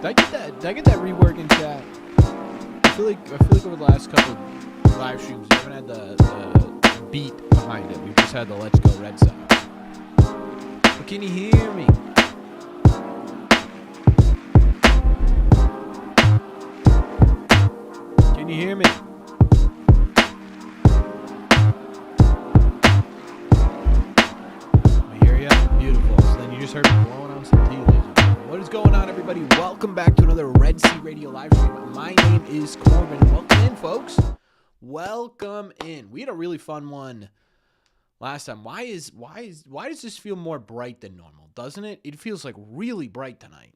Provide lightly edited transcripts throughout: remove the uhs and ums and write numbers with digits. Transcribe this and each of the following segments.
Did I get that rework in chat? I feel like over the last couple of live streams, we haven't had the beat behind it. We've just had the Let's Go Red Sox. But can you hear me? Can you hear me? I hear ya. Beautiful. So then you just heard me blowing on some tea. What is going on, everybody? Welcome back to another Red Sea Radio live stream. My name is Corbin. Welcome in, folks. Welcome in. We had a really fun one last time. Why does this feel more bright than normal? Doesn't it? It feels like really bright tonight.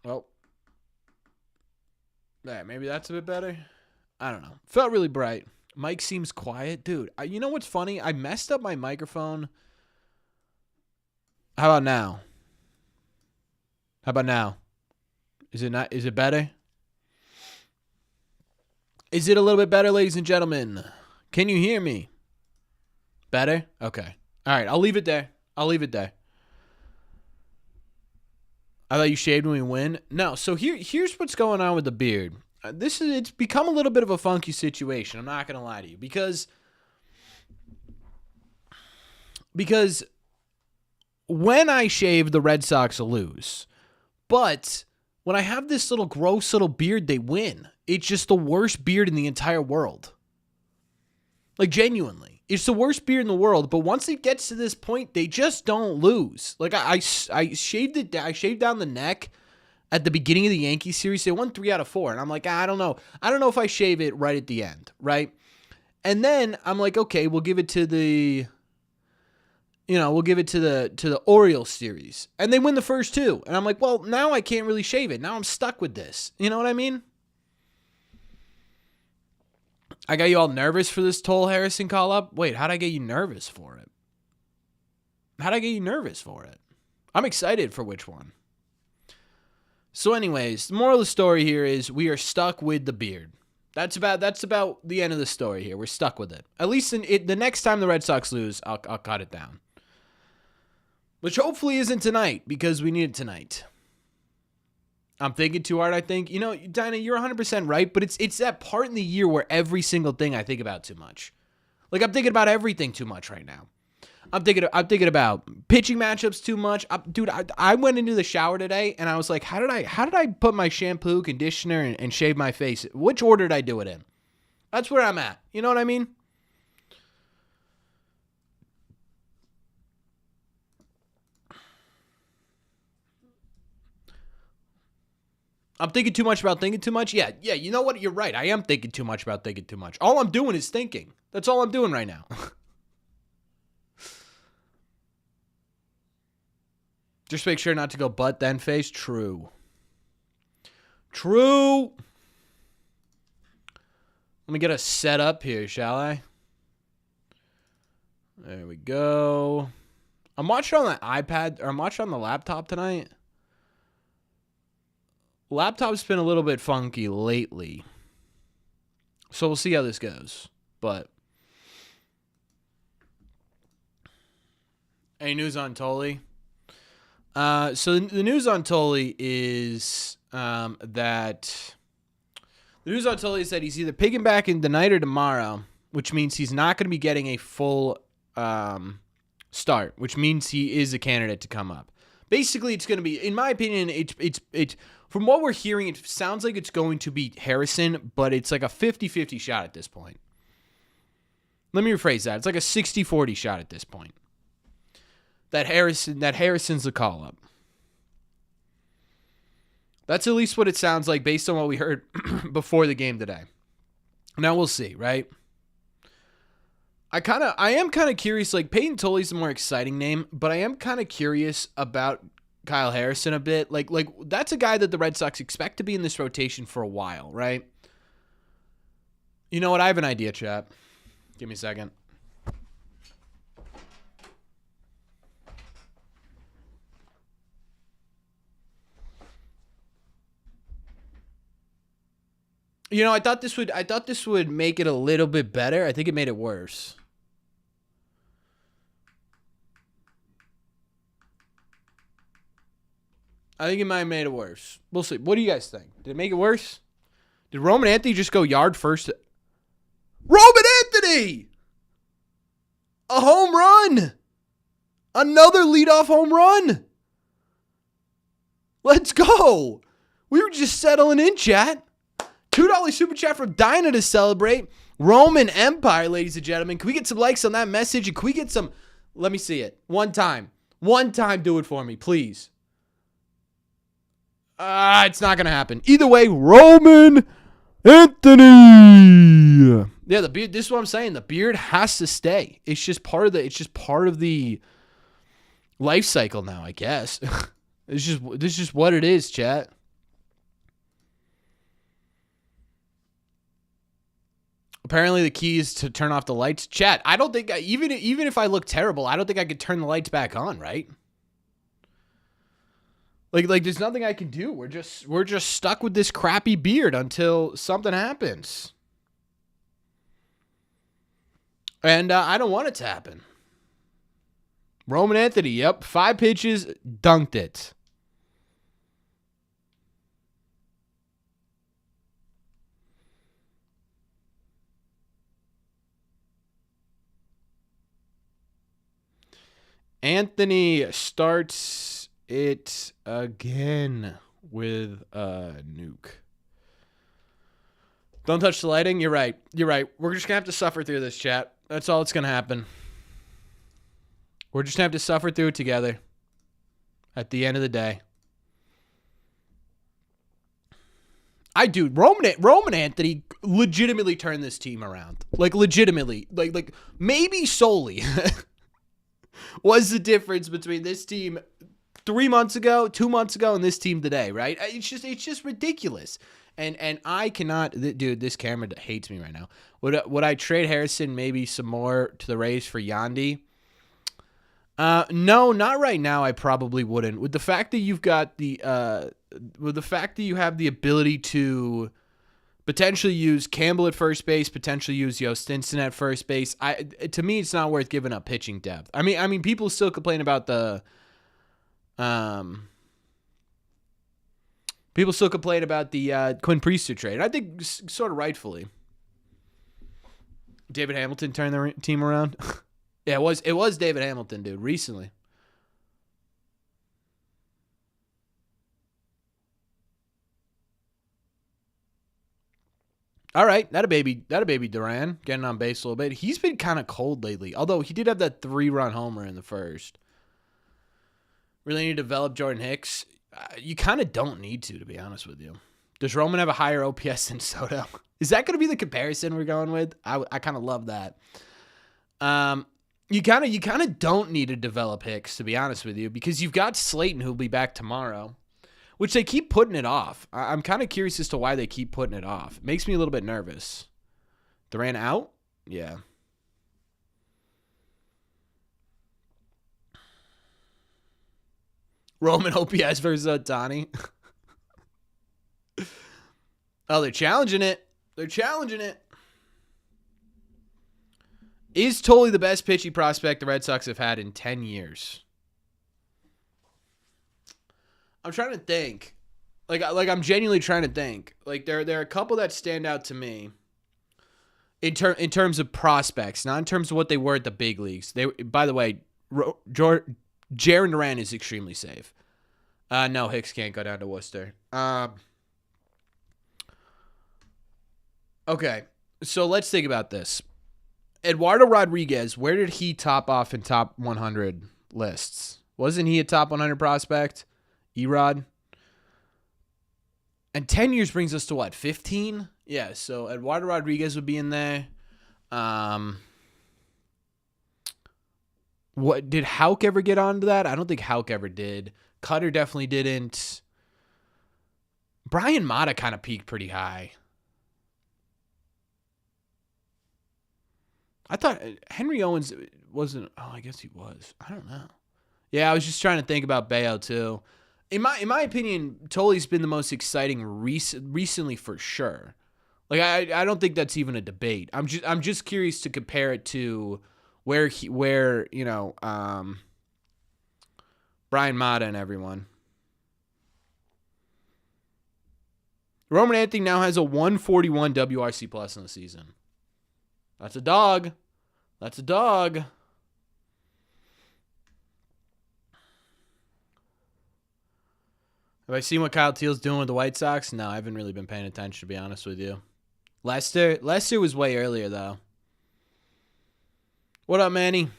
Well, yeah, maybe that's a bit better. I don't know. Felt really bright. Mic seems quiet. Dude, you know what's funny? I messed up my microphone. How about now? Is it better? Is it a little bit better, ladies and gentlemen? Can you hear me? Better? Okay. All right, I'll leave it there. I thought you shaved when we win. No, so here's what's going on with the beard. It's become a little bit of a funky situation. I'm not going to lie to you because when I shave, the Red Sox lose. But when I have this little gross little beard, they win. It's just the worst beard in the entire world. Like, genuinely. It's the worst beard in the world, but once it gets to this point, they just don't lose. Like, I shaved it. I shaved down the neck at the beginning of the Yankees series. They won 3 out of 4, and I'm like, I don't know. I don't know if I shave it right at the end, right? And then I'm like, okay, we'll give it to the Orioles series, and they win the first 2, and I'm like, well, now I can't really shave it. Now I'm stuck with this. You know what I mean? I got you all nervous for this Toll Harrison call up. Wait, how'd I get you nervous for it? I'm excited for which one. So anyways, the moral of the story here is we are stuck with the beard. That's about the end of the story here. We're stuck with it. At least the next time the Red Sox lose, I'll cut it down. Which hopefully isn't tonight, because we need it tonight. I'm thinking too hard, I think. You know, Dinah, you're 100% right, but it's that part in the year where every single thing I think about too much. Like, I'm thinking about everything too much right now. I'm thinking about pitching matchups too much. Dude, I went into the shower today, and I was like, how did I put my shampoo, conditioner, and shave my face? Which order did I do it in? That's where I'm at. You know what I mean? I'm thinking too much about thinking too much? Yeah, you know what? You're right. I am thinking too much about thinking too much. All I'm doing is thinking. That's all I'm doing right now. Just make sure not to go butt, then face. True. Let me get us set up here, shall I? There we go. I'm watching on the iPad, or I'm watching on the laptop tonight. Laptop's been a little bit funky lately. So we'll see how this goes. But any news on Tully? So the news on Tully is that he's either picking back in tonight or tomorrow, which means he's not going to be getting a full start, which means he is a candidate to come up. Basically, it's going to be, in my opinion, it's from what we're hearing, it sounds like it's going to be Harrison, but it's like a 50-50 shot at this point. Let me rephrase that. It's like a 60-40 shot at this point. That Harrison's the call-up. That's at least what it sounds like based on what we heard before the game today. Now we'll see, right? I am kind of curious. Like, Peyton Tully's the more exciting name, but I am kind of curious about Kyle Harrison a bit. Like that's a guy that the Red Sox expect to be in this rotation for a while, right? You know what? I have an idea, chat. Give me a second. You know, I thought this would make it a little bit better. I think it made it worse. I think it might have made it worse. We'll see. What do you guys think? Did it make it worse? Did Roman Anthony just go yard first? Roman Anthony! A home run! Another leadoff home run! Let's go! We were just settling in, chat. $2 super chat from Dinah to celebrate. Roman Empire, ladies and gentlemen. Can we get some likes on that message? And can we get some... Let me see it. One time. One time, do it for me, please. It's not going to happen. Either way, Roman Anthony. Yeah, the beard. This is what I'm saying. The beard has to stay. It's just part of the life cycle now, I guess. This is just what it is, chat. Apparently, the key is to turn off the lights. Chat, I don't think even if I look terrible, I don't think I could turn the lights back on, right? Like there's nothing I can do. We're just stuck with this crappy beard until something happens. And I don't want it to happen. Roman Anthony, yep, 5 pitches, dunked it. Anthony starts it again with a nuke. Don't touch the lighting. You're right. We're just going to have to suffer through this, chat. That's all that's going to happen. We're just going to have to suffer through it together at the end of the day. Roman Anthony legitimately turned this team around. Like, legitimately. Like maybe solely was the difference between this team 3 months ago, 2 months ago, and this team today, right? It's just ridiculous. And I cannot, dude, this camera hates me right now. Would I trade Harrison maybe some more to the Rays for Yandy? No, not right now. I probably wouldn't. With the fact that you've got you have the ability to potentially use Campbell at first base, potentially use Yo Stinson at first base. To me, it's not worth giving up pitching depth. I mean, people still complain about the, Quinn Priester trade. I think sort of rightfully. David Hamilton turned the team around. Yeah, it was David Hamilton, dude, recently. All right, that a baby Duran getting on base a little bit. He's been kind of cold lately, although he did have that 3-run homer in the first. Really need to develop Jordan Hicks. You kind of don't need to be honest with you. Does Roman have a higher OPS than Soto? Is that going to be the comparison we're going with? I kind of love that. You kind of don't need to develop Hicks, to be honest with you, because you've got Slayton who'll be back tomorrow. Which they keep putting it off. I'm kind of curious as to why they keep putting it off. It makes me a little bit nervous. Duran out? Yeah. Roman OPS versus Ohtani. Oh, they're challenging it. Is Tolley the best pitching prospect the Red Sox have had in 10 years? I'm trying to think. Like I'm genuinely trying to think. Like there are a couple that stand out to me in terms of prospects, not in terms of what they were at the big leagues. By the way, Jarren Duran is extremely safe. No, Hicks can't go down to Worcester. Okay, so let's think about this. Eduardo Rodriguez, where did he top off in top 100 lists? Wasn't he a top 100 prospect? Erod. And 10 years brings us to what? 15? Yeah, so Eduardo Rodriguez would be in there. What did Houck ever get onto that? I don't think Houck ever did. Cutter definitely didn't. Brian Mata kind of peaked pretty high. I thought Henry Owens wasn't. Oh, I guess he was. I don't know. Yeah, I was just trying to think about Bayo too. In my opinion, Tolley's been the most exciting recently for sure. Like I don't think that's even a debate. I'm just curious to compare it to where Brian Mata and everyone. Roman Anthony now has a 141 WRC plus in the season. That's a dog. That's a dog. Have I seen what Kyle Teal's doing with the White Sox? No, I haven't really been paying attention, to be honest with you. Lester was way earlier, though. What up, Manny?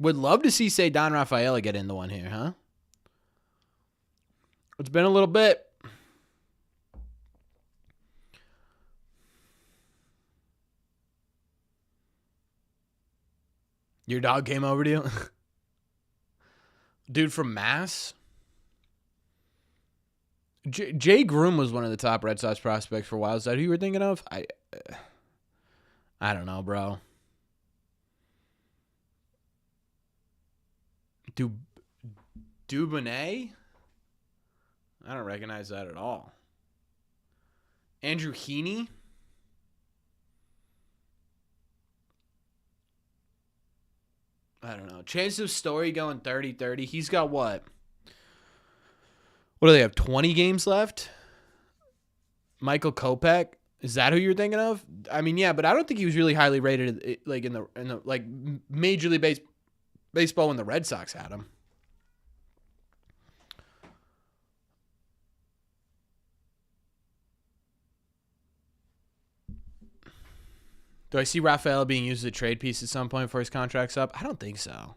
Would love to see, say, Don Raphaela get into one here, huh? It's been a little bit. Your dog came over to you? Dude from Mass? Jay Groom was one of the top Red Sox prospects for a while. Is that who you were thinking of? I don't know, bro. Dubonnet? I don't recognize that at all. Andrew Heaney? I don't know. Chances of Story going 30-30. He's got what? What do they have? 20 games left? Michael Kopech? Is that who you're thinking of? I mean, yeah, but I don't think he was really highly rated like in the like Major League Baseball when the Red Sox had him. Do I see Raphaela being used as a trade piece at some point before his contract's up? I don't think so.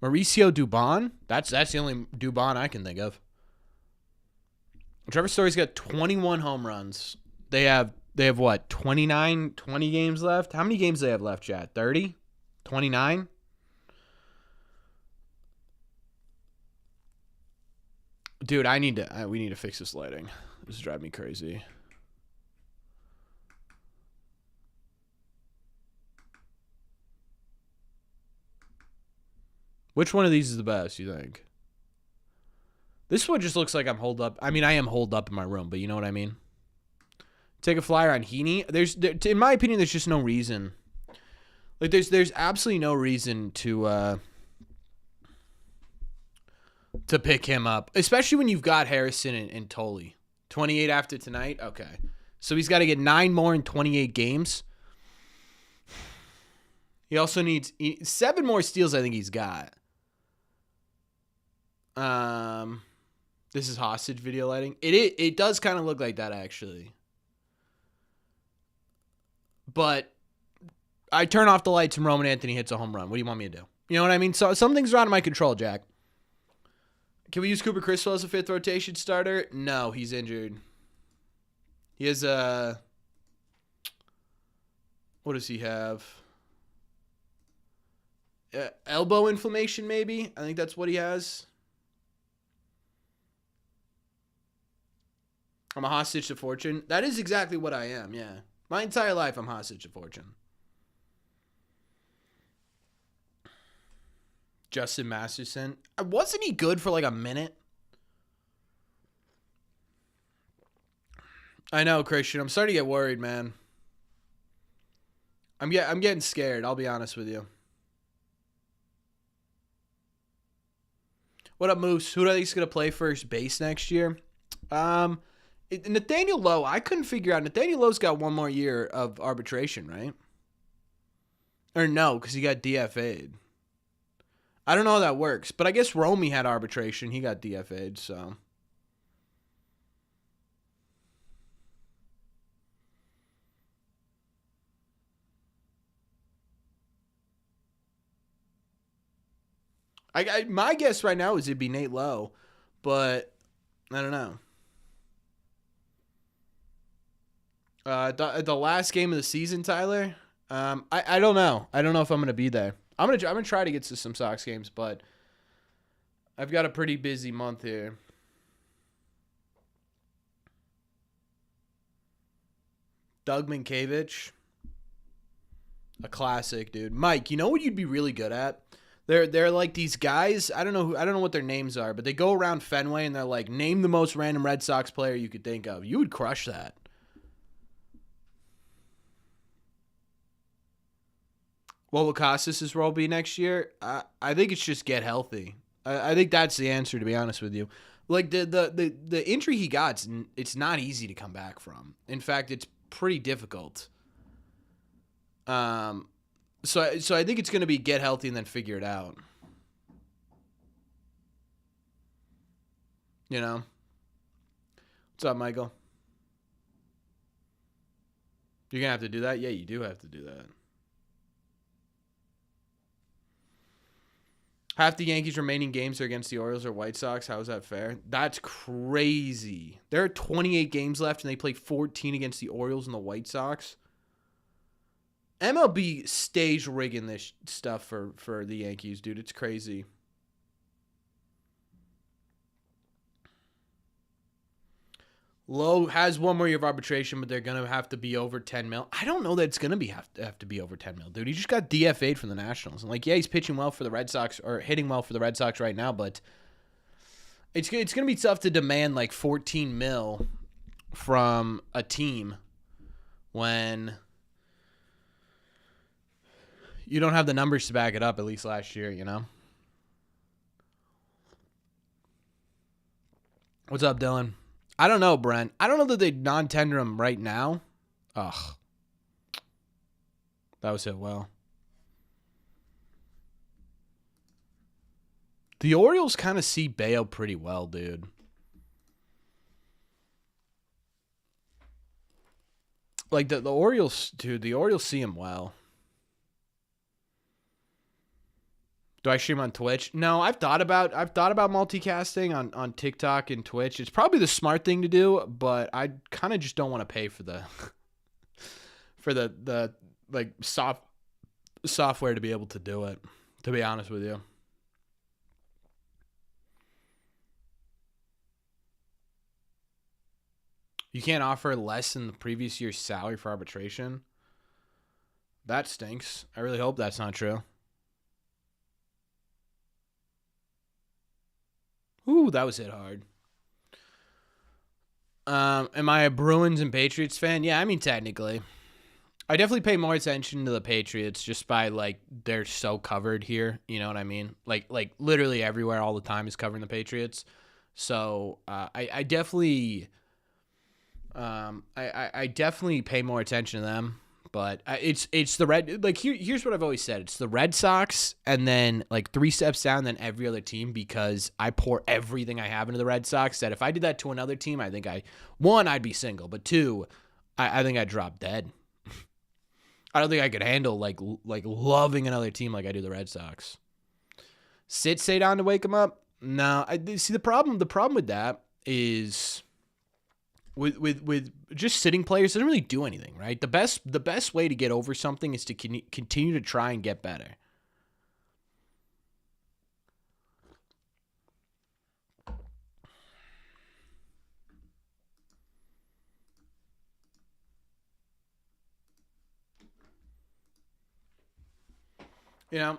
Mauricio Dubon? That's the only Dubon I can think of. Trevor Story's got 21 home runs. They have what, 20 games left? How many games do they have left, Chad? 30? 29? Dude, we need to fix this lighting. This is driving me crazy. Which one of these is the best, you think? This one just looks like I'm holed up. I mean, I am holed up in my room, but you know what I mean? Take a flyer on Heaney. In my opinion, there's just no reason. Like, there's absolutely no reason to pick him up, especially when you've got Harrison and Tolley. 28 after tonight? Okay. So he's got to get 9 more in 28 games. He also needs 7 more steals, I think he's got. This is hostage video lighting. It does kind of look like that, actually. But I turn off the lights and Roman Anthony hits a home run. What do you want me to do? You know what I mean? So some things are out of my control, Jack. Can we use Cooper Criswell as a 5th rotation starter? No, he's injured. He has a... What does he have? Elbow inflammation, maybe? I think that's what he has. I'm a hostage to fortune. That is exactly what I am, yeah. My entire life, I'm hostage to fortune. Justin Masterson. Wasn't he good for like a minute? I know, Christian. I'm starting to get worried, man. I'm getting scared, I'll be honest with you. What up, Moose? Who do I think is going to play first base next year? Nathaniel Lowe, I couldn't figure out. Nathaniel Lowe's got 1 more year of arbitration, right? Or no, because he got DFA'd. I don't know how that works, but I guess Romy had arbitration. He got DFA'd, so. My guess right now is it'd be Nate Lowe, but I don't know. The last game of the season, Tyler. I don't know. I don't know if I'm gonna be there. I'm gonna try to get to some Sox games, but I've got a pretty busy month here. Doug Minkiewicz, a classic, dude. Mike, you know what you'd be really good at? They're like these guys. I don't know what their names are, but they go around Fenway and they're like, name the most random Red Sox player you could think of. You would crush that. What will Costas' role be next year? I think it's just get healthy. I think that's the answer, to be honest with you. Like the injury he got, it's not easy to come back from. In fact, it's pretty difficult. So I think it's going to be get healthy and then figure it out. You know? What's up, Michael? You're going to have to do that? Yeah, you do have to do that. Half the Yankees' remaining games are against the Orioles or White Sox. How is that fair? That's crazy. There are 28 games left, and they play 14 against the Orioles and the White Sox. MLB stage rigging this stuff for the Yankees, dude. It's crazy. Lowe has one more year of arbitration, but they're going to have to be over 10 mil. I don't know that it's going to have to be over 10 mil, dude. He just got DFA'd from the Nationals. And, like, yeah, he's pitching well for the Red Sox, or hitting well for the Red Sox right now, but it's going to be tough to demand, like, 14 mil from a team when you don't have the numbers to back it up, at least last year, you know? What's up, Dylan? I don't know, Brent. I don't know that they non-tender him right now. Ugh. That was hit well. The Orioles kind of see Bayo pretty well, dude. Like, the Orioles, dude, the Orioles see him well. Do I stream on Twitch? No, I've thought about multicasting on TikTok and Twitch. It's probably the smart thing to do, but I kind of just don't want to pay for the like software to be able to do it, to be honest with you. You can't offer less than the previous year's salary for arbitration. That stinks. I really hope that's not true. Ooh, that was hit hard. Am I a Bruins and Patriots fan? Yeah, I mean, technically. I definitely pay more attention to the Patriots just by, like, they're so covered here. You know what I mean? Like literally everywhere all the time is covering the Patriots. So I definitely I definitely pay more attention to them. But it's the Red, like, here's what I've always said. It's the Red Sox and then, like, 3 steps down than every other team, because I pour everything I have into the Red Sox. That if I did that to another team, I think I'd be single. But 2, I think I'd drop dead. I don't think I could handle, like loving another team like I do the Red Sox. Stay down to wake them up? No. See, the problem with that is with just sitting players, doesn't really do anything, right? The best way to get over something is to continue to try and get better. You know?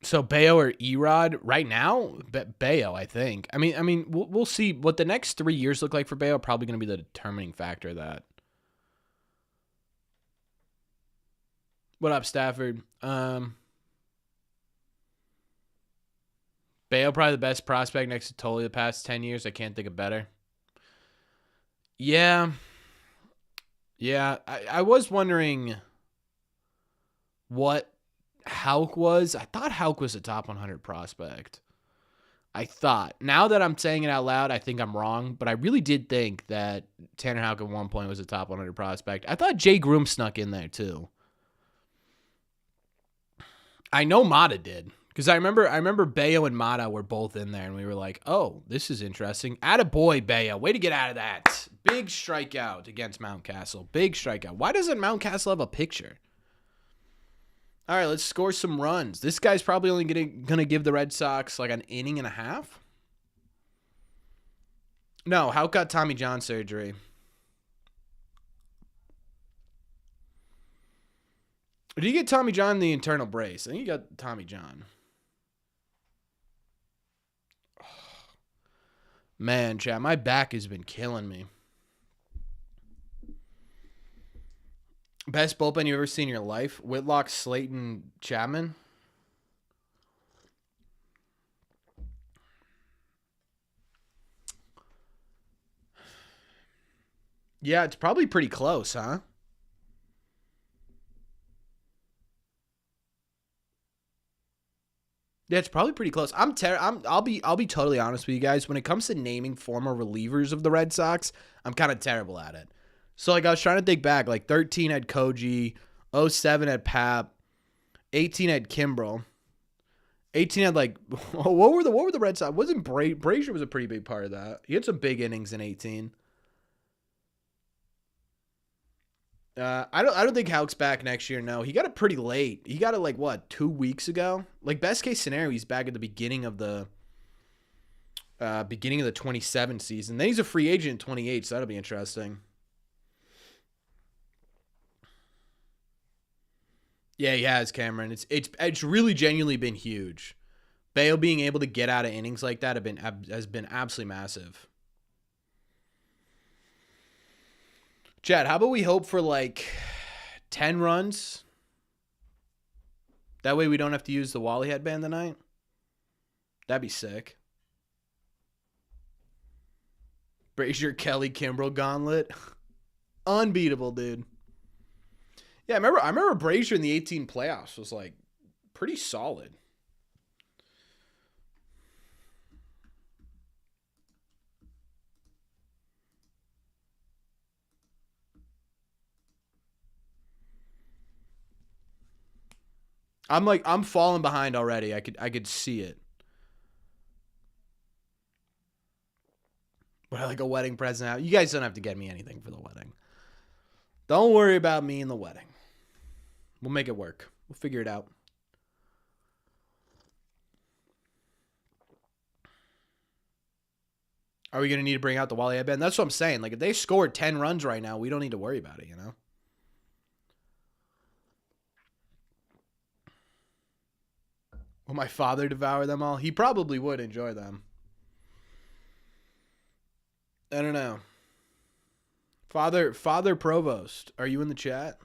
So Bayo or Erod right now? Bayo, I think. I mean, we'll see what the next 3 years look like for Bayo. Probably going to be the determining factor of that. What up, Stafford? Bayo probably the best prospect next to Tolley the past 10 years. I can't think of better. Yeah. I was wondering what Houck was. I thought Houck was a top 100 prospect. I thought. Now that I'm saying it out loud, I think I'm wrong, but I really did think that Tanner Houck at one point was a top 100 prospect. I thought Jay Groom snuck in there too. I know Mata did, because I remember Bayo and Mata were both in there, and we were like, oh, this is interesting. Attaboy, Bayo. Way to get out of that. Big strikeout against Mountcastle. Big strikeout. Why doesn't Mountcastle have a picture? All right, let's score some runs. This guy's probably only going to give the Red Sox like an inning and a half. No, Houck got Tommy John surgery. Did he get Tommy John the internal brace? I think he got Tommy John. Man, chat, my back has been killing me. Best bullpen you've ever seen in your life? Whitlock, Slayton, Chapman. Yeah, it's probably pretty close, huh? Yeah, it's probably pretty close. I'll be totally honest with you guys. When it comes to naming former relievers of the Red Sox, I'm kind of terrible at it. So like I was trying to think back, like 13 had Koji, '07 had Pap, 18 had Kimbrel, 18 had like what were the Red Sox? Wasn't Brazier was a pretty big part of that. He had some big innings in 18. I don't think Hauk's back next year. No, he got it pretty late. He got it like what 2 weeks ago. Like best case scenario, he's back at the beginning of the 27 season. Then he's a free agent in 28, so that'll be interesting. Yeah, he has Cameron. It's really genuinely been huge. Bale being able to get out of innings like that has been absolutely massive. Chad, how about we hope for like 10 runs? That way we don't have to use the Wally headband tonight. That'd be sick. Brazier, Kelly, Kimbrel gauntlet. Unbeatable, dude. Yeah, I remember Brazier in the 18 playoffs was like pretty solid. I'm falling behind already. I could see it. But I like a wedding present out. You guys don't have to get me anything for the wedding. Don't worry about me and the wedding. We'll make it work. We'll figure it out. Are we going to need to bring out the Wally headband? That's what I'm saying. Like if they scored 10 runs right now, we don't need to worry about it, you know? Will my father devour them all? He probably would enjoy them. I don't know. Father Provost, are you in the chat?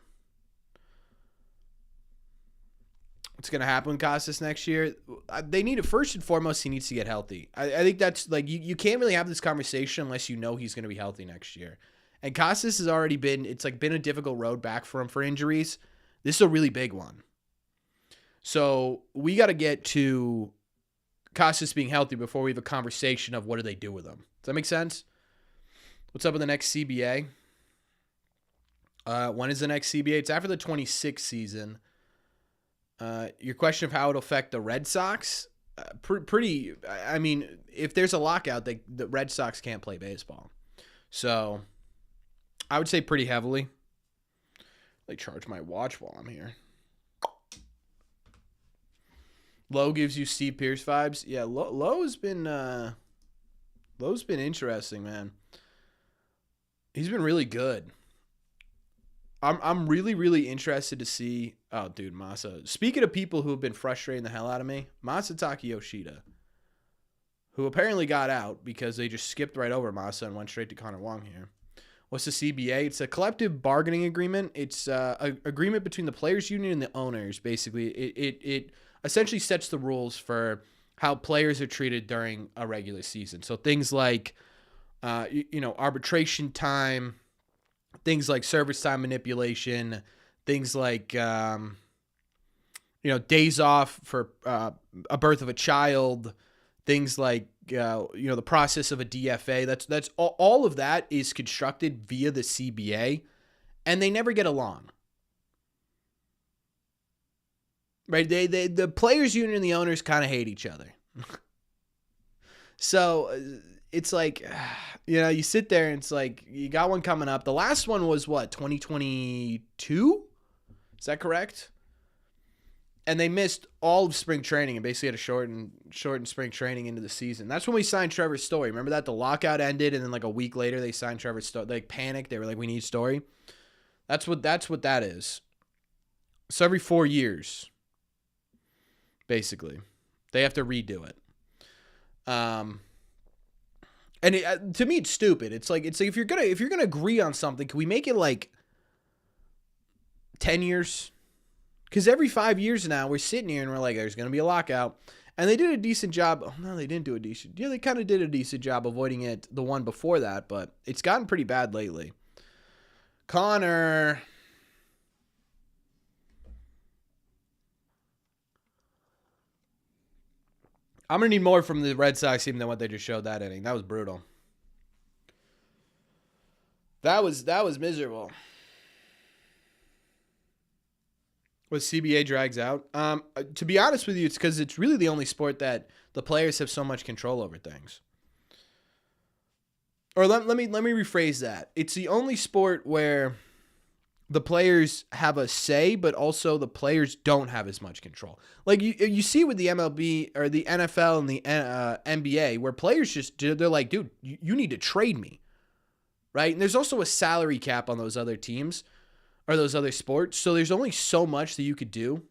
What's going to happen with Costas next year? They need to, first and foremost, he needs to get healthy. I think that's like, you can't really have this conversation unless you know he's going to be healthy next year. And Costas has already it's like been a difficult road back for him for injuries. This is a really big one. So we got to get to Costas being healthy before we have a conversation of what do they do with him. Does that make sense? What's up with the next CBA? When is the next CBA? It's after the 26th season. Your question of how it'll affect the Red Sox? Pretty. I mean, if there's a lockout, the Red Sox can't play baseball. So I would say pretty heavily. Like charge my watch while I'm here. Lowe gives you Steve Pierce vibes. Yeah, Lowe's been interesting, man. He's been really good. I'm really, really interested to see. Oh, dude, Masa. Speaking of people who have been frustrating the hell out of me, Masataka Yoshida, who apparently got out because they just skipped right over Masa and went straight to Connor Wong here. What's the CBA? It's a collective bargaining agreement. It's an agreement between the players' union and the owners. Basically, it essentially sets the rules for how players are treated during a regular season. So things like, arbitration time, things like service time manipulation, things like, days off for a birth of a child, things like, the process of a DFA. That's all of that is constructed via the CBA, and they never get along. Right? The players union and the owners kind of hate each other. So it's like, you sit there and it's like, you got one coming up. The last one was what, 2022? Is that correct? And they missed all of spring training and basically had to shorten spring training into the season. That's when we signed Trevor Story. Remember that? The lockout ended, and then like a week later they signed Trevor Story. They panicked. They were like, we need Story. That's what that is. So every 4 years, basically, they have to redo it. And to me, it's stupid. It's like if you're gonna agree on something, can we make it like 10 years? Because every 5 years now, we're sitting here and we're like, there's gonna be a lockout, and they did a decent job. Oh no, they didn't do a decent. Yeah, they kind of did a decent job avoiding it the one before that, but it's gotten pretty bad lately. Connor. I'm going to need more from the Red Sox team than what they just showed that inning. That was brutal. That was miserable. What CBA drags out. To be honest with you, it's because it's really the only sport that the players have so much control over things. Or let me rephrase that. It's the only sport where the players have a say, but also the players don't have as much control. Like you see with the MLB or the NFL and the NBA, where players they're like, dude, you need to trade me, right? And there's also a salary cap on those other teams or those other sports, so there's only so much that you could do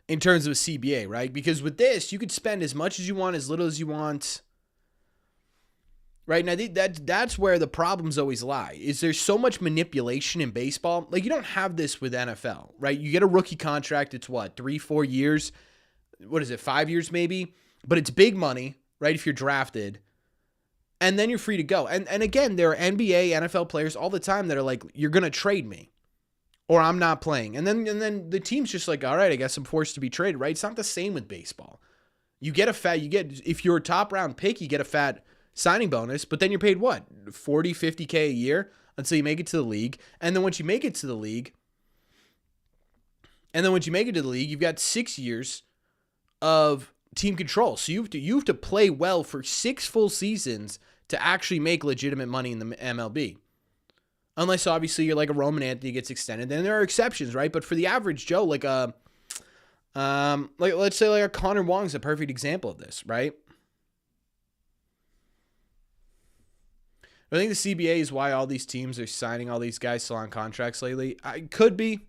in terms of a CBA, right? Because with this, you could spend as much as you want, as little as you want. Right, and I think that's where the problems always lie, is there's so much manipulation in baseball. Like, you don't have this with NFL, right? You get a rookie contract, it's what, 3-4 years? What is it, 5 years maybe? But it's big money, right, if you're drafted. And then you're free to go. And again, there are NBA, NFL players all the time that are like, you're going to trade me, or I'm not playing. And then the team's just like, all right, I guess I'm forced to be traded, right? It's not the same with baseball. If you're a top round pick, you get a fat signing bonus, but then you're paid what? 40, 50K a year until you make it to the league. And then once you make it to the league, you've got 6 years of team control. So you have to play well for 6 full seasons to actually make legitimate money in the MLB. Unless obviously you're like a Roman Anthony gets extended. Then there are exceptions, right? But for the average Joe, like let's say like a Connor Wong's a perfect example of this, right? I think the CBA is why all these teams are signing all these guys still on contracts lately. Could be.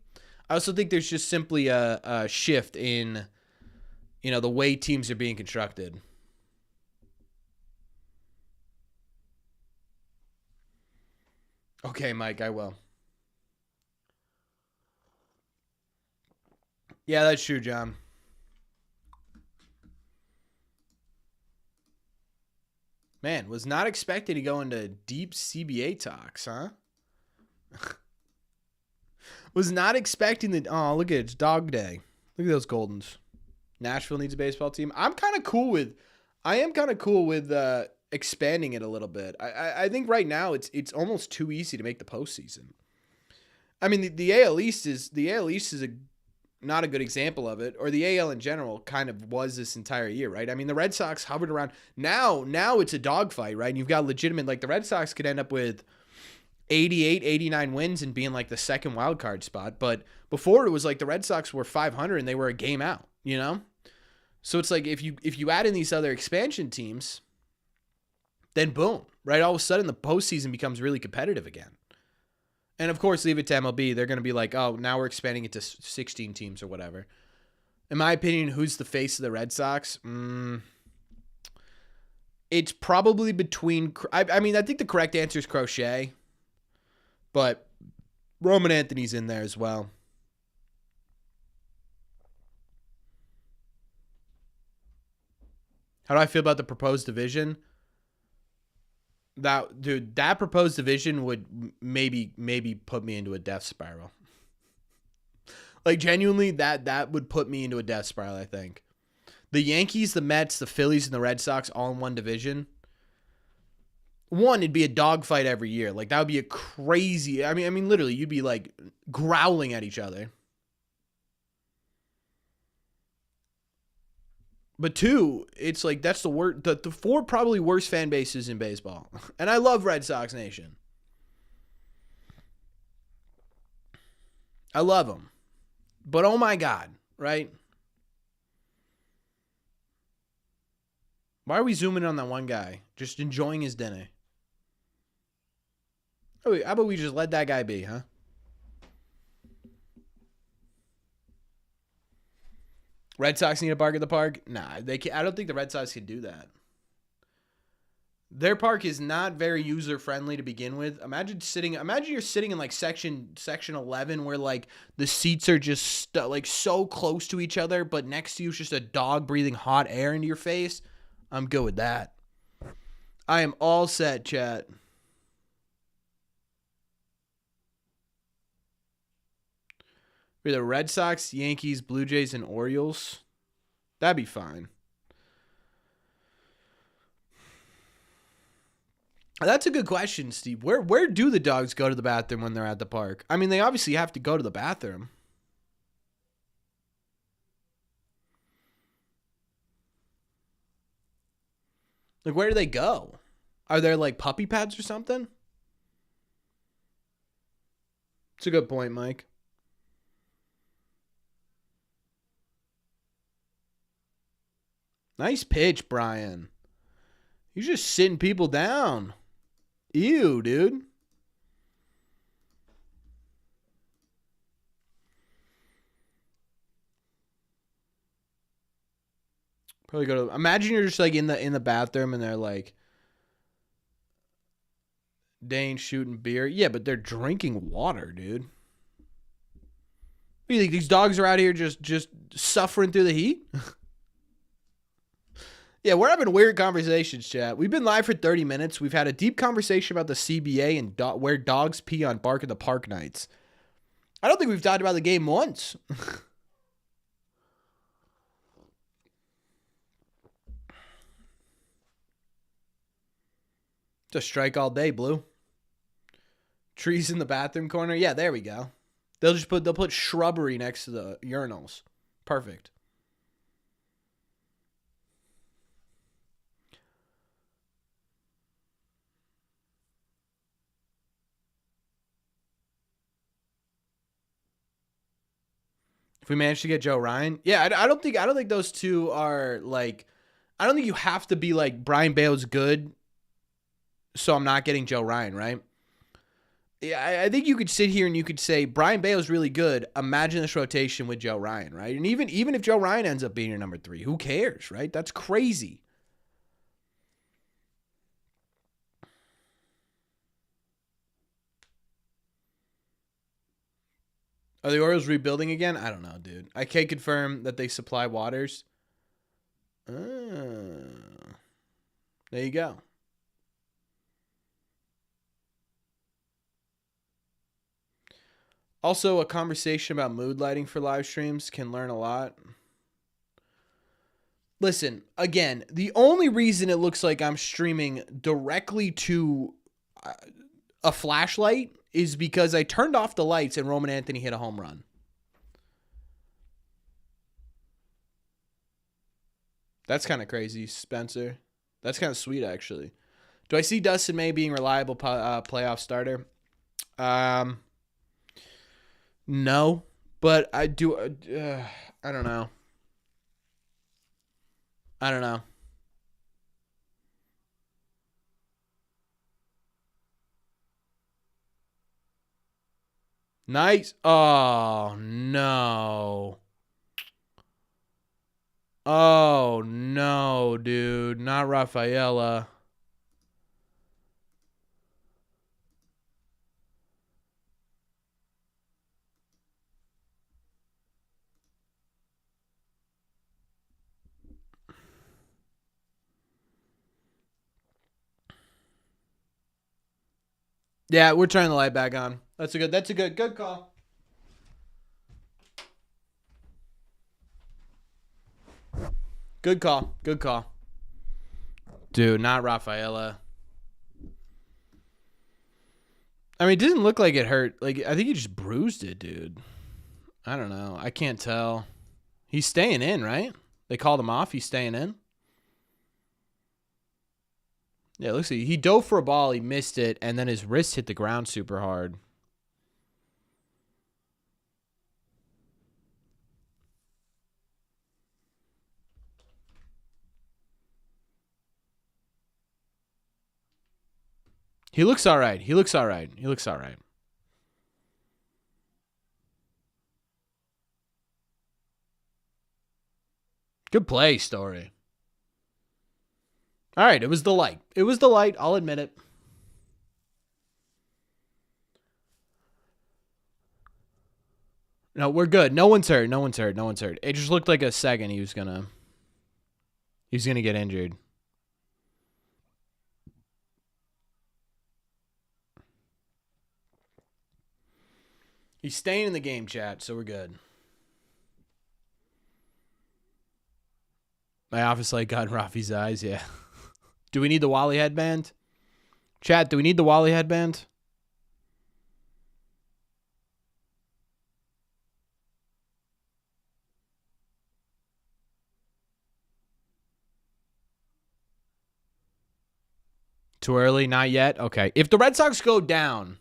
I also think there's just simply a shift in, the way teams are being constructed. Okay, Mike, I will. Yeah, that's true, John. Man, was not expecting to go into deep CBA talks, huh? Was not expecting that. Oh, look at it. It's dog day. Look at those Goldens. Nashville needs a baseball team. I am kind of cool with expanding it a little bit. I think right now it's almost too easy to make the postseason. I mean, the AL East is not a good example of it, or the AL in general kind of was this entire year, right? I mean, the Red Sox hovered around. Now it's a dogfight, right? And you've got legitimate, like the Red Sox could end up with 88, 89 wins and being like the second wild card spot. But before it was like the Red Sox were 500 and they were a game out, So it's like if you add in these other expansion teams, then boom, right? All of a sudden the postseason becomes really competitive again. And of course, leave it to MLB. They're going to be like, oh, now we're expanding it to 16 teams or whatever. In my opinion, who's the face of the Red Sox? It's probably between... I mean, I think the correct answer is Crochet. But Roman Anthony's in there as well. How do I feel about the proposed division? That proposed division would maybe put me into a death spiral. Like, genuinely, that would put me into a death spiral, I think. The Yankees, the Mets, the Phillies, and the Red Sox all in one division. One, it'd be a dogfight every year. Like, that would be a crazy... I mean, literally, you'd be, like, growling at each other. But two, it's like that's the worst. The 4 probably worst fan bases in baseball. And I love Red Sox Nation. I love them. But oh my God, right? Why are we zooming in on that one guy? Just enjoying his dinner. How about we just let that guy be, huh? Red Sox need a park at the park? Nah, they can't. I don't think the Red Sox can do that. Their park is not very user friendly to begin with. Imagine you're sitting in like section 11 where like the seats are just like so close to each other, but next to you is just a dog breathing hot air into your face. I'm good with that. I am all set, chat. We're the Red Sox, Yankees, Blue Jays, and Orioles. That'd be fine. That's a good question, Steve. Where do the dogs go to the bathroom when they're at the park? I mean, they obviously have to go to the bathroom. Like, where do they go? Are there, like, puppy pads or something? It's a good point, Mike. Nice pitch, Brian. You're just sitting people down. Ew, dude. Probably go to. Imagine you're just like in the bathroom and they're like, they ain't shooting beer. Yeah, but they're drinking water, dude. What do you think these dogs are out here just suffering through the heat? Yeah, we're having weird conversations, chat. We've been live for 30 minutes. We've had a deep conversation about the CBA and where dogs pee on Bark in the Park nights. I don't think we've talked about the game once. Just strike all day, Blue. Trees in the bathroom corner. Yeah, there we go. They'll put shrubbery next to the urinals. Perfect. If we manage to get Joe Ryan, yeah, I don't think those two are like. I don't think you have to be like Brian Bale's good, so I'm not getting Joe Ryan, right? Yeah, I think you could sit here and you could say Brian Bale's really good. Imagine this rotation with Joe Ryan, right? And even if Joe Ryan ends up being your number 3, who cares, right? That's crazy. Are the Orioles rebuilding again? I don't know, dude. I can't confirm that they supply waters. There you go. Also, a conversation about mood lighting for live streams can learn a lot. Listen, again, the only reason it looks like I'm streaming directly to a flashlight is because I turned off the lights and Roman Anthony hit a home run. That's kind of crazy, Spencer. That's kind of sweet, actually. Do I see Dustin May being reliable playoff starter? No, but I do. I don't know. I don't know. Nice. Oh, no. Oh, no, dude. Not Raphaela. Yeah, we're turning the light back on. That's a good call. Good call. Good call. Dude, not Raphaela. I mean, it didn't look like it hurt. Like, I think he just bruised it, dude. I don't know. I can't tell. He's staying in, right? They called him off. He's staying in. Yeah, looks like he dove for a ball. He missed it, and then his wrist hit the ground super hard. He looks all right. He looks all right. He looks all right. Good play, Story. All right, it was the light. It was the light. I'll admit it. No, we're good. No one's hurt. No one's hurt. No one's hurt. It just looked like a second he was gonna get injured. He's staying in the game, chat, so we're good. My office light got in Rafi's eyes, yeah. Do we need the Wally headband? Chat, do we need the Wally headband? Too early? Not yet? Okay. If the Red Sox go down.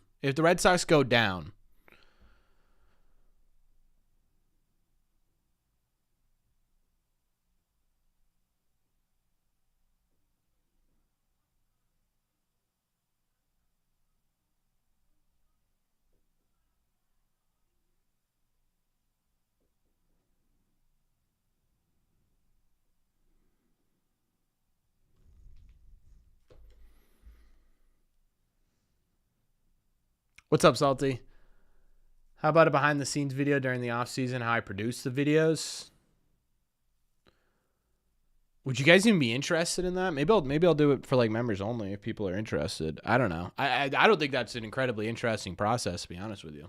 What's up, Salty? How about a behind the scenes video during the offseason, how I produce the videos? Would you guys even be interested in that? Maybe I'll do it for like members only if people are interested. I don't know. I don't think that's an incredibly interesting process, to be honest with you.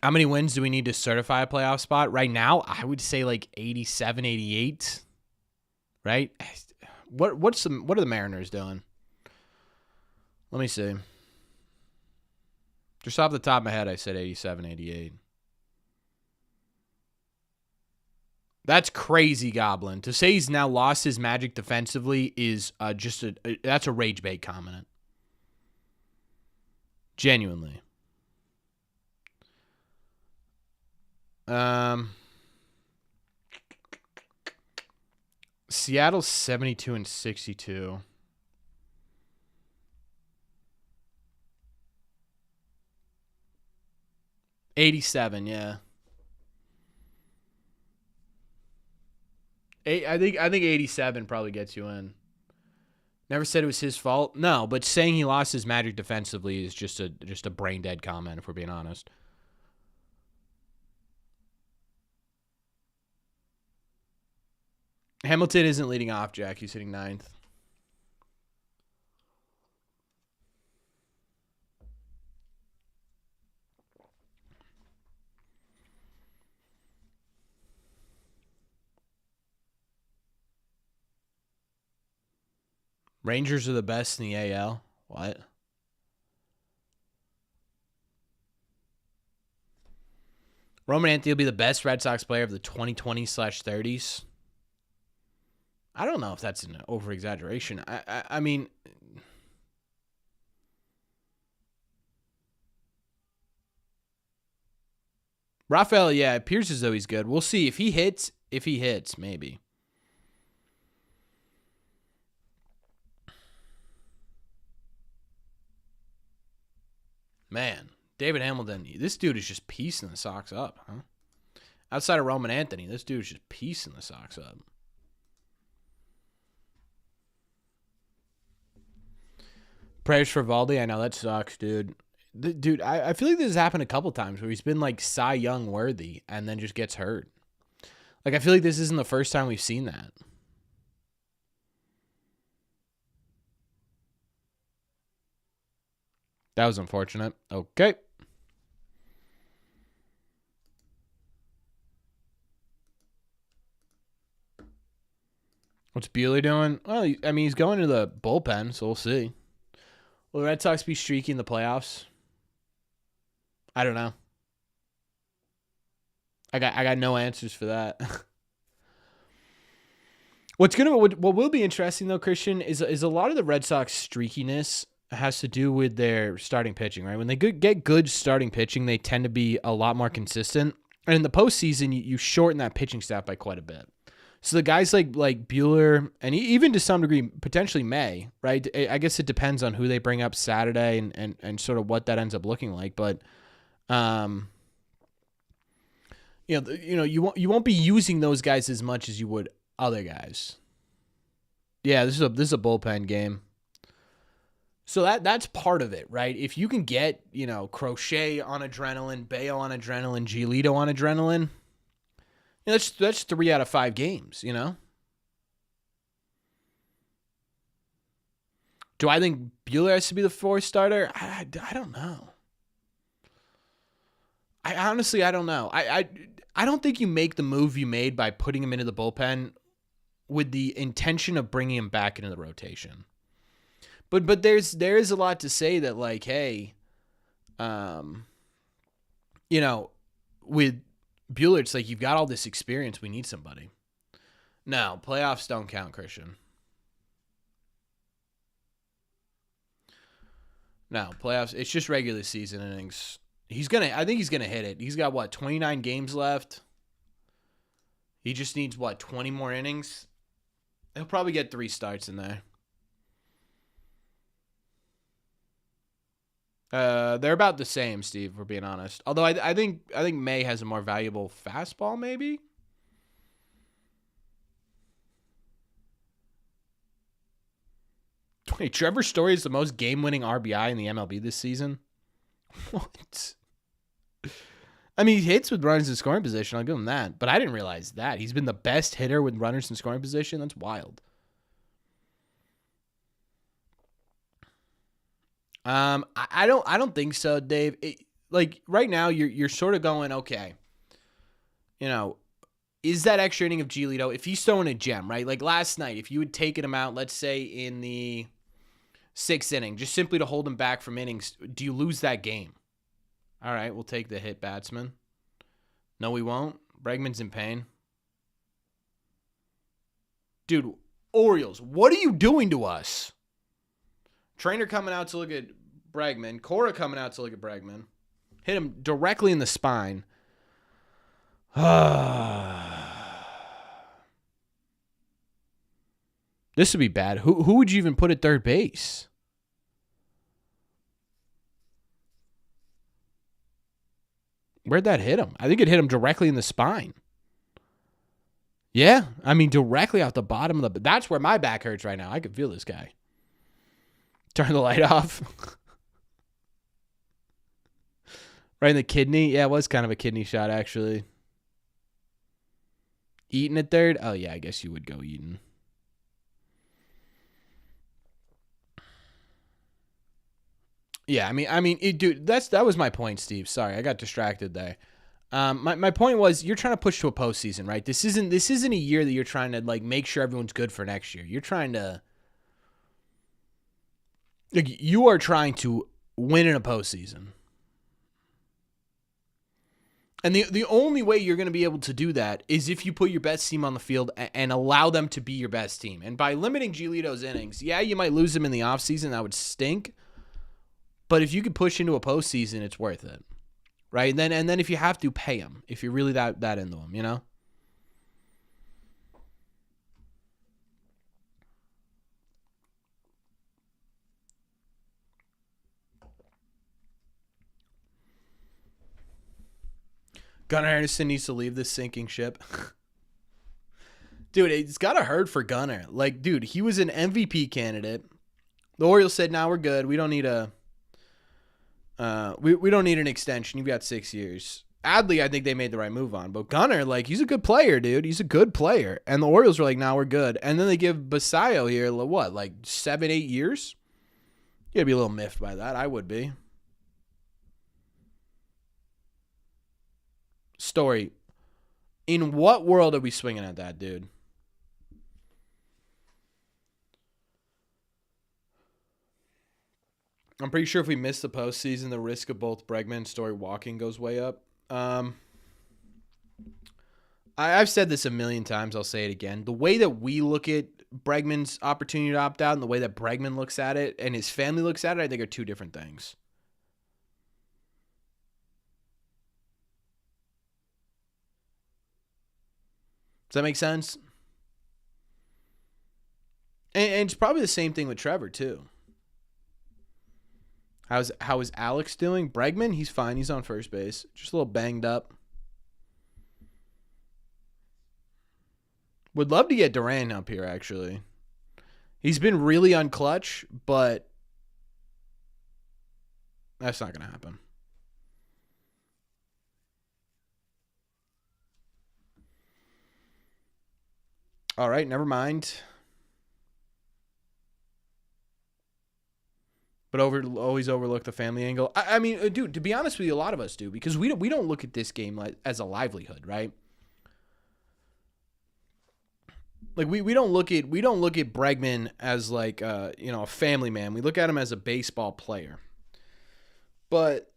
How many wins do we need to certify a playoff spot? Right now, I would say like 87, 88. Right? What are the Mariners doing? Let me see. Just off the top of my head, I said 87, 88. That's crazy, Goblin. To say he's now lost his magic defensively is that's a rage bait comment. Genuinely. Seattle's 72 and 62. $87, yeah. I think 87 probably gets you in. Never said it was his fault. No, but saying he lost his magic defensively is just a brain dead comment, if we're being honest. Hamilton isn't leading off, Jack. He's hitting 9th. Rangers are the best in the AL. What? Roman Anthony will be the best Red Sox player of the 2020/30s. I don't know if that's an over-exaggeration. I mean, Raphaela, yeah, it appears as though he's good. We'll see if he hits. Maybe. Man, David Hamilton, this dude is just piecing the Sox up, huh? Outside of Roman Anthony, this dude is just piecing the Sox up. Prayers for Valdi. I know that sucks, dude. Dude, I feel like this has happened a couple times where he's been like Cy Young worthy and then just gets hurt. Like, I feel like this isn't the first time we've seen that. That was unfortunate. Okay. What's Buehler doing? Well, I mean, he's going to the bullpen, so we'll see. Will the Red Sox be streaky in the playoffs? I don't know. I got no answers for that. What will be interesting though, Christian, is a lot of the Red Sox streakiness has to do with their starting pitching, right? When they get good starting pitching, they tend to be a lot more consistent. And in the postseason, you shorten that pitching staff by quite a bit. So the guys like Buehler and even to some degree potentially May, right? I guess it depends on who they bring up Saturday and sort of what that ends up looking like. But you won't be using those guys as much as you would other guys. Yeah, this is a bullpen game. So that's part of it, right? If you can get, Crochet on adrenaline, Bayo on adrenaline, Giolito on adrenaline, that's 3 out of 5 games, Do I think Buehler has to be the 4th starter? I don't know. I honestly, I don't know. I don't think you make the move you made by putting him into the bullpen with the intention of bringing him back into the rotation. But there is a lot to say that, like, hey, um, you know, with Bueller, it's like you've got all this experience. We need somebody. No, playoffs don't count, Christian. No, playoffs. It's just regular season innings. I think he's gonna hit it. He's got what, 29 games left. He just needs what, 20 more innings. He'll probably get 3 starts in there. They're about the same, Steve. For being honest, although I think May has a more valuable fastball, maybe. Wait, Trevor Story is the most game-winning RBI in the MLB this season. What? I mean, he hits with runners in scoring position. I'll give him that. But I didn't realize that. He's been the best hitter with runners in scoring position. That's wild. I don't think so, Dave. Like right now, you're sort of going, okay. You know, is that extra inning of Giolito, if he's throwing a gem, right? Like last night, if you had taken him out, let's say in the 6th inning, just simply to hold him back from innings, do you lose that game? All right, we'll take the hit batsman. No, we won't. Bregman's in pain. Dude, Orioles, what are you doing to us? Trainer coming out to look at Bregman. Cora coming out to look at Bregman. Hit him directly in the spine. This would be bad. Who would you even put at third base? Where'd that hit him? I think it hit him directly in the spine. Yeah, I mean directly off the bottom of the... That's where my back hurts right now. I can feel this guy. Turn the light off. Right in the kidney. Yeah, it was kind of a kidney shot, actually. Eaton at third? Oh, yeah, I guess you would go Eaton. Yeah, I mean, dude, that was my point, Steve. Sorry, I got distracted there. My point was you're trying to push to a postseason, right? This isn't a year that you're trying to like make sure everyone's good for next year. You're trying to, like, you are trying to win in a postseason. And the only way you're going to be able to do that is if you put your best team on the field and allow them to be your best team. And by limiting Giolito's innings, yeah, you might lose him in the offseason. That would stink. But if you could push into a postseason, it's worth it, right? And then if you have to, pay him if you're really that into him, you know. Gunnar Henderson needs to leave this sinking ship. Dude, it's got to hurt for Gunnar. Like, dude, he was an MVP candidate. The Orioles said, "Now we're good. We don't need a." We don't need an extension. You've got 6 years. Adley, I think they made the right move on. But Gunnar, like, he's a good player, dude. He's a good player. And the Orioles were like, "Now we're good." And then they give Basayo here, what, like 7, 8 years? You'd be a little miffed by that. I would be. Story. In what world are we swinging at that, dude? I'm pretty sure if we miss the postseason, the risk of both Bregman and Story walking goes way up. I've said this a million times. I'll say it again. The way that we look at Bregman's opportunity to opt out and the way that Bregman looks at it and his family looks at it, I think are two different things. Does that make sense? And it's probably the same thing with Trevor, too. How is Alex doing? Bregman, he's fine. He's on first base. Just a little banged up. Would love to get Duran up here, actually. He's been really unclutch, but that's not going to happen. All right, never mind. but always overlook the family angle. I mean, dude, to be honest with you, a lot of us do, because we don't look at this game as a livelihood, right? Like we don't look at Bregman as like a family man. We look at him as a baseball player. But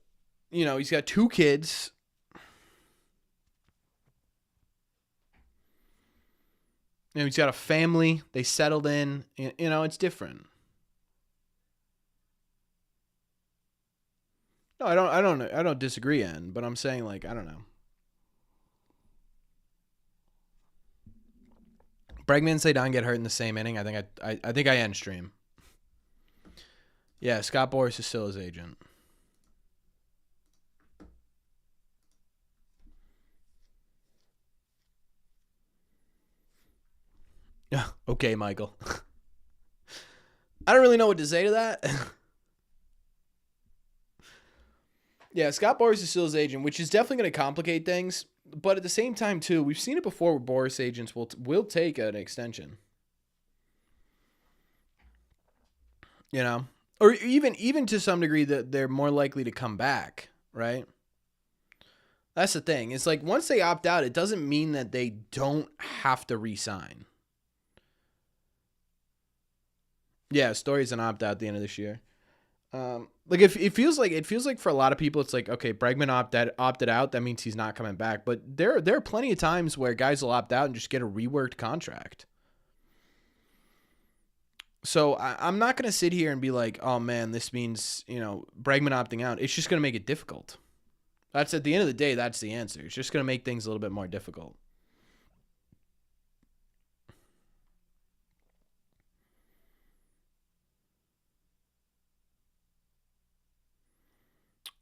he's got 2 kids. He's got a family. They settled in. It's different. No, I don't disagree, but I'm saying, like, I don't know. Bregman say Don get hurt in the same inning. I think I end stream. Yeah, Scott Boras is still his agent. Yeah, okay, Michael. I don't really know what to say to that. Yeah, Scott Boras is still his agent, which is definitely going to complicate things. But at the same time, too, we've seen it before where Boras agents will take an extension. Or even to some degree that they're more likely to come back, right? That's the thing. It's like once they opt out, it doesn't mean that they don't have to re-sign. Yeah, Story's an opt out at the end of this year. Like it feels like for a lot of people, it's like, okay, Bregman opted out. That means he's not coming back. But there are plenty of times where guys will opt out and just get a reworked contract. So I'm not going to sit here and be like, oh man, this means, Bregman opting out. It's just going to make it difficult. That's at the end of the day, that's the answer. It's just going to make things a little bit more difficult.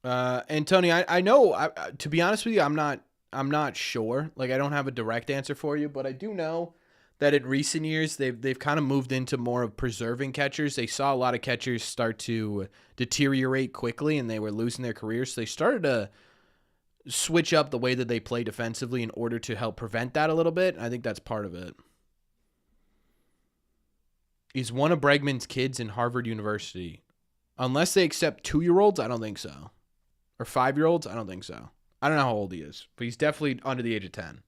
And Tony, I know, to be honest with you, I'm not sure. Like, I don't have a direct answer for you, but I do know that in recent years they've kind of moved into more of preserving catchers. They saw a lot of catchers start to deteriorate quickly, and they were losing their careers. So they started to switch up the way that they play defensively in order to help prevent that a little bit. I think that's part of it. He's one of Bregman's kids in Harvard University. Unless they accept 2-year-olds, I don't think so. Or 5-year-olds, I don't think so. I don't know how old he is, but he's definitely under the age of 10.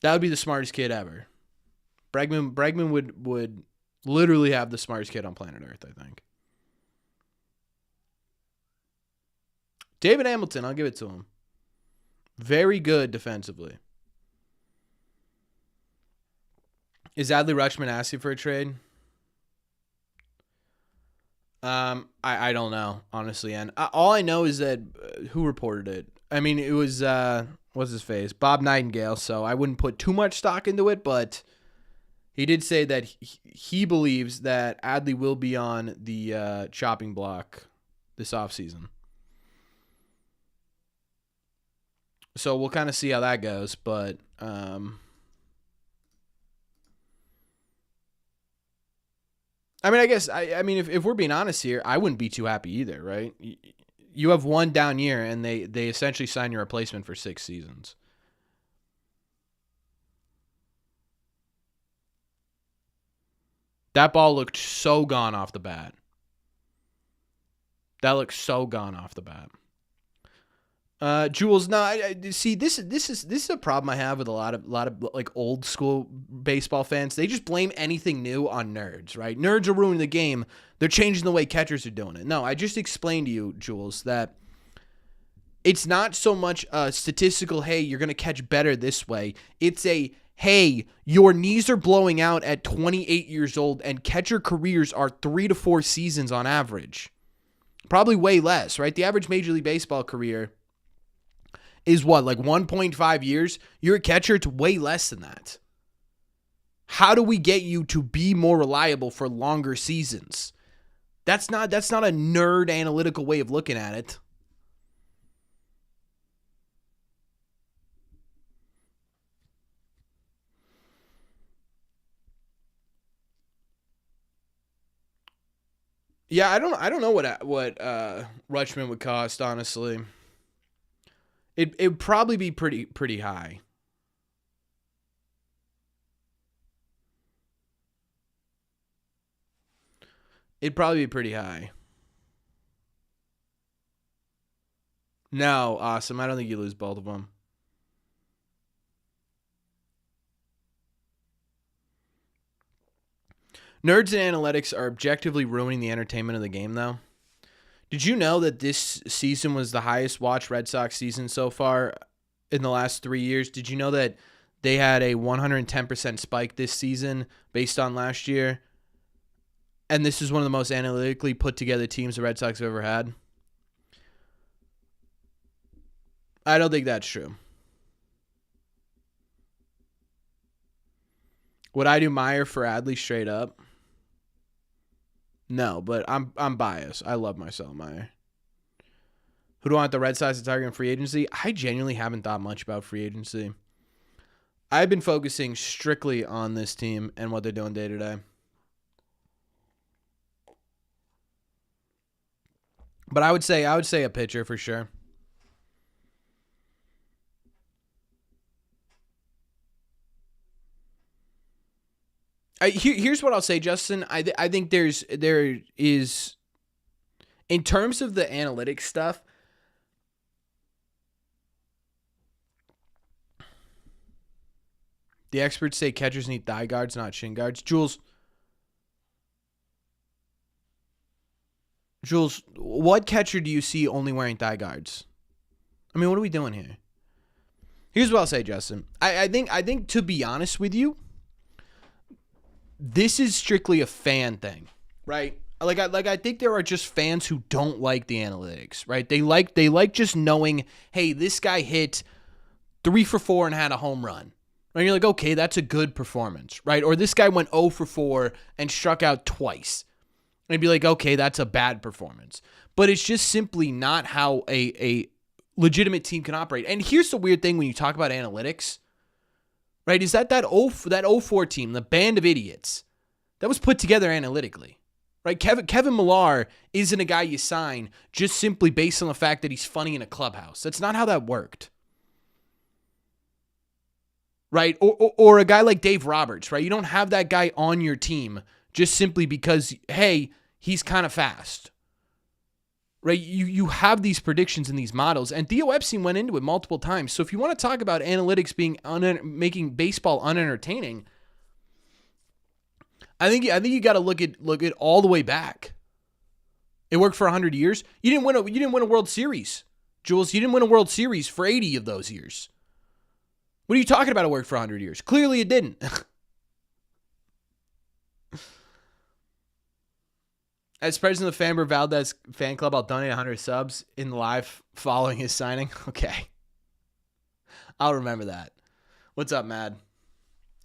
That would be the smartest kid ever. Bregman would literally have the smartest kid on planet Earth, I think. David Hamilton, I'll give it to him. Very good defensively. Is Adley Rutschman asking for a trade? I don't know, honestly. And all I know is that who reported it? I mean, it was, what's his face? Bob Nightingale. So I wouldn't put too much stock into it, but he did say that he believes that Adley will be on the chopping block this offseason. So we'll kind of see how that goes, but I mean, I guess, if we're being honest here, I wouldn't be too happy either, right? You have one down year, and they essentially sign your replacement for 6 seasons. That ball looked so gone off the bat. That looks so gone off the bat. Jules, no, see, this is a problem I have with a lot of like old school baseball fans. They just blame anything new on nerds, right? Nerds are ruining the game. They're changing the way catchers are doing it. No, I just explained to you, Jules, that it's not so much a statistical, hey, you're going to catch better this way. It's a, hey, your knees are blowing out at 28 years old, and catcher careers are 3 to 4 seasons on average. Probably way less, right? The average Major League Baseball career is what, like 1.5 years? You're a catcher, it's way less than that. How do we get you to be more reliable for longer seasons? That's not a nerd analytical way of looking at it. Yeah, I don't know what Rutschman would cost, honestly. It would probably be pretty high. It'd probably be pretty high. No, awesome. I don't think you lose both of them. Nerds and analytics are objectively ruining the entertainment of the game, though. Did you know that this season was the highest watched Red Sox season so far in the last 3 years? Did you know that they had a 110% spike this season based on last year? And this is one of the most analytically put together teams the Red Sox have ever had. I don't think that's true. Would I do Meyer for Adley straight up? No, but I'm biased. I love Marcelo Meyer. Who do I want the Red Sox to target in free agency? I genuinely haven't thought much about free agency. I've been focusing strictly on this team and what they're doing day to day. But I would say a pitcher for sure. Here's what I'll say, Justin. I think there is, in terms of the analytics stuff, the experts say catchers need thigh guards, not shin guards. Jules, what catcher do you see only wearing thigh guards? I mean, what are we doing here? Here's what I'll say, Justin. I think to be honest with you, this is strictly a fan thing, right? I think there are just fans who don't like the analytics, right? They like just knowing, hey, this guy hit 3 for 4 and had a home run. And you're like, okay, that's a good performance, right? Or this guy went 0 for 4 and struck out twice. And be like, okay, that's a bad performance. But it's just simply not how a legitimate team can operate. And here's the weird thing when you talk about analytics, right, is that 0-4 team, the band of idiots, that was put together analytically, right? Kevin Millar isn't a guy you sign just simply based on the fact that he's funny in a clubhouse. That's not how that worked, right? Or a guy like Dave Roberts, right? You don't have that guy on your team just simply because, hey, he's kind of fast, right? You have these predictions and these models, and Theo Epstein went into it multiple times. So if you want to talk about analytics being making baseball unentertaining, I think you got to look at all the way back. It worked for 100 years. You didn't win a World Series, Jules. You didn't win a World Series for 80 of those years. What are you talking about? It worked for 100 years. Clearly, it didn't. As president of the Framber Valdez fan club, I'll donate 100 subs in live following his signing. Okay. I'll remember that. What's up, Mad?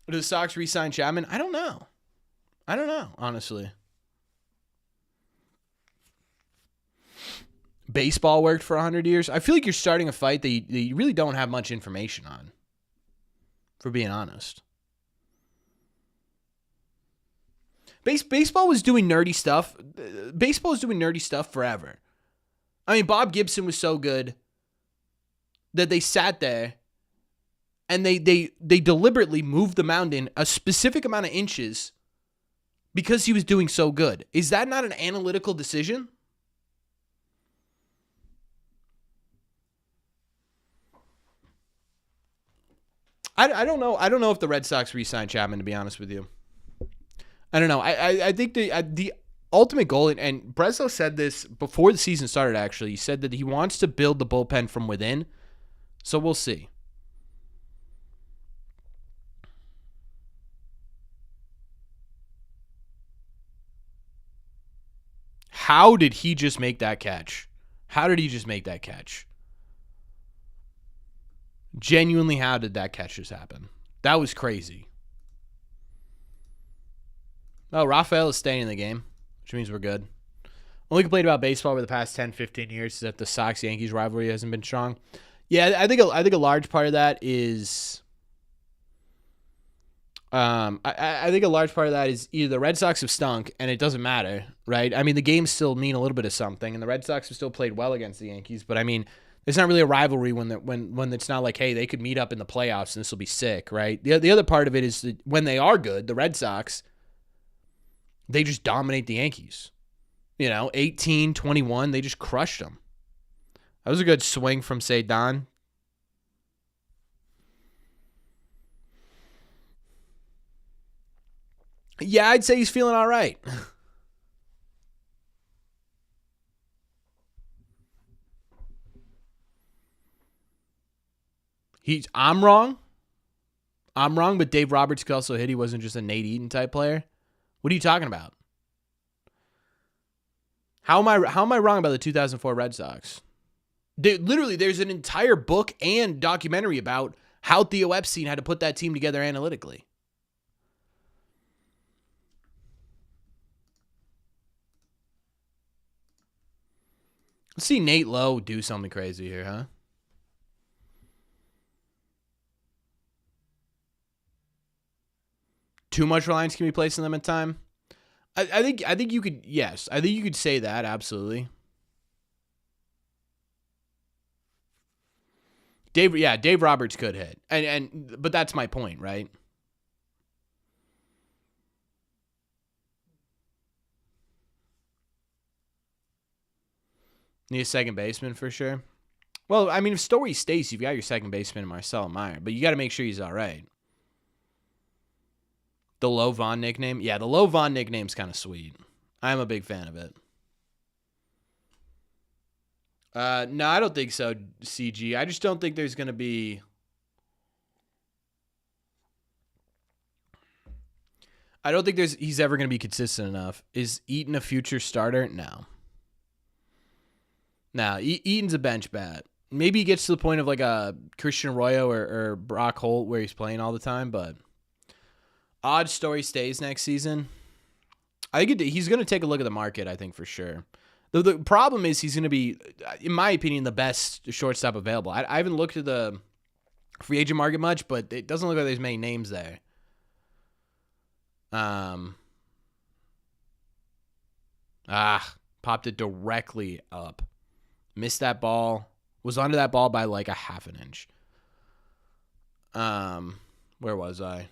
Do the Sox re-sign Chapman? I don't know, honestly. Baseball worked for 100 years. I feel like you're starting a fight that you really don't have much information on, for being honest. Baseball was doing nerdy stuff. Baseball was doing nerdy stuff forever. I mean, Bob Gibson was so good that they sat there and they deliberately moved the mound in a specific amount of inches because he was doing so good. Is that not an analytical decision? I don't know. I don't know if the Red Sox re-signed Chapman, to be honest with you. I don't know. I think the ultimate goal, and Breslow said this before the season started, actually. He said that he wants to build the bullpen from within. So we'll see. How did he just make that catch? Genuinely, how did that catch just happen? That was crazy. Oh, Raphaela is staying in the game, which means we're good. Only complaint about baseball over the past 10, 15 years is that the Sox-Yankees rivalry hasn't been strong. Yeah, I think a large part of that is I think a large part of that is either the Red Sox have stunk and it doesn't matter, right? I mean, the games still mean a little bit of something, and the Red Sox have still played well against the Yankees, but I mean, it's not really a rivalry when it's not like, hey, they could meet up in the playoffs and this will be sick, right? The other part of it is that when they are good, the Red Sox, they just dominate the Yankees. 18-21. They just crushed them. That was a good swing from Don. Yeah, I'd say he's feeling all right. I'm wrong. But Dave Roberts could also hit. He wasn't just a Nate Eaton type player. What are you talking about? How am I wrong about the 2004 Red Sox? Literally, there's an entire book and documentary about how Theo Epstein had to put that team together analytically. Let's see Nate Lowe do something crazy here, huh? Too much reliance can be placed on them at time. I think you could, yes. I think you could say that, absolutely. Dave Roberts could hit. But that's my point, right? Need a second baseman for sure. Well, I mean, if Story stays, you've got your second baseman, Marcelo Meyer, but you got to make sure he's all right. The Low Vaughn nickname? Yeah, the Low Vaughn nickname's kind of sweet. I'm a big fan of it. No, I don't think so, CG. I just don't think there's going to be... I don't think he's ever going to be consistent enough. Is Eaton a future starter? No. Eaton's a bench bat. Maybe he gets to the point of like a Christian Arroyo or Brock Holt where he's playing all the time, but odd Story stays next season. I think he's going to take a look at the market, I think, for sure. The problem is he's going to be, in my opinion, the best shortstop available. I haven't looked at the free agent market much, but it doesn't look like there's many names there. Popped it directly up. Missed that ball. Was under that ball by like a half an inch. Where was I?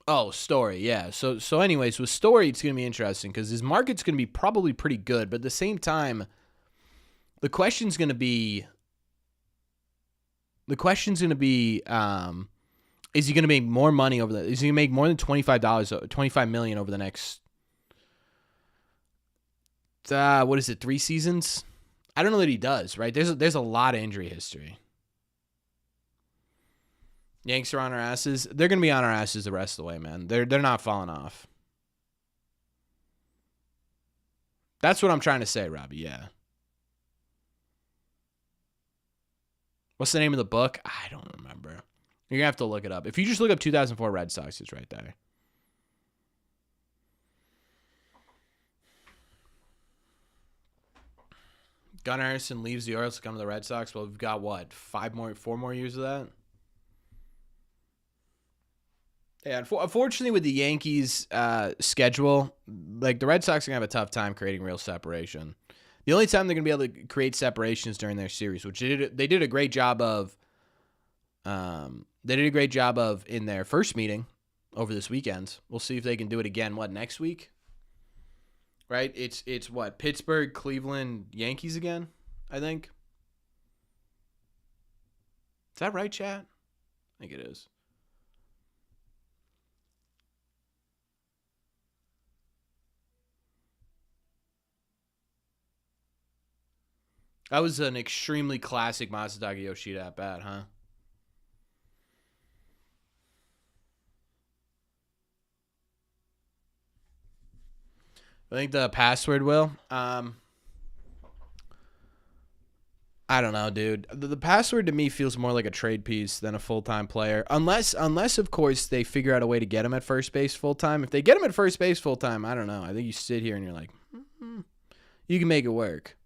Oh, Story, yeah. So anyways, with Story, it's going to be interesting because his market's going to be probably pretty good, but at the same time, the question's going to be, is he going to make more money over is he going to make more than $25 million over the next, 3 seasons? I don't know that he does, right? There's a lot of injury history. Yanks are on our asses. They're going to be on our asses the rest of the way, man. They're not falling off. That's what I'm trying to say, Robbie, yeah. What's the name of the book? I don't remember. You're going to have to look it up. If you just look up 2004 Red Sox, it's right there. Gunnar Harrison leaves the Orioles to come to the Red Sox. Well, we've got, 4 more years of that? Yeah, unfortunately with the Yankees' schedule, like the Red Sox are going to have a tough time creating real separation. The only time they're going to be able to create separation is during their series, which they did a great job of. They did a great job of in their first meeting over this weekend. We'll see if they can do it again. Next week? Right? It's Pittsburgh, Cleveland, Yankees again, I think. Is that right, chat? I think it is. That was an extremely classic Masataka Yoshida at bat, huh? I think the password will. I don't know, dude. The password to me feels more like a trade piece than a full-time player. Unless of course, they figure out a way to get him at first base full-time. If they get him at first base full-time, I don't know. I think you sit here and you're like, you can make it work.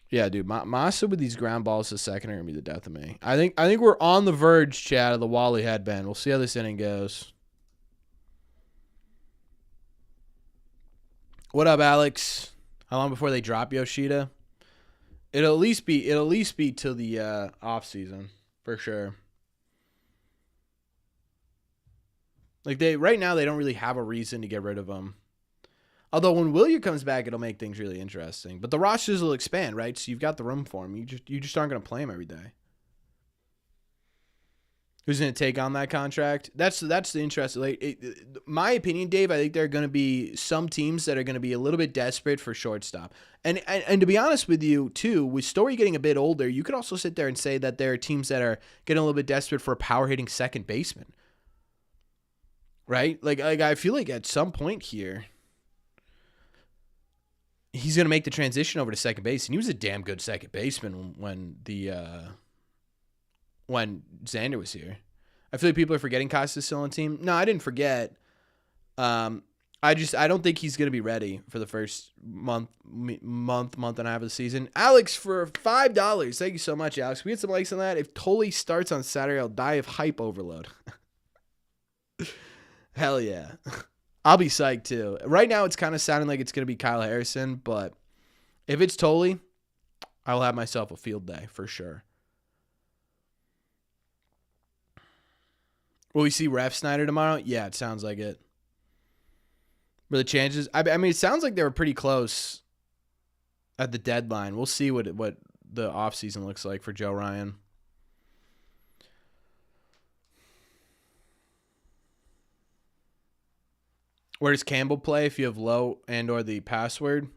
Yeah, dude. Masa with these ground balls to second are going to be the death of me. I think we're on the verge, Chad, of the Wally headband. We'll see how this inning goes. What up, Alex? How long before they drop Yoshida? It'll at least be till the offseason, for sure. Like right now they don't really have a reason to get rid of him. Although when Willier comes back, it'll make things really interesting. But the rosters will expand, right? So you've got the room for him. You just aren't going to play him every day. Who's going to take on that contract? That's the interest. My opinion, Dave, I think there are going to be some teams that are going to be a little bit desperate for shortstop. And to be honest with you, too, with Story getting a bit older, you could also sit there and say that there are teams that are getting a little bit desperate for a power-hitting second baseman. Right? Like I feel like at some point here, he's going to make the transition over to second base. And he was a damn good second baseman when Xander was here. I feel like people are forgetting Costa's still on the team. No, I didn't forget. I don't think he's going to be ready for the first month and a half of the season. Alex, for $5. Thank you so much, Alex. We had some likes on that. If Toley starts on Saturday, I'll die of hype overload. Hell yeah. I'll be psyched too. Right now, it's kind of sounding like it's going to be Kyle Harrison, but if it's Toley, I'll have myself a field day for sure. Will we see Ref Snyder tomorrow? Yeah, it sounds like it. But the chances, I mean, it sounds like they were pretty close at the deadline. We'll see what the offseason looks like for Joe Ryan. Where does Campbell play if you have low and or the password?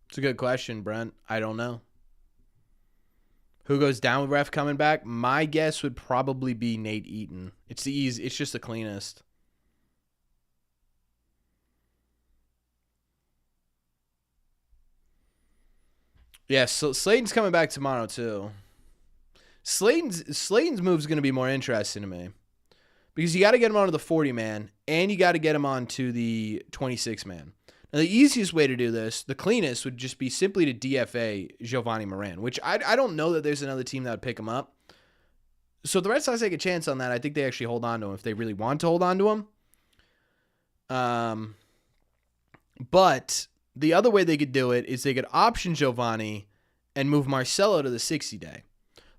It's a good question, Brent. I don't know. Who goes down with Ref coming back? My guess would probably be Nate Eaton. It's the easy. It's just the cleanest. Yeah, so Slayton's coming back tomorrow too. Slayton's move is going to be more interesting to me because you got to get him onto the 40-man and you got to get him onto the 26-man. Now, the easiest way to do this, the cleanest, would just be simply to DFA Giovanni Moran, which I don't know that there's another team that would pick him up. So if the Red Sox take a chance on that, I think they actually hold on to him if they really want to hold on to him. But the other way they could do it is they could option Giovanni and move Marcelo to the 60-day.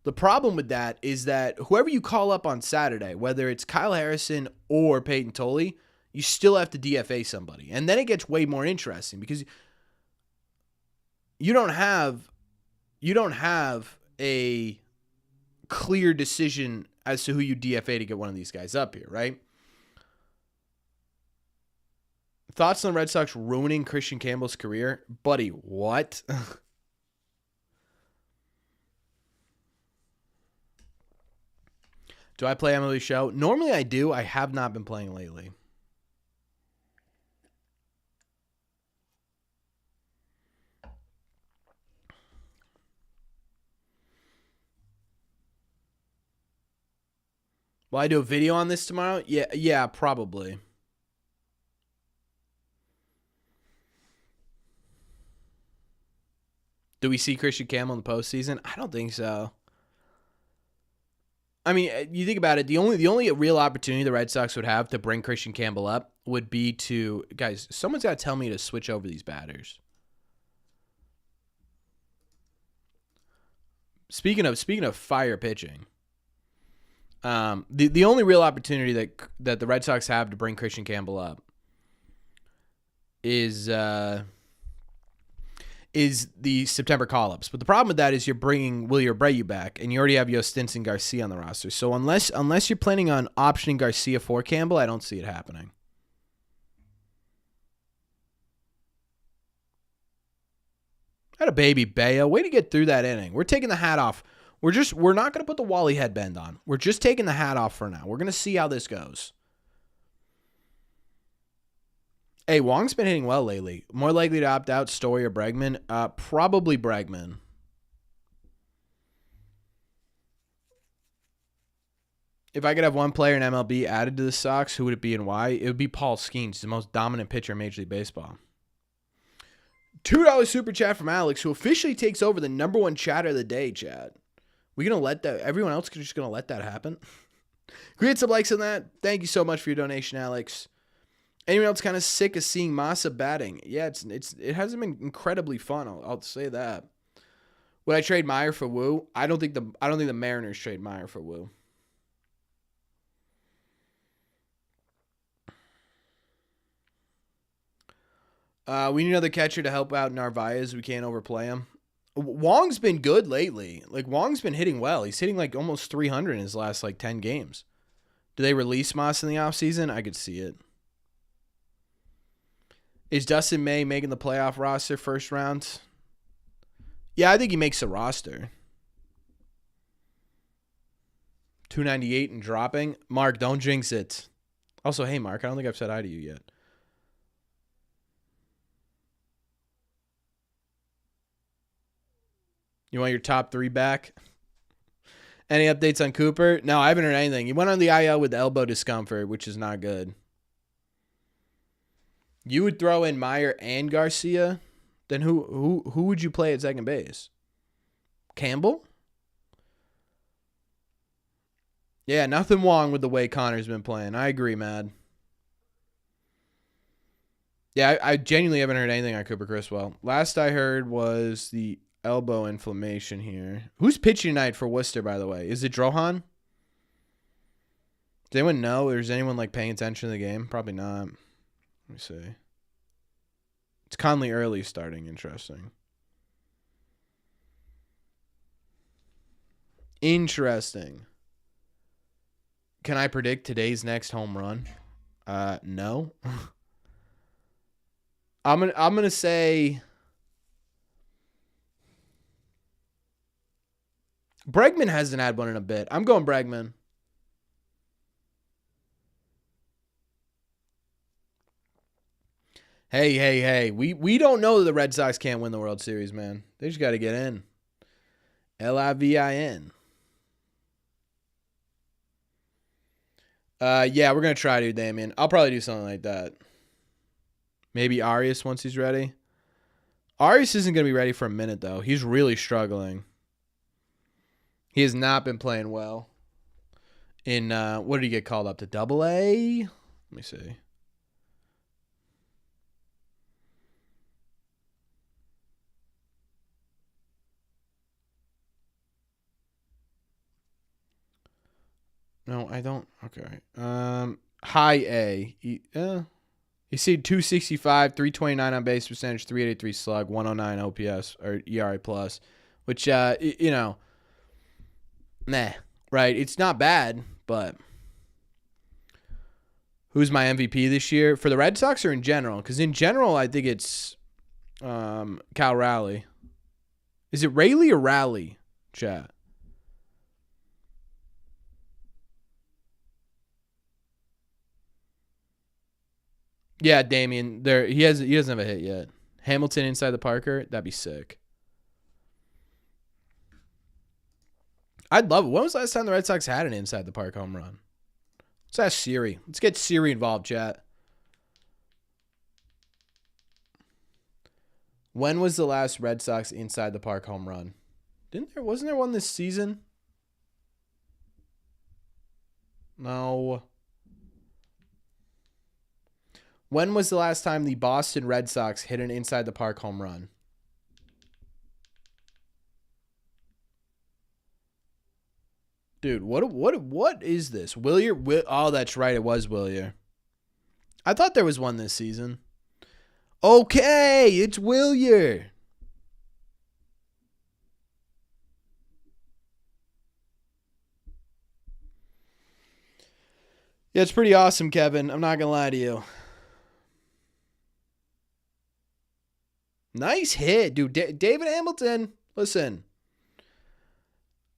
The problem with that is that whoever you call up on Saturday, whether it's Kyle Harrison or Peyton Toley, you still have to DFA somebody. And then it gets way more interesting because you don't have a clear decision as to who you DFA to get one of these guys up here, right? Thoughts on the Red Sox ruining Christian Campbell's career? Buddy, what? Do I play MLB Show? Normally I do. I have not been playing lately. Will I do a video on this tomorrow? Yeah, probably. Do we see Christian Campbell in the postseason? I don't think so. I mean, you think about it, the only real opportunity the Red Sox would have to bring Christian Campbell up would be to, guys, someone's got to tell me to switch over these batters. Speaking of fire pitching, the only real opportunity that the Red Sox have to bring Christian Campbell up is the September call-ups. But the problem with that is you're bringing Wilyer Abreu back, and you already have Yostinson Garcia on the roster. So unless you're planning on optioning Garcia for Campbell, I don't see it happening. Had a baby, Bayo. Way to get through that inning. We're taking the hat off. We're not going to put the Wally headband on. We're just taking the hat off for now. We're going to see how this goes. Hey, Wong's been hitting well lately. More likely to opt out, Story or Bregman? Probably Bregman. If I could have one player in MLB added to the Sox, who would it be and why? It would be Paul Skeens, the most dominant pitcher in Major League Baseball. $2 super chat from Alex, who officially takes over the number one chatter of the day, Chad. We gonna let that? Everyone else just gonna let that happen? Create some likes on that. Thank you so much for your donation, Alex. Anyone else kind of sick of seeing Massa batting? Yeah, it hasn't been incredibly fun. I'll say that. Would I trade Meyer for Wu? I don't think the Mariners trade Meyer for Wu. We need another catcher to help out Narvaez. We can't overplay him. Wong's been good lately. Like, Wong's been hitting well. He's hitting like almost 300 in his last like 10 games. Do they release Moss in the offseason? I could see it. Is Dustin May making the playoff roster first round? Yeah, I think he makes the roster. 298 and dropping. Mark, don't jinx it. Also, hey, Mark, I don't think I've said hi to you yet. You want your top 3 back? Any updates on Cooper? No, I haven't heard anything. He went on the IL with elbow discomfort, which is not good. You would throw in Meyer and Garcia? Then who would you play at second base? Campbell? Yeah, nothing wrong with the way Connor's been playing. I agree, Mad. Yeah, I genuinely haven't heard anything on Cooper Criswell. Last I heard was the elbow inflammation here. Who's pitching tonight for Worcester, by the way? Is it Drohan? Does anyone know? Or is anyone like paying attention to the game? Probably not. Let me see. It's Conley early starting. Interesting. Interesting. Can I predict today's next home run? No. I'm gonna say Bregman hasn't had one in a bit. I'm going Bregman. Hey. We don't know that the Red Sox can't win the World Series, man. They just got to get in. LIVIN. Yeah, we're going to try to, Damien. I'll probably do something like that. Maybe Arias once he's ready. Arias isn't going to be ready for a minute, though. He's really struggling. He has not been playing well. In, what did he get called up to? AA? Let me see. No, I don't. Okay. High A. You see 265, 329 on base percentage, 383 slug, 109 OPS or ERA plus, which meh, right? It's not bad, but who's my MVP this year for the Red Sox or in general? Because in general, I think it's Cal Raleigh. Is it Raleigh or Raleigh? Chat. Yeah, Damien. He doesn't have a hit yet. Hamilton inside the Parker. That'd be sick. I'd love it. When was the last time the Red Sox had an inside the park home run? Let's ask Siri. Let's get Siri involved, chat. When was the last Red Sox inside the park home run? Wasn't there one this season? No. When was the last time the Boston Red Sox hit an inside the park home run? Dude, what is this? Willier? Oh, that's right. It was Willier. I thought there was one this season. Okay, it's Willier. Yeah, it's pretty awesome, Kevin. I'm not going to lie to you. Nice hit, dude. David Hamilton, listen.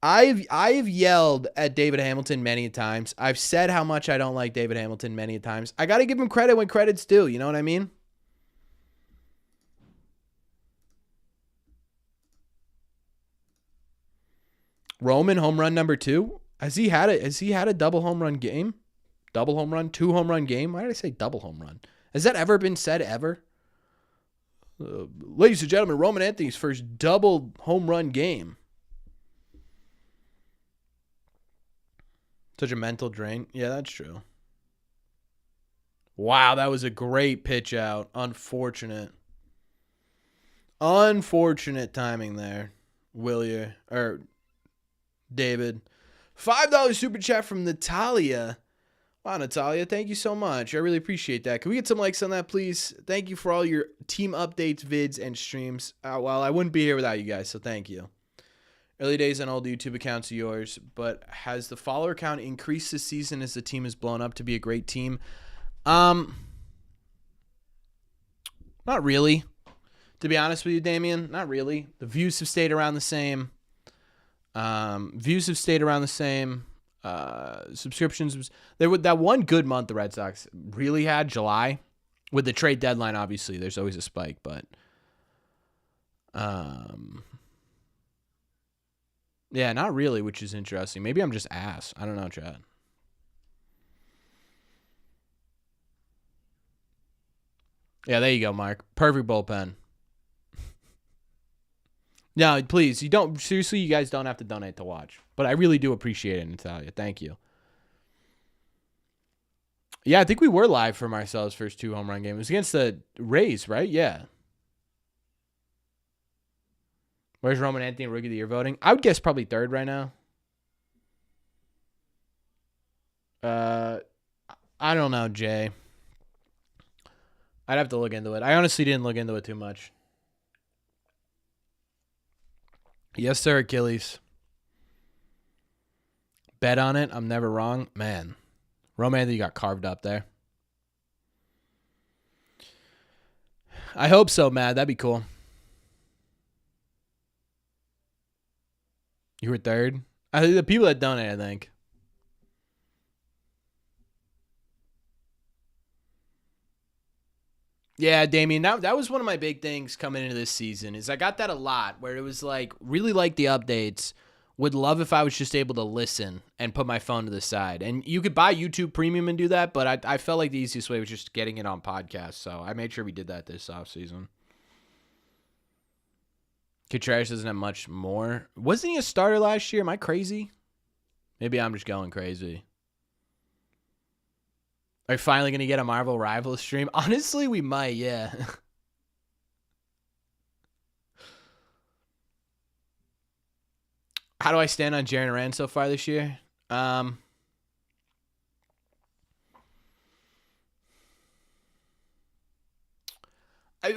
I've yelled at David Hamilton many times. I've said how much I don't like David Hamilton many times. I got to give him credit when credit's due. You know what I mean? Roman home run number 2. Has he had a double home run game? Double home run, 2 home run game? Why did I say double home run? Has that ever been said ever? Ladies and gentlemen, Roman Anthony's first double home run game. Such a mental drain. Yeah, that's true. Wow, that was a great pitch out. Unfortunate timing there. David. $5 super chat from Natalia. Wow, Natalia, thank you so much. I really appreciate that. Can we get some likes on that, please? Thank you for all your team updates, vids, and streams. Well, I wouldn't be here without you guys, so thank you. Early days on all the YouTube accounts are yours, but has the follower count increased this season as the team has blown up to be a great team? Not really. To be honest with you, Damien, not really. The views have stayed around the same. Subscriptions, there was that one good month the Red Sox really had, July, with the trade deadline. Obviously, there's always a spike, but yeah, not really, which is interesting. Maybe I'm just ass. I don't know, Chad. Yeah, there you go, Mark. Perfect bullpen. No, please, you don't. Seriously, you guys don't have to donate to watch. But I really do appreciate it, Natalia. Thank you. Yeah, I think we were live from Marcel's first 2 home run game. It was against the Rays, right? Yeah. Where's Roman Anthony Rookie of the Year voting? I would guess probably 3rd right now. I don't know, Jay. I'd have to look into it. I honestly didn't look into it too much. Yes, sir, Achilles. Bet on it. I'm never wrong. Man, Roman Anthony got carved up there. I hope so, Matt. That'd be cool. You were 3rd? I think the people that donate, I think. Yeah, Damien, that was one of my big things coming into this season is I got that a lot where it was like, really like the updates, would love if I was just able to listen and put my phone to the side. And you could buy YouTube Premium and do that, but I felt like the easiest way was just getting it on podcast, so I made sure we did that this offseason. Contreras doesn't have much more. Wasn't he a starter last year? Am I crazy? Maybe I'm just going crazy. Are we finally going to get a Marvel Rivals stream? Honestly, we might, yeah. How do I stand on Jaren Rand so far this year?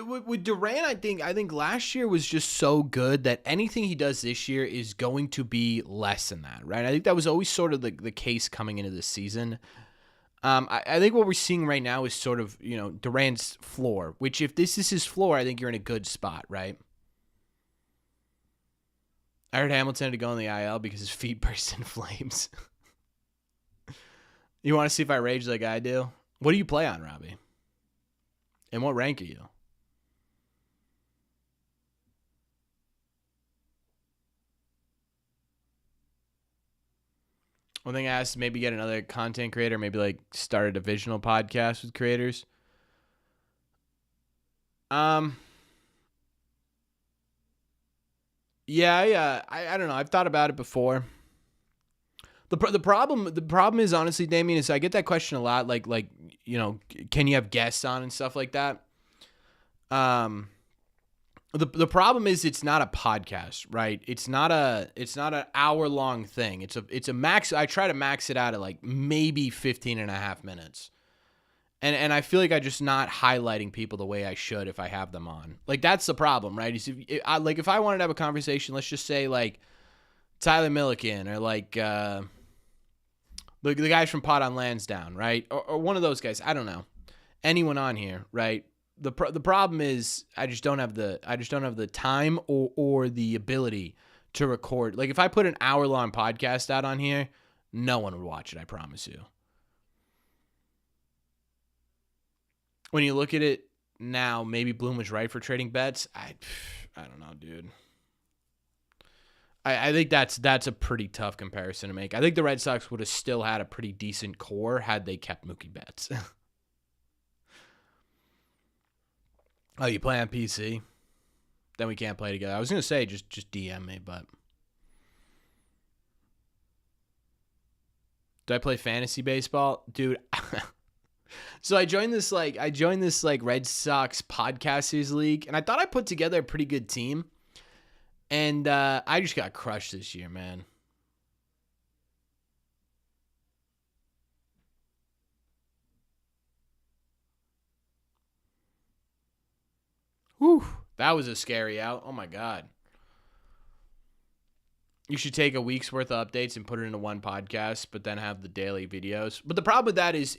With Durant, I think last year was just so good that anything he does this year is going to be less than that, right? I think that was always sort of the case coming into this season. I think what we're seeing right now is sort of, Durant's floor, which if this is his floor, I think you're in a good spot, right? I heard Hamilton had to go in the IL because his feet burst in flames. You want to see if I rage like I do? What do you play on, Robbie? And what rank are you? One thing I asked is maybe get another content creator, maybe like start a divisional podcast with creators. Yeah, I don't know. I've thought about it before. The problem is honestly, Damien, is I get that question a lot. Like can you have guests on and stuff like that? The problem is it's not a podcast, right? It's not an hour-long thing. It's a max. I try to max it out at like maybe 15 and a half minutes. And I feel like I'm just not highlighting people the way I should if I have them on. Like, that's the problem, right? Is if I wanted to have a conversation, let's just say like Tyler Milliken or like the guys from Pot on Lansdowne, right? Or one of those guys. I don't know. Anyone on here, right? The problem is I just don't have the time or the ability to record. Like, if I put an hour-long podcast out on here, no one would watch it, I promise you. When you look at it now, maybe Bloom was right for trading bets. I don't know, dude. I think that's a pretty tough comparison to make. I think the Red Sox would have still had a pretty decent core had they kept Mookie Betts. Oh, you play on PC? Then we can't play together. I was going to say just DM me, but... Do I play fantasy baseball? Dude... So I joined this Red Sox podcast series league, and I thought I put together a pretty good team, and I just got crushed this year, man. Whew, that was a scary out. Oh, my God. You should take a week's worth of updates and put it into one podcast, but then have the daily videos. But the problem with that is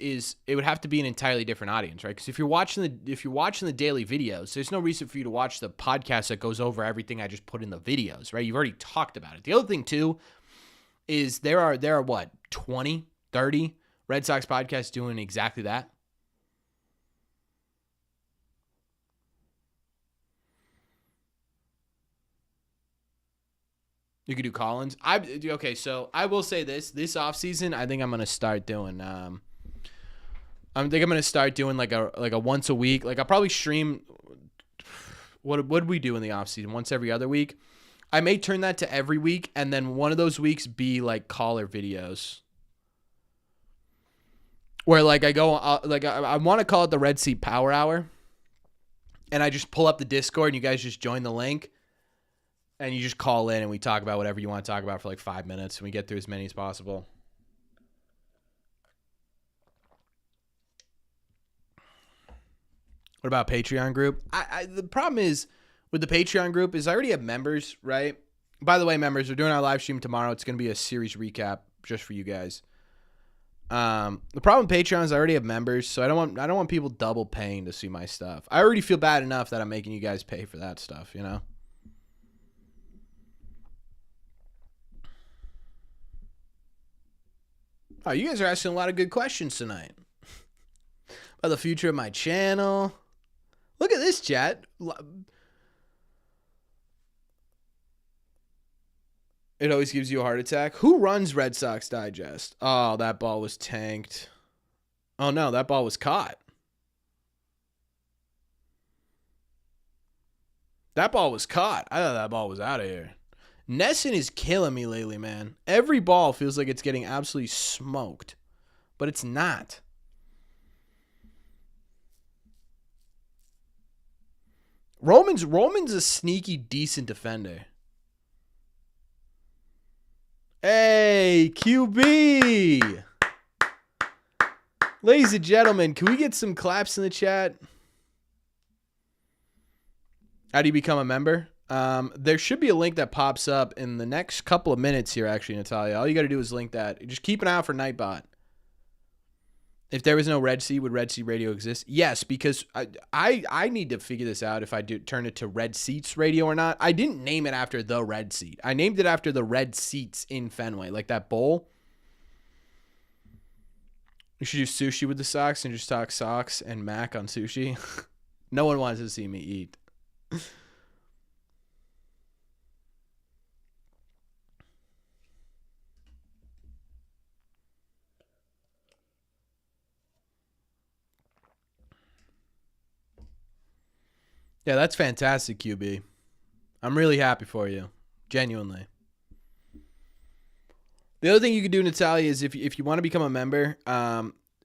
it would have to be an entirely different audience, right? Because if you're watching the daily videos, there's no reason for you to watch the podcast that goes over everything I just put in the videos, right? You've already talked about it. The other thing too is there are what, 20, 30 Red Sox podcasts doing exactly that. You could do Collins. Okay, so I will say this offseason, I think I'm gonna start doing like a once a week. Like I'll probably stream what would we do in the offseason? Once every other week. I may turn that to every week, and then one of those weeks be like caller videos. Where like I go I want to call it the Red Seat Power Hour. And I just pull up the Discord and you guys just join the link. And you just call in and we talk about whatever you want to talk about for like 5 minutes. And we get through as many as possible. What about Patreon group? The problem is with the Patreon group is I already have members, right? By the way, members, we're doing our live stream tomorrow. It's going to be a series recap just for you guys. The problem with Patreon is I already have members, so I don't want people double paying to see my stuff. I already feel bad enough that I'm making you guys pay for that stuff, you know? Oh, you guys are asking a lot of good questions tonight. About the future of my channel. Look at this, chat. It always gives you a heart attack. Who runs Red Sox Digest? Oh, that ball was tanked. Oh, no, that ball was caught. That ball was caught. I thought that ball was out of here. Nesson is killing me lately, man. Every ball feels like it's getting absolutely smoked, but it's not. Roman's a sneaky, decent defender. Hey, QB. Ladies and gentlemen, can we get some claps in the chat? How do you become a member? There should be a link that pops up in the next couple of minutes here, actually, Natalia. All you got to do is link that. Just keep an eye out for Nightbot. If there was no Red Sea, would Red Sea Radio exist? Yes, because I need to figure this out if I do turn it to Red Seats Radio or not. I didn't name it after the Red Seat. I named it after the Red Seats in Fenway, like that bowl. We should do sushi with the Sox and just talk Sox and Mac on sushi. No one wants to see me eat. Yeah, that's fantastic, QB. I'm really happy for you. Genuinely. The other thing you could do, Natalia, is if you want to become a member,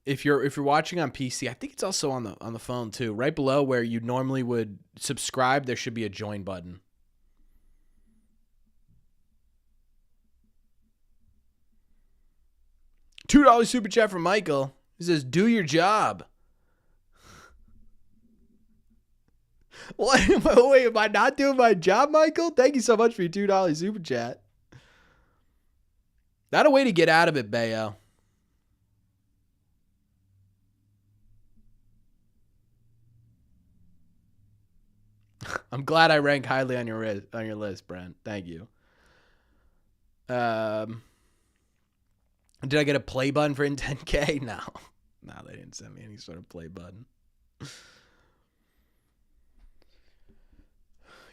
if you're watching on PC, I think it's also on the phone too. Right below where you normally would subscribe, there should be a join button. $2 super chat from Michael. He says, "Do your job." What? Wait, am I not doing my job, Michael? Thank you so much for your $2 super chat. Not a way to get out of it, Bayo. I'm glad I rank highly on your list, Brent. Thank you. Did I get a play button for in 10K? No, they didn't send me any sort of play button.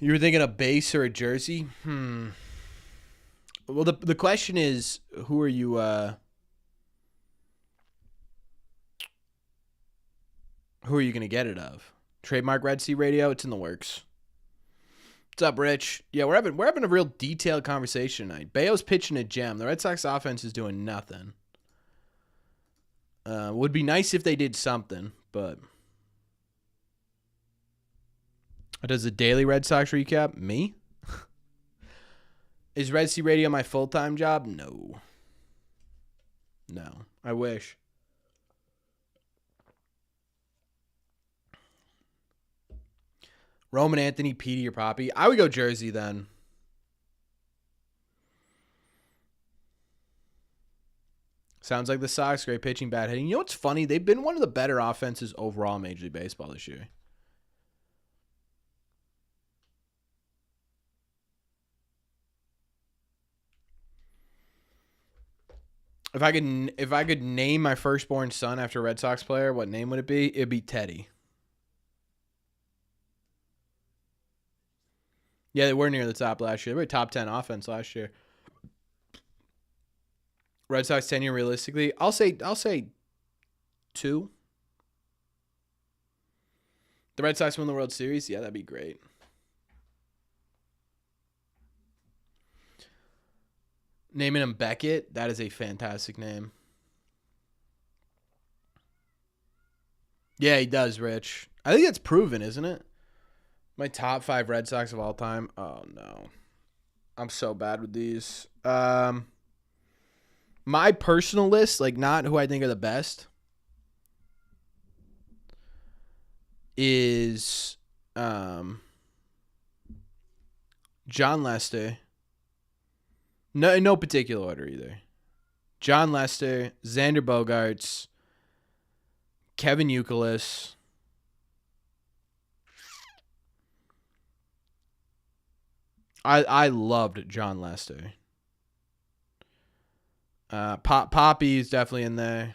You were thinking a base or a jersey? Well, the question is, who are you? Who are you gonna get it of? Trademark Red Sea Radio. It's in the works. What's up, Rich? Yeah, we're having a real detailed conversation tonight. Bayo's pitching a gem. The Red Sox offense is doing nothing. Would be nice if they did something, but. Does the daily Red Sox recap? Me? Is Red Sea Radio my full-time job? No. I wish. Roman Anthony, Petey, or Poppy. I would go Jersey then. Sounds like the Sox. Great pitching, bad hitting. You know what's funny? They've been one of the better offenses overall in Major League Baseball this year. If I could name my firstborn son after a Red Sox player, what name would it be? It'd be Teddy. Yeah, they were near the top last year. They were top 10 offense last year. Red Sox tenure realistically, I'll say 2. The Red Sox win the World Series, yeah, that'd be great. Naming him Beckett, that is a fantastic name. Yeah, he does, Rich. I think that's proven, isn't it? My top 5 Red Sox of all time. Oh, no. I'm so bad with these. My personal list, like not who I think are the best, is John Lester. No, in no particular order either. John Lester, Xander Bogaerts, Kevin Youkilis, I loved John Lester. Poppy is definitely in there.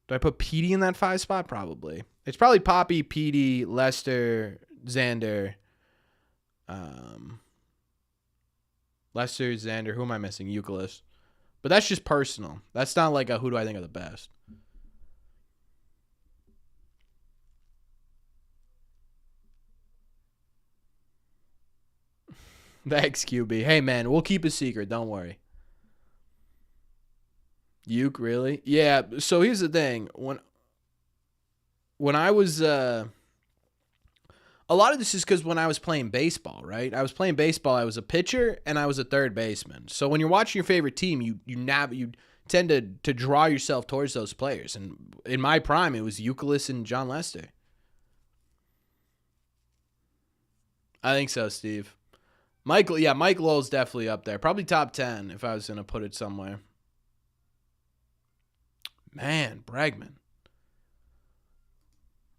Do I put Petey in that 5 spot? Probably. It's probably Poppy, Petey, Lester, Xander. Lester, Xander. Who am I missing? Youkilis. But that's just personal. That's not like a who do I think are the best. Thanks, QB. Hey, man, we'll keep a secret. Don't worry. Uke, really? Yeah, so here's the thing. When I was... a lot of this is because when I was playing baseball, right? I was playing baseball. I was a pitcher and I was a third baseman. So when you're watching your favorite team, you tend to draw yourself towards those players. And in my prime, it was Youkilis and John Lester. I think so, Steve. Mike Lowell's definitely up there. Probably top 10 if I was going to put it somewhere. Man, Bregman.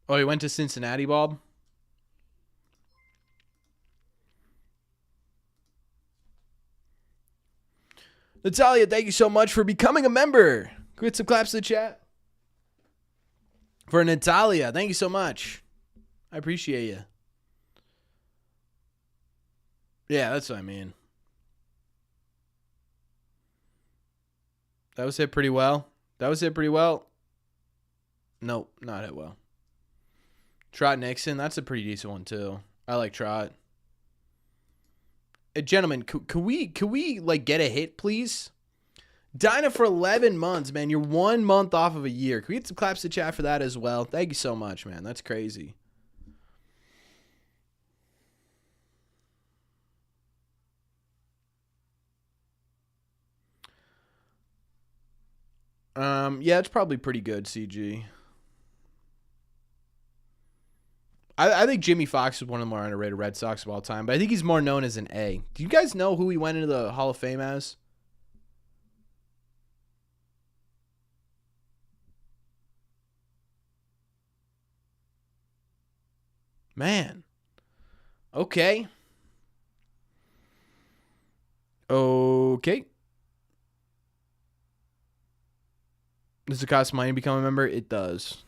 Oh, he went to Cincinnati, Bob? Natalia, thank you so much for becoming a member. Get some claps in the chat. For Natalia, thank you so much. I appreciate you. Yeah, that's what I mean. That was hit pretty well. Nope, not hit well. Trot Nixon, that's a pretty decent one too. I like Trot. Gentlemen, can we like get a hit, please? Dinah for 11 months, man. You're 1 month off of a year. Can we get some claps to chat for that as well? Thank you so much, man. That's crazy. Yeah, it's probably pretty good, CG. I think Jimmy Fox is one of the more underrated Red Sox of all time, but I think he's more known as an A. Do you guys know who he went into the Hall of Fame as? Man. Okay. Okay. Does it cost money to become a member? It does.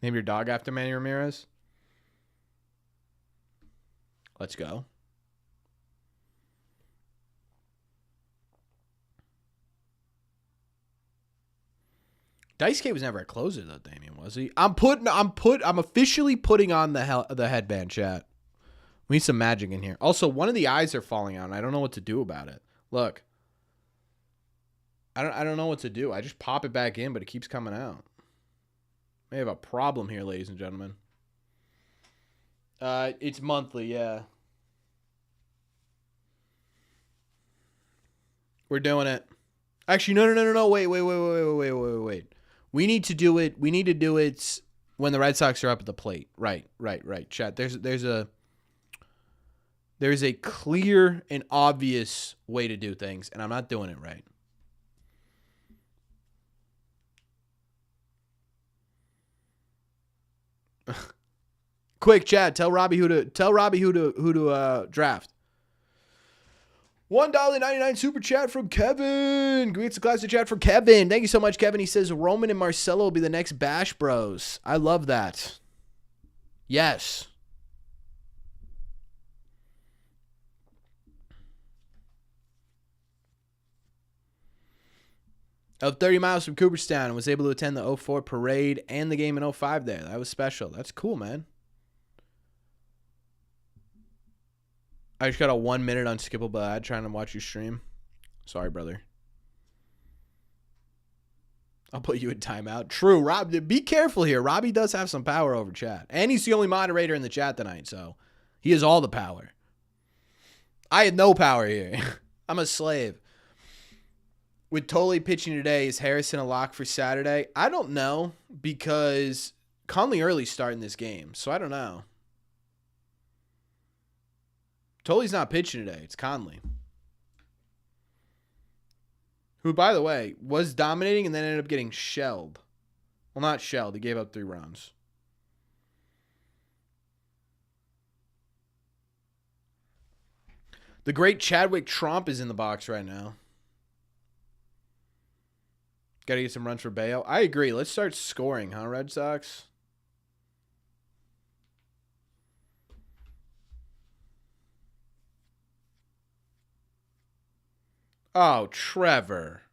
Name your dog after Manny Ramirez. Let's go. Dice K was never a closer though, Damien, was he? I'm officially putting on the headband, chat. We need some magic in here. Also, one of the eyes are falling out, and I don't know what to do about it. Look. I don't know what to do. I just pop it back in, but it keeps coming out. May have a problem here, ladies and gentlemen. It's monthly, yeah. We're doing it. Actually, no. Wait. We need to do it. when the Red Sox are up at the plate. Right. Chat. There's a clear and obvious way to do things, and I'm not doing it right. Quick, Chad, tell Robbie who to draft. $1.99 super chat from Kevin. Greets the classic chat from Kevin. Thank you so much, Kevin. He says Roman and Marcelo will be the next Bash Bros. I love that. Yes. Of 30 miles from Cooperstown and was able to attend the 04 parade and the game in 05 there. That was special. That's cool, man. I just got a 1 minute unskippable ad trying to watch you stream. Sorry, brother. I'll put you in timeout. True, Rob. Be careful here. Robbie does have some power over chat. And he's the only moderator in the chat tonight, so he has all the power. I had no power here. I'm a slave. With Toley pitching today, is Harrison a lock for Saturday? I don't know because Conley Early's starting this game, so I don't know. Toley's not pitching today. It's Conley. Who, by the way, was dominating and then ended up getting shelled. Well, not shelled. He gave up 3 runs. The great Chadwick Tromp is in the box right now. Got to get some runs for Bayo. I agree. Let's start scoring, huh, Red Sox? Oh, Trevor.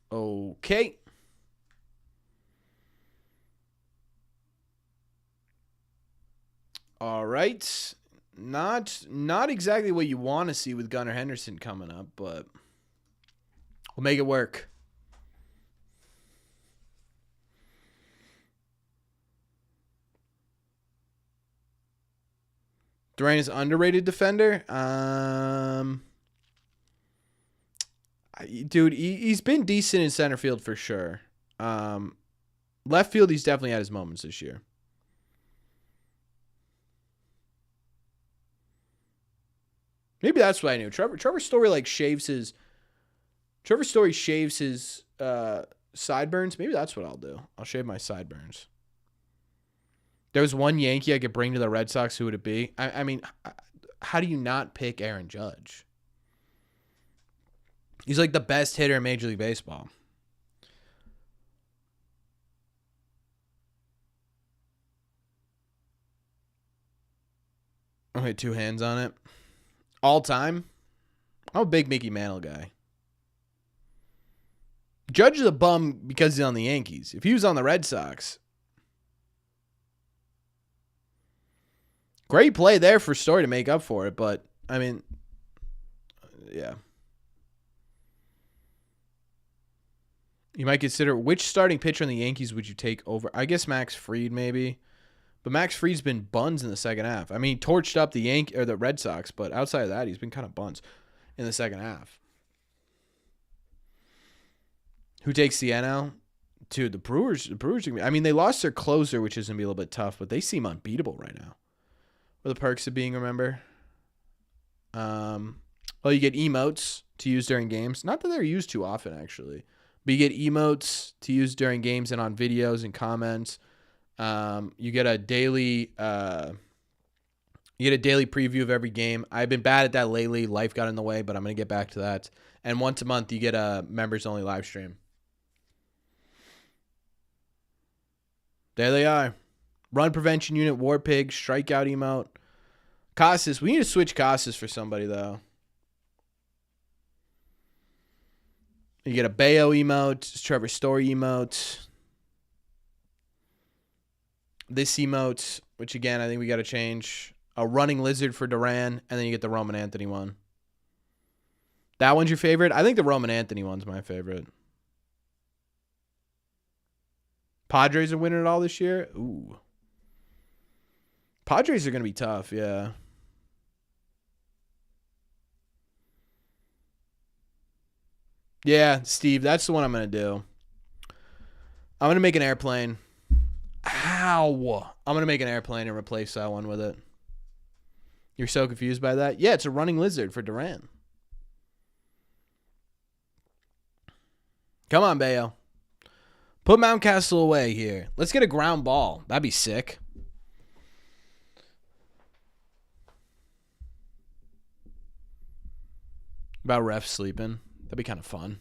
Okay. All right. Not exactly what you want to see with Gunnar Henderson coming up, but we'll make it work. Duran is underrated defender. Dude, he's been decent in center field for sure. Left field, he's definitely had his moments this year. Maybe that's what I knew. Trevor Story shaves his. Trevor Story shaves his sideburns. Maybe that's what I'll do. I'll shave my sideburns. There was one Yankee I could bring to the Red Sox. Who would it be? I mean, how do you not pick Aaron Judge? He's like the best hitter in Major League Baseball. Okay, 2 hands on it. All time? I'm a big Mickey Mantle guy. Judge is a bum because he's on the Yankees. If he was on the Red Sox. Great play there for Story to make up for it, but, I mean, yeah. You might consider which starting pitcher on the Yankees would you take over? I guess Max Fried maybe. But Max Fried's been buns in the second half. I mean, he torched up the Red Sox, but outside of that, he's been kind of buns in the second half. Who takes the NL? Dude, the Brewers. I mean, they lost their closer, which is going to be a little bit tough, but they seem unbeatable right now. What are the perks of being, remember? Well, you get emotes to use during games. Not that they're used too often, actually. But you get emotes to use during games and on videos and comments. You get a daily preview of every game. I've been bad at that lately. Life got in the way, but I'm going to get back to that. And once a month, you get a members-only live stream. There they are. Run prevention unit, War Pig, strikeout emote. Casas. We need to switch Casas for somebody, though. You get a Bayo emote, Trevor Story emote. This emote, which again, I think we got to change. A running lizard for Duran, and then you get the Roman Anthony one. That one's your favorite? I think the Roman Anthony one's my favorite. Padres are winning it all this year? Ooh. Padres are going to be tough, yeah. Yeah, Steve, that's the one I'm going to do. I'm going to make an airplane. Wow. I'm going to make an airplane and replace that one with it. You're so confused by that? Yeah, it's a running lizard for Durant. Come on, Bayo. Put Mountcastle away here. Let's get a ground ball. That'd be sick. About refs sleeping. That'd be kind of fun.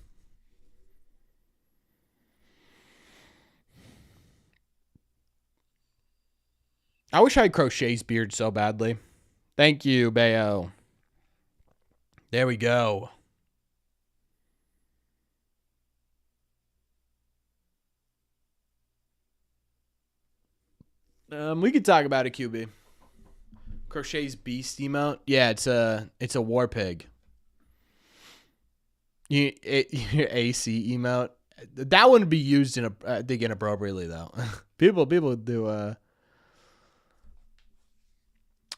I wish I had Crochet's beard so badly. Thank you, Bayo. There we go. We could talk about it, QB. Crochet's beast emote. Yeah, it's a war pig. Your AC emote. That wouldn't be used I think inappropriately though. People do.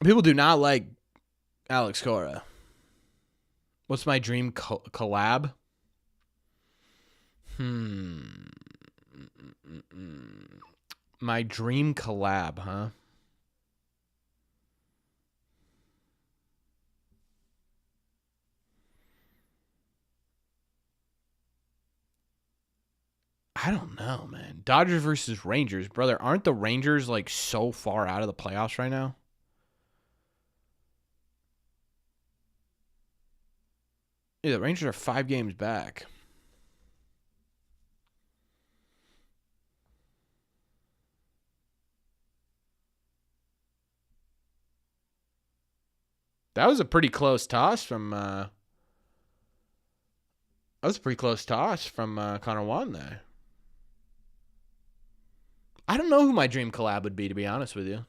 People do not like Alex Cora. What's my dream collab? My dream collab, huh? I don't know, man. Dodgers versus Rangers. Brother, aren't the Rangers like so far out of the playoffs right now? Yeah, the Rangers are 5 games back. That was a pretty close toss from Connor Juan there. I don't know who my dream collab would be, to be honest with you.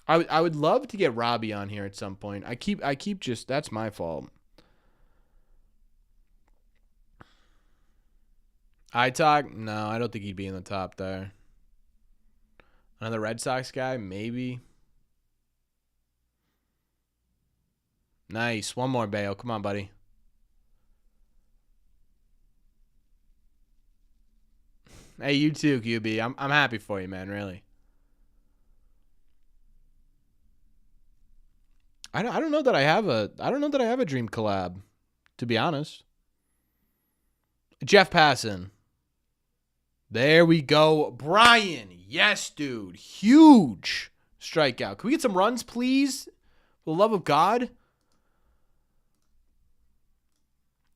I would love to get Robbie on here at some point. I keep just, that's my fault. I talk? No, I don't think he'd be in the top there. Another Red Sox guy? Maybe. Nice. One more, Bayo. Come on, buddy. Hey, you too, QB. I'm happy for you, man, really. I don't know that I have a dream collab, to be honest. Jeff Passan. There we go. Brian. Yes, dude. Huge strikeout. Can we get some runs, please? For the love of God.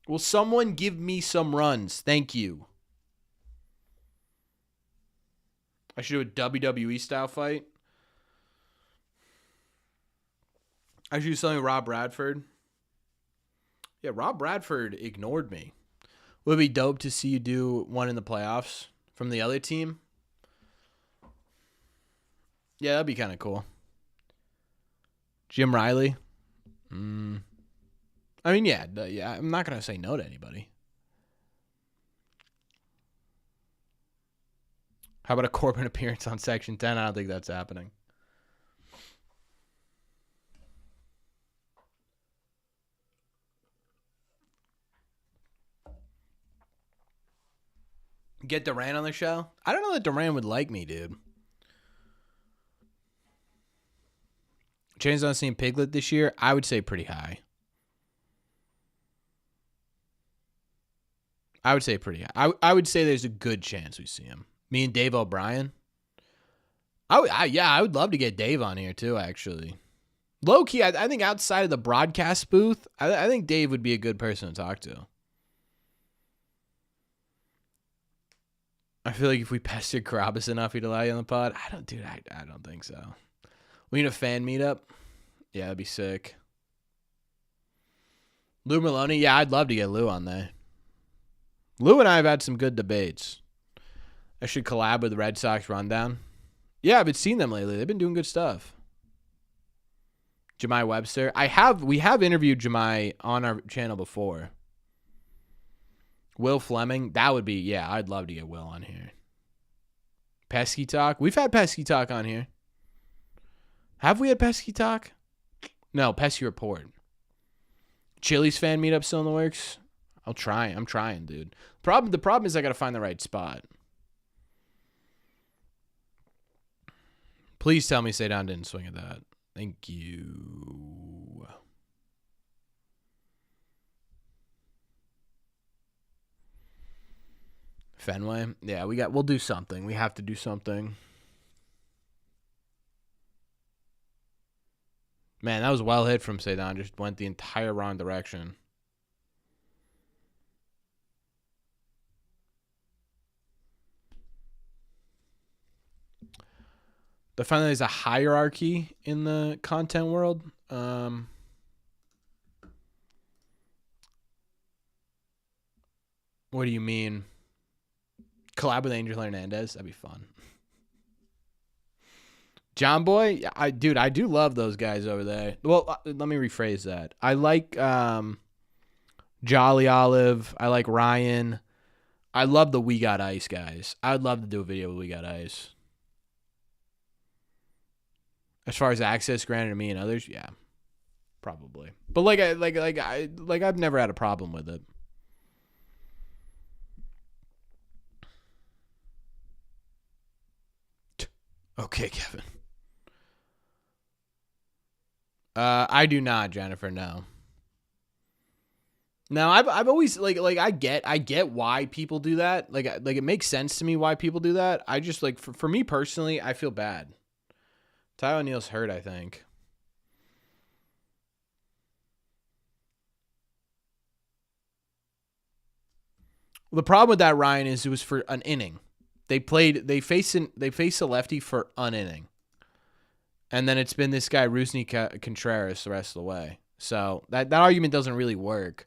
Will someone give me some runs? Thank you. I should do a WWE style fight. I should do something with Rob Bradford. Yeah, Rob Bradford ignored me. Would it be dope to see you do one in the playoffs from the other team? Yeah, that'd be kind of cool. Jim Riley. I mean, yeah, I'm not going to say no to anybody. How about a Corbin appearance on Section 10? I don't think that's happening. Get Durant on the show? I don't know that Durant would like me, dude. Chance on seeing Piglet this year? I would say pretty high. I would say pretty high. I would say there's a good chance we see him. Me and Dave O'Brien? I would love to get Dave on here too, actually. Low-key, I think outside of the broadcast booth, I think Dave would be a good person to talk to. I feel like if we pestered Carabas enough, he'd allow you on the pod. I don't think so. We need a fan meetup. Yeah, that'd be sick. Lou Maloney. Yeah, I'd love to get Lou on there. Lou and I have had some good debates. I should collab with the Red Sox Rundown. Yeah, I've been seeing them lately. They've been doing good stuff. Jemai Webster. We have interviewed Jemai on our channel before. Will Fleming, that would be, yeah, I'd love to get Will on here. Pesky Talk, we've had Pesky Talk on here. Have we had Pesky Talk? No, Pesky Report. Chili's fan meetup still in the works? I'll try. I'm trying, dude. The problem is I gotta find the right spot. Please tell me Cedon didn't swing at that. Thank you. Fenway? Yeah, we'll do something. We have to do something. Man, that was well hit from Cedon. Just went the entire wrong direction. I find that there's a hierarchy in the content world. What do you mean? Collab with Angel Hernandez? That'd be fun. John Boy? I do love those guys over there. Well, let me rephrase that. I like Jolly Olive. I like Ryan. I love the We Got Ice guys. I'd love to do a video with We Got Ice. As far as access granted to me and others, yeah, probably. But I've never had a problem with it. Okay, Kevin. I do not, Jennifer. No. Now I've always I get why people do that. Like it makes sense to me why people do that. I just for me personally, I feel bad. Ty O'Neill's hurt, I think. The problem with that, Ryan, is it was for an inning. They faced a lefty for an inning. And then it's been this guy, Rusney Contreras, the rest of the way. So that argument doesn't really work.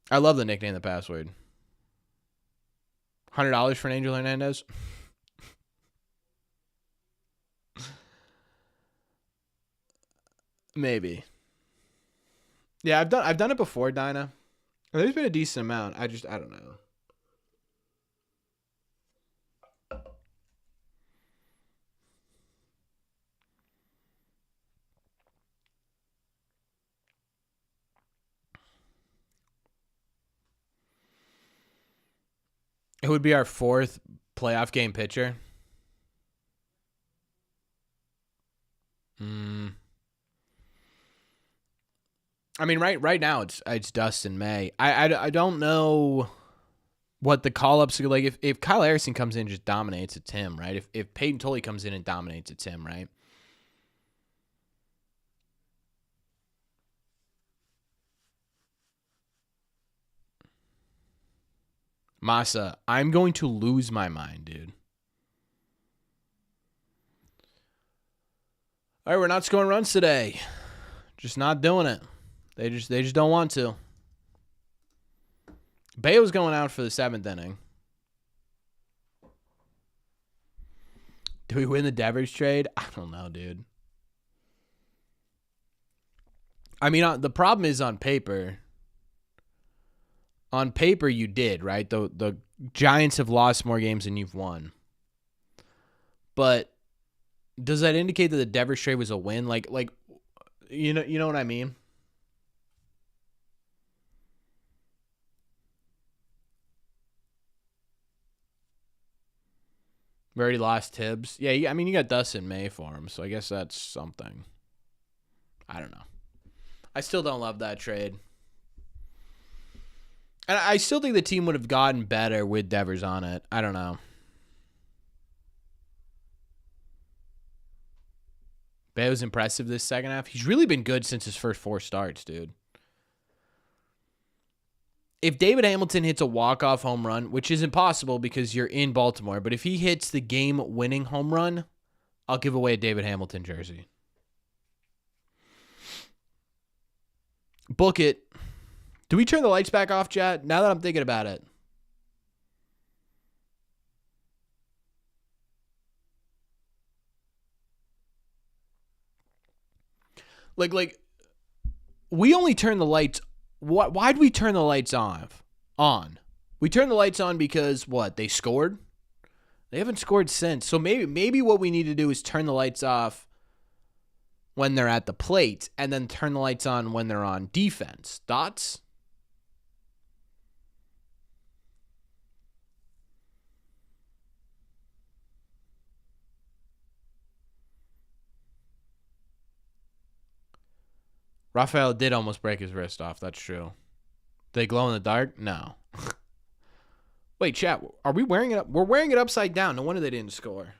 I love the nickname, the password. $100 for an Angel Hernandez. Maybe. Yeah, I've done it before, Dinah. There's been a decent amount. I don't know. It would be our fourth playoff game pitcher. I mean, right now it's Dustin May. I don't know what the call-ups are like. If Kyle Harrison comes in and just dominates, it's him, right? If Peyton Tully comes in and dominates, it's him, right? Masa, I'm going to lose my mind, dude. All right, we're not scoring runs today. Just not doing it. They just don't want to. Bayo's going out for the 7th inning. Do we win the Devers trade? I don't know, dude. I mean, the problem is on paper. On paper, you did, right? The Giants have lost more games than you've won. But does that indicate that the Devers trade was a win? Like you know what I mean? We already lost Tibbs. Yeah, I mean, you got Dustin May for him, so I guess that's something. I don't know. I still don't love that trade. And I still think the team would have gotten better with Devers on it. I don't know. Bayo's impressive this second half. He's really been good since his first 4 starts, dude. If David Hamilton hits a walk-off home run, which is impossible because you're in Baltimore, but if he hits the game-winning home run, I'll give away a David Hamilton jersey. Book it. Do we turn the lights back off, chat? Now that I'm thinking about it. Like, we only turn the lights. Why'd we turn the lights on? We turned the lights on because what? They scored? They haven't scored since. So maybe what we need to do is turn the lights off when they're at the plate and then turn the lights on when they're on defense. Thoughts? Raphaela did almost break his wrist off. That's true. They glow in the dark? No. Wait, chat. Are we wearing it up? We're wearing it upside down. No wonder they didn't score.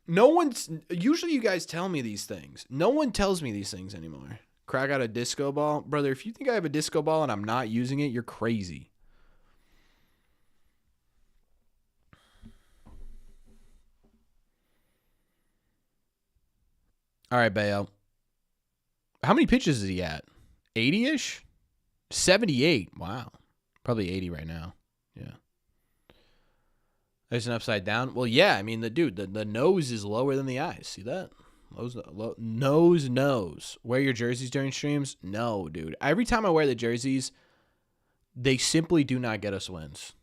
No one's... Usually you guys tell me these things. No one tells me these things anymore. Crack out a disco ball. Brother, if you think I have a disco ball and I'm not using it, you're crazy. All right, Bayo. How many pitches is he at? 80-ish? 78. Wow. Probably 80 right now. Yeah. There's an upside down. Well, yeah. I mean, the nose is lower than the eyes. See that? Nose. Wear your jerseys during streams? No, dude. Every time I wear the jerseys, they simply do not get us wins.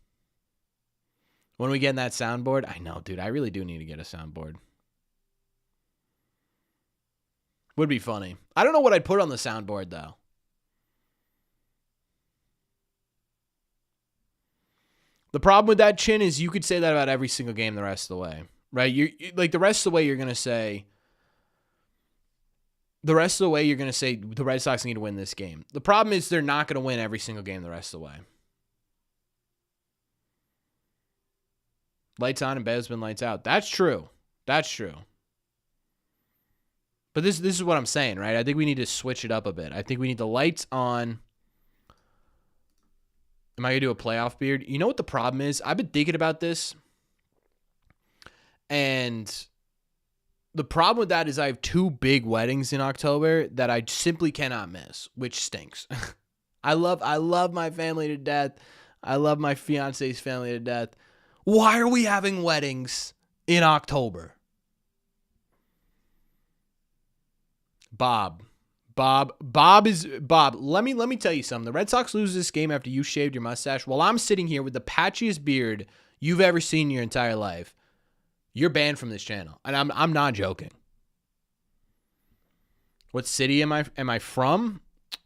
When we get in that soundboard, I know, dude. I really do need to get a soundboard. Would be funny. I don't know what I'd put on the soundboard, though. The problem with that, Chin, is you could say that about every single game the rest of the way, right? You like the rest of the way you're going to say the Red Sox need to win this game. The problem is they're not going to win every single game the rest of the way. Lights on and Beo's been lights out. That's true. That's true. But this is what I'm saying, right? I think we need to switch it up a bit. I think we need the lights on. Am I going to do a playoff beard? You know what the problem is? I've been thinking about this. And the problem with that is I have 2 big weddings in October that I simply cannot miss, which stinks. I love my family to death. I love my fiance's family to death. Why are we having weddings in October? Bob, let me tell you something. The Red Sox lose this game after you shaved your mustache while I'm sitting here with the patchiest beard you've ever seen in your entire life. You're banned from this channel. And I'm not joking. What city am I from?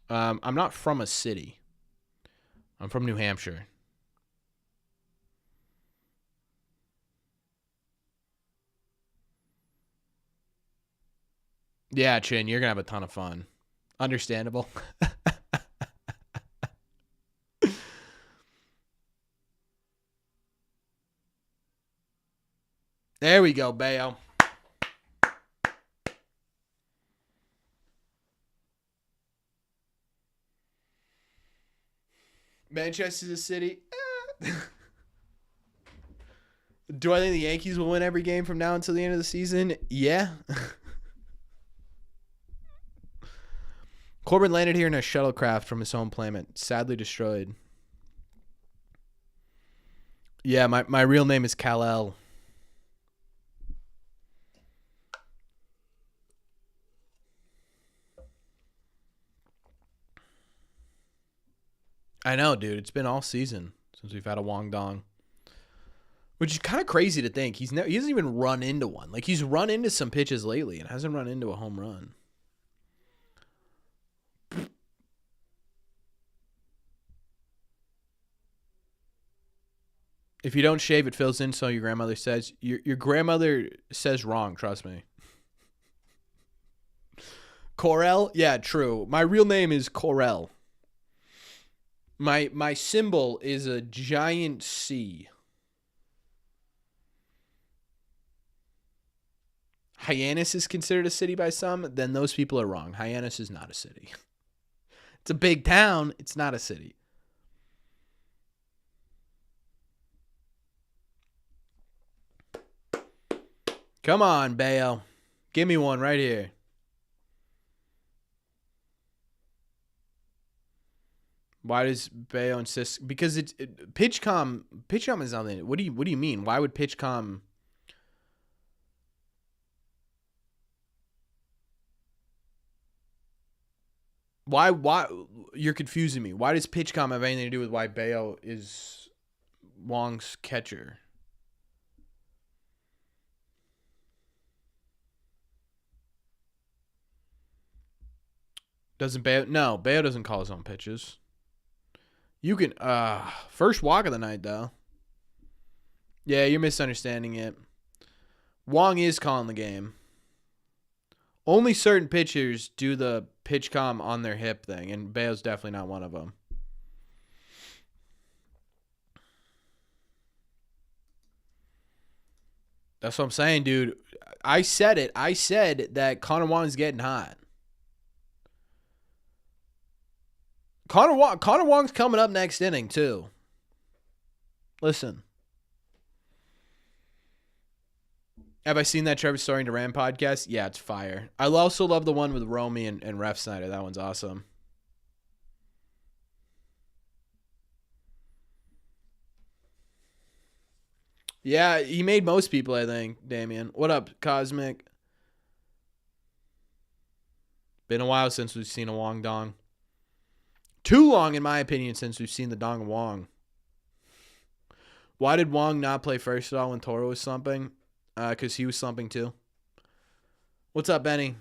I'm not from a city. I'm from New Hampshire. Yeah, Chin, you're going to have a ton of fun. Understandable. There we go, Bayo. Manchester's a city. Do I think the Yankees will win every game from now until the end of the season? Yeah. Corbin landed here in a shuttlecraft from his home planet, sadly destroyed. Yeah, my real name is Kal-El. I know, dude. It's been all season since we've had a Wong Dong. Which is kind of crazy to think. He hasn't even run into one. Like, he's run into some pitches lately and hasn't run into a home run. If you don't shave, it fills in, so your grandmother says. Your grandmother says wrong, trust me. Corel? Yeah, true. My real name is Corel. My symbol is a giant C. Hyannis is considered a city by some, then those people are wrong. Hyannis is not a city. It's a big town. It's not a city. Come on, Bayo. Give me one right here. Why does Bayo insist? Because it's PitchCom. PitchCom is nothing. What do you mean? Why would PitchCom? Why you're confusing me. Why does PitchCom have anything to do with why Bayo is Wong's catcher? Doesn't Bayo? No, Bayo doesn't call his own pitches. You can, first walk of the night, though. Yeah, you're misunderstanding it. Wong is calling the game. Only certain pitchers do the pitch comm on their hip thing, and Bayo's definitely not one of them. That's what I'm saying, dude. I said it. I said that Connor Wong's getting hot. Connor Wong's coming up next inning, too. Listen. Have I seen that Trevor Story and Duran podcast? Yeah, it's fire. I also love the one with Romy and Ref Snyder. That one's awesome. Yeah, he made most people, I think, Damien. What up, Cosmic? Been a while since we've seen a Wong Dong. Too long, in my opinion, since we've seen the Dong Wong. Why did Wong not play first at all when Toro was slumping? Because he was slumping too. What's up, Benny?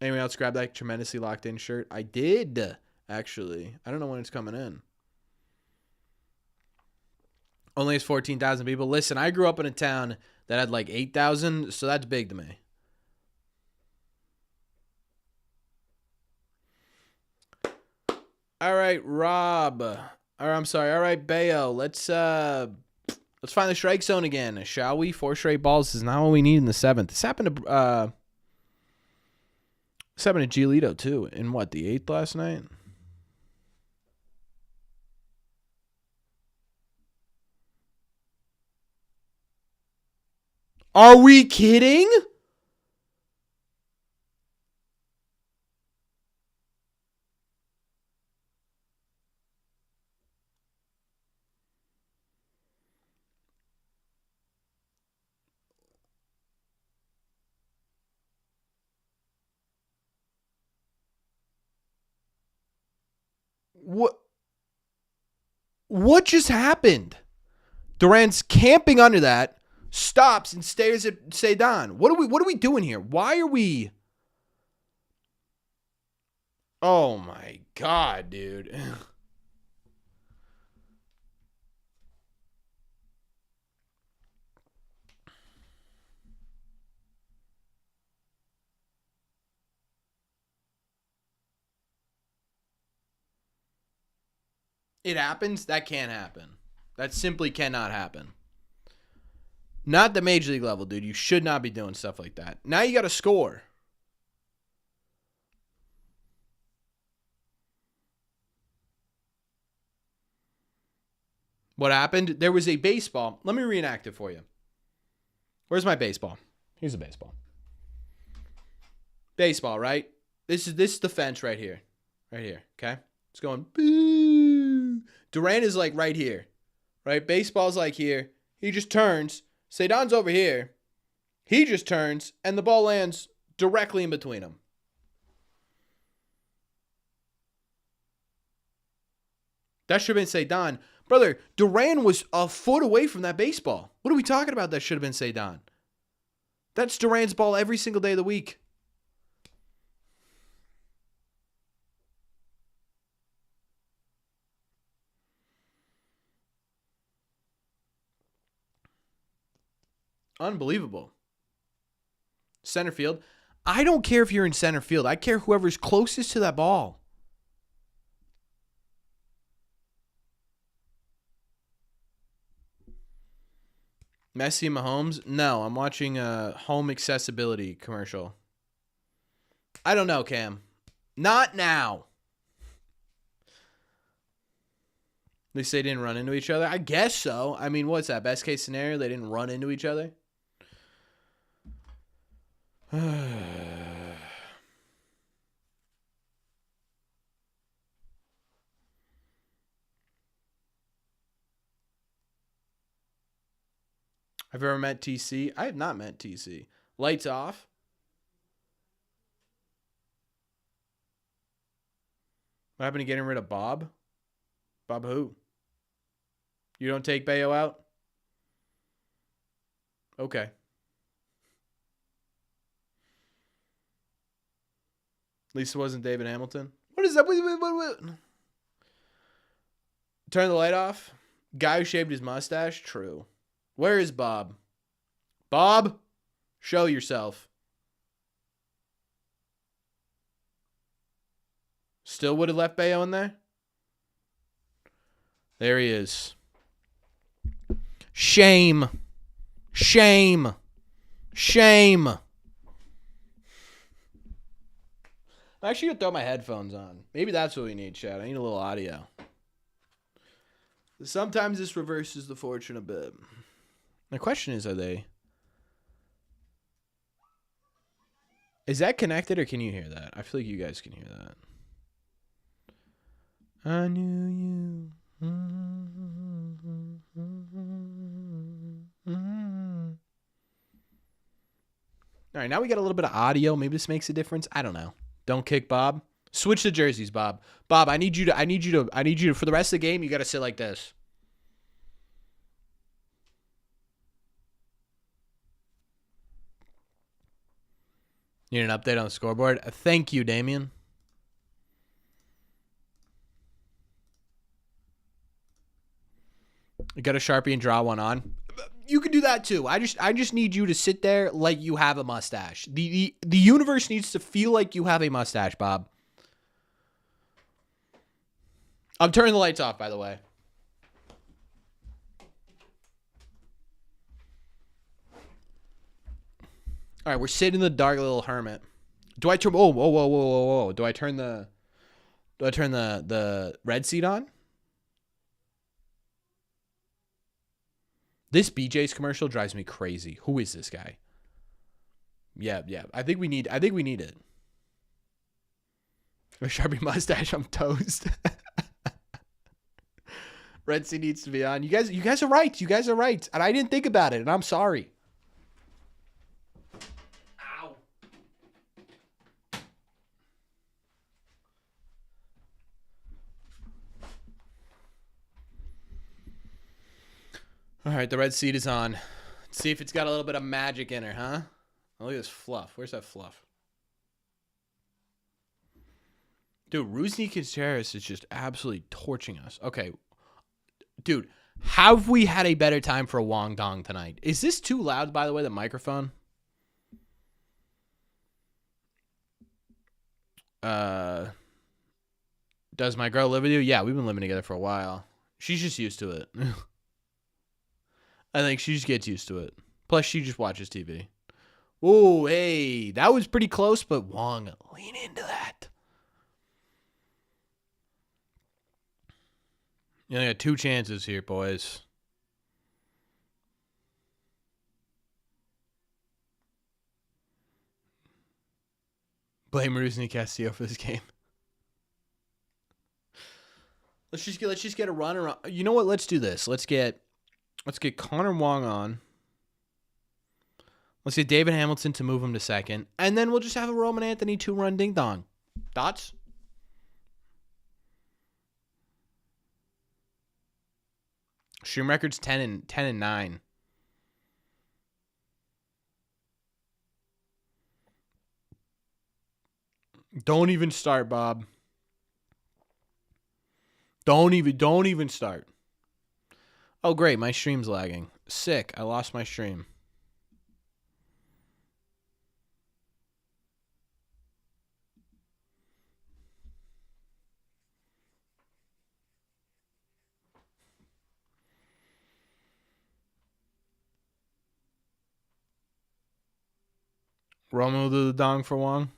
Anyone else grab that tremendously locked in shirt? I did, actually. I don't know when it's coming in. Only has 14,000 people. Listen, I grew up in a town that had like 8,000, so that's big to me. All right, Rob. Or I'm sorry. All right, Bayo. Let's find the strike zone again, shall we? 4 straight balls is not what we need in the 7th. This happened to Giolito too. In what, the 8th last night? Are we kidding? What just happened? Duran's camping under that, stops and stares at Cedon. What are we doing here? Why are we? Oh my god, dude. It happens? That can't happen. That simply cannot happen. Not the major league level, dude. You should not be doing stuff like that. Now you got to score. What happened? There was a baseball. Let me reenact it for you. Where's my baseball? Here's a baseball. Baseball, right? This is the fence right here. Right here, okay? It's going, boo. Duran is like right here, right? Baseball's like here. He just turns. Cedon's over here. He just turns, and the ball lands directly in between them. That should have been Cedon. Brother, Duran was a foot away from that baseball. What are we talking about that should have been Cedon? That's Duran's ball every single day of the week. Unbelievable. Center field. I don't care if you're in center field. I care whoever's closest to that ball. Messi and Mahomes? No, I'm watching a home accessibility commercial. I don't know, Cam. Not now. At least they didn't run into each other. I guess so. I mean, what's that? Best case scenario? They didn't run into each other? Have you ever met TC? I have not met TC. Lights off. What happened to getting rid of Bob? Bob who? You don't take Bayo out? Okay. least it wasn't David Hamilton. What is that? What? Turn the light off. Guy who shaved his mustache? True. Where is Bob? Bob? Show yourself. Still would have left Bayo in there? There he is. Shame. Shame. Shame. I'm actually going to throw my headphones on. Maybe that's what we need, Chad. I need a little audio. Sometimes this reverses the fortune a bit. My question is, is that connected or can you hear that? I feel like you guys can hear that. I knew you. All right, now we got a little bit of audio. Maybe this makes a difference. I don't know. Don't kick Bob. Switch the jerseys, Bob. Bob, I need you to, for the rest of the game, you got to sit like this. You need an update on the scoreboard? Thank you, Damien. You got a Sharpie and draw one on. You can do that too. I just need you to sit there like you have a mustache. The universe needs to feel like you have a mustache, Bob. I'm turning the lights off, by the way. All right, we're sitting in the dark, little hermit. Do I turn? Whoa! Do I turn the red seat on? This BJ's commercial drives me crazy. Who is this guy? Yeah. I think we need it. A Sharpie mustache, I'm toast. Red seat needs to be on. You guys are right. You guys are right. And I didn't think about it, and I'm sorry. Ow. All right, the red seat is on. Let's see if it's got a little bit of magic in her, huh? Oh, look at this fluff. Where's that fluff? Dude, Rusney Contreras is just absolutely torching us. Okay. Dude, have we had a better time for a Wong Dong tonight? Is this too loud, by the way, the microphone? Does my girl live with you? Yeah, we've been living together for a while. She's just used to it. I think she just gets used to it. Plus, she just watches TV. Oh, hey, that was pretty close, but Wong, lean into that. You only got 2 chances here, boys. Blame Rusney Castillo for this game. Let's just get a run around. You know what? Let's do this. Let's get Connor Wong on. Let's get David Hamilton to move him to second. And then we'll just have a Roman Anthony 2-run ding-dong. Thoughts? Stream record's 10 and 9. Don't even start, Bob. Don't even start. Oh, great. My stream's lagging. Sick. I lost my stream. Roman will do the dong for Wong.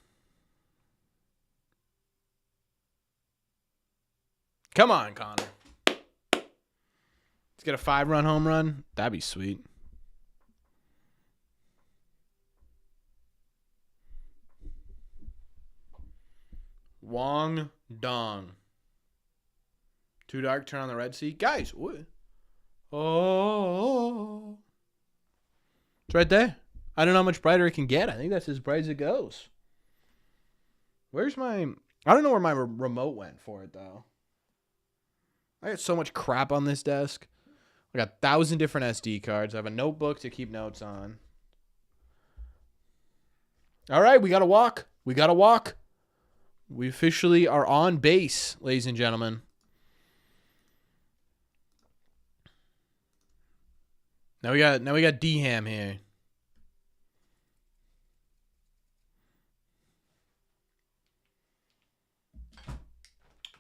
Come on, Connor. Let's get a 5-run home run. That'd be sweet. Wong Dong. Too dark, turn on the red seat. Guys, what? Oh. It's right there. I don't know how much brighter it can get. I think that's as bright as it goes. Where's my... I don't know where my remote went for it, though. I got so much crap on this desk. I got 1,000 different SD cards. I have a notebook to keep notes on. All right, we got to walk. We got to walk. We officially are on base, ladies and gentlemen. Now we got D-Ham here.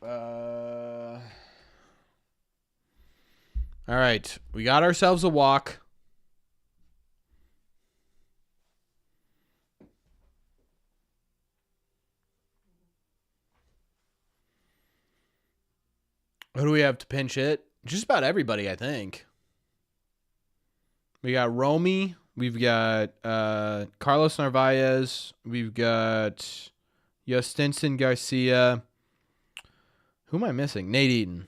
All right, we got ourselves a walk. Who do we have to pinch hit? Just about everybody, I think. We got Romy. We've got Carlos Narvaez. We've got Justinson Garcia. Who am I missing? Nate Eaton.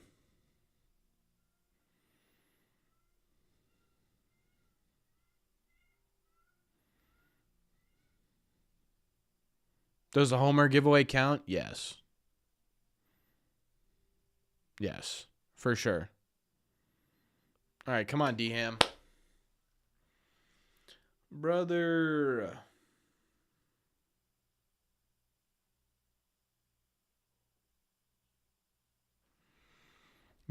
Does the homer giveaway count? Yes. Yes, for sure. All right, come on, D-Ham. Brother.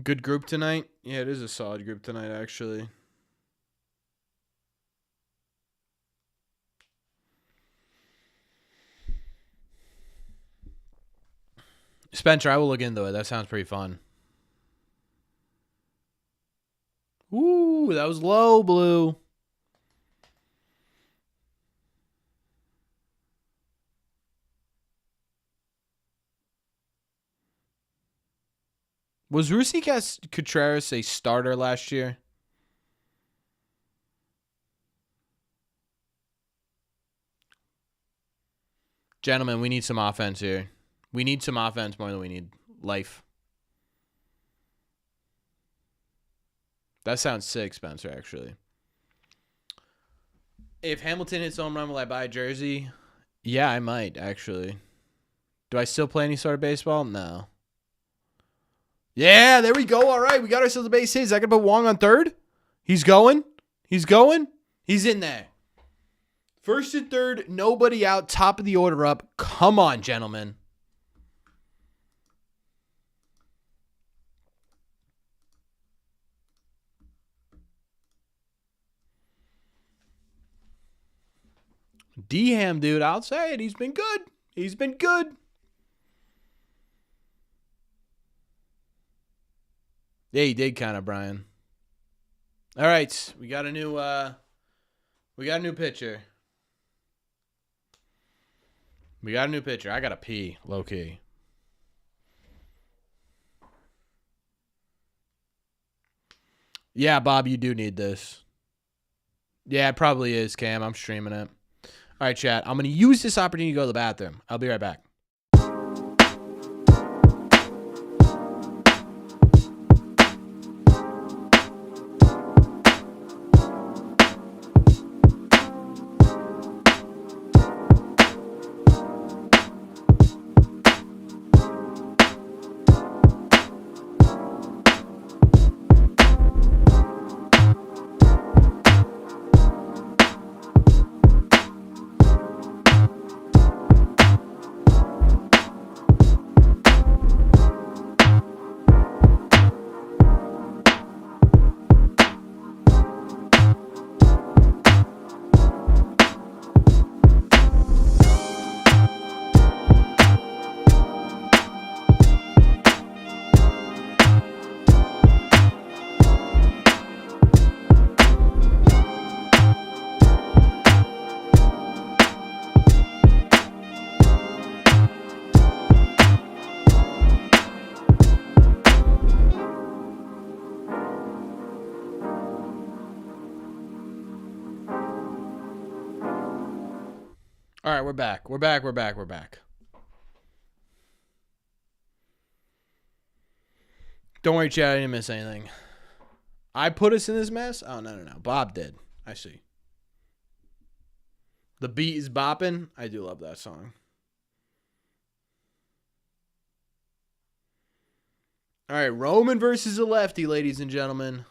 Good group tonight? Yeah, it is a solid group tonight, actually. Spencer, I will look into it. That sounds pretty fun. Ooh, that was low, Blue. Was Rusy Contreras a starter last year? Gentlemen, we need some offense here. We need some offense more than we need life. That sounds sick, Spencer, actually. If Hamilton hits home run, will I buy a jersey? Yeah, I might, actually. Do I still play any sort of baseball? No. Yeah, there we go. All right, we got ourselves a base hit. Is that going to put Wong on third? He's going. He's going. He's in there. First and third, nobody out. Top of the order up. Come on, gentlemen. D-Ham, dude, I'll say it. He's been good. He's been good. Yeah, he did kind of, Brian. All right, we got a new pitcher. We got a new pitcher. I got to pee, low key. Yeah, Bob, you do need this. Yeah, it probably is, Cam. I'm streaming it. All right, chat. I'm going to use this opportunity to go to the bathroom. I'll be right back. All right, we're back. We're back. Don't worry, chat. I didn't miss anything. I put us in this mess? Oh, no. Bob did. I see. The beat is bopping. I do love that song. All right, Roman versus a lefty, ladies and gentlemen.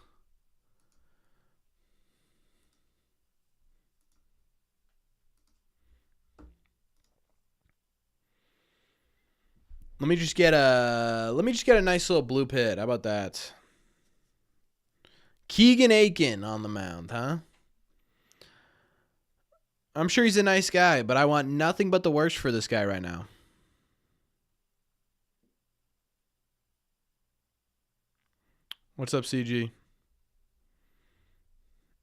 Let me just get a nice little blue pit. How about that? Keegan Aiken on the mound, huh? I'm sure he's a nice guy, but I want nothing but the worst for this guy right now. What's up, CG?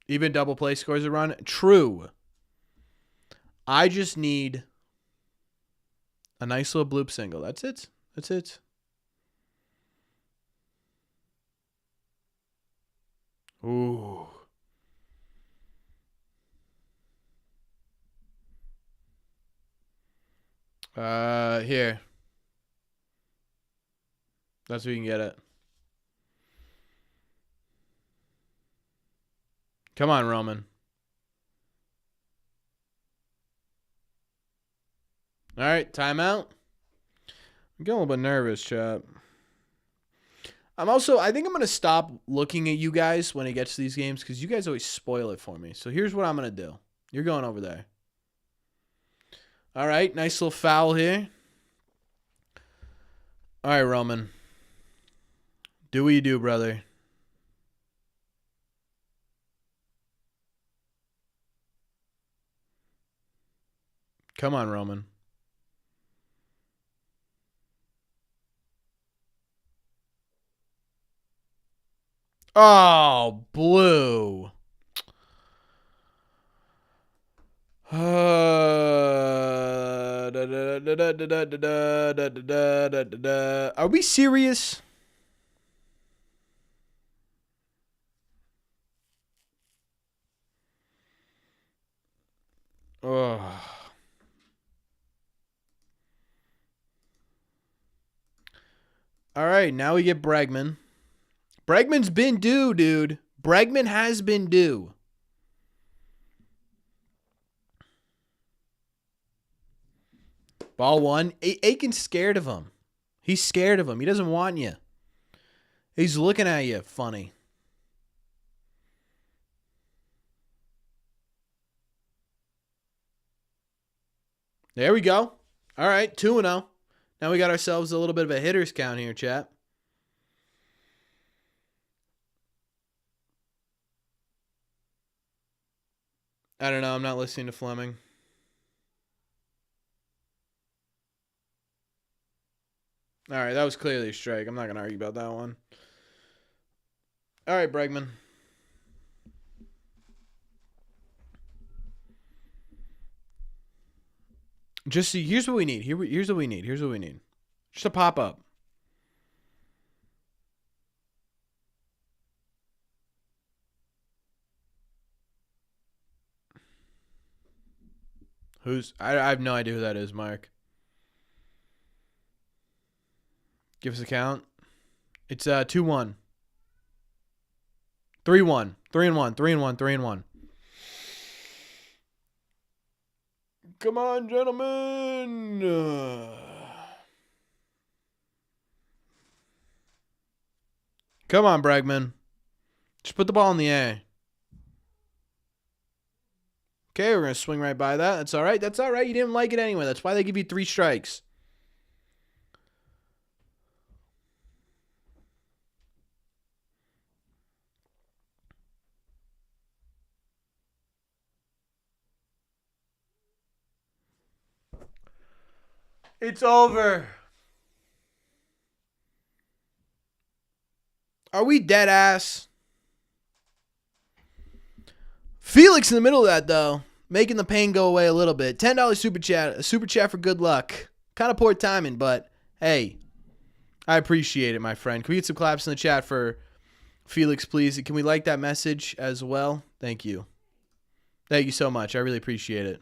Even double play scores a run? True. I just need a nice little bloop single. That's it. That's it. Ooh. Here. That's where you can get it. Come on, Roman. All right, timeout. I'm getting a little bit nervous, chat. I think I'm going to stop looking at you guys when it gets to these games because you guys always spoil it for me. So here's what I'm going to do. You're going over there. All right, nice little foul here. All right, Roman. Do what you do, brother. Come on, Roman. Oh, blue. Are we serious? Oh. All right, now we get Bregman. Bregman's been due, dude. Bregman has been due. Ball one. Aiken's scared of him. He's scared of him. He doesn't want you. He's looking at you funny. There we go. All right, 2-0. Now we got ourselves a little bit of a hitter's count here, chat. I don't know. I'm not listening to Fleming. All right, that was clearly a strike. I'm not going to argue about that one. All right, Bregman. Just see, here's what we need. Here's what we need. Here's what we need. Just a pop up. I have no idea who that is, Mark. Give us a count. It's 2-1. 3-1. 3-1. 3-1. 3-1. Come on, gentlemen. Come on, Bregman. Just put the ball in the air. Okay, we're going to swing right by that. That's all right. That's all right. You didn't like it anyway. That's why they give you 3 strikes. It's over. Are we dead ass? Felix in the middle of that, though, making the pain go away a little bit. $10 super chat. A super chat for good luck. Kind of poor timing, but hey, I appreciate it, my friend. Can we get some claps in the chat for Felix, please? Can we like that message as well? Thank you. Thank you so much. I really appreciate it.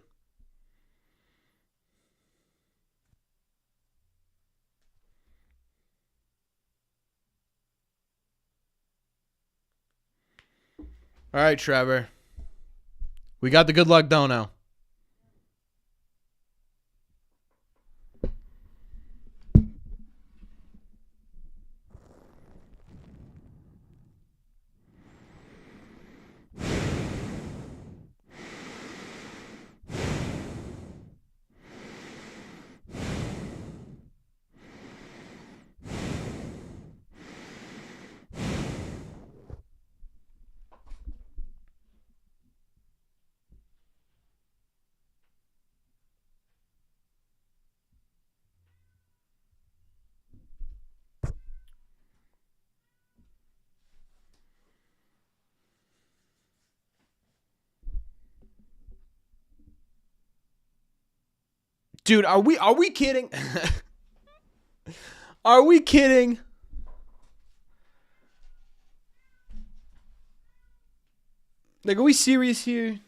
All right, Trevor. We got the good luck dono. Dude, are we kidding? Are we kidding? Like, are we serious here?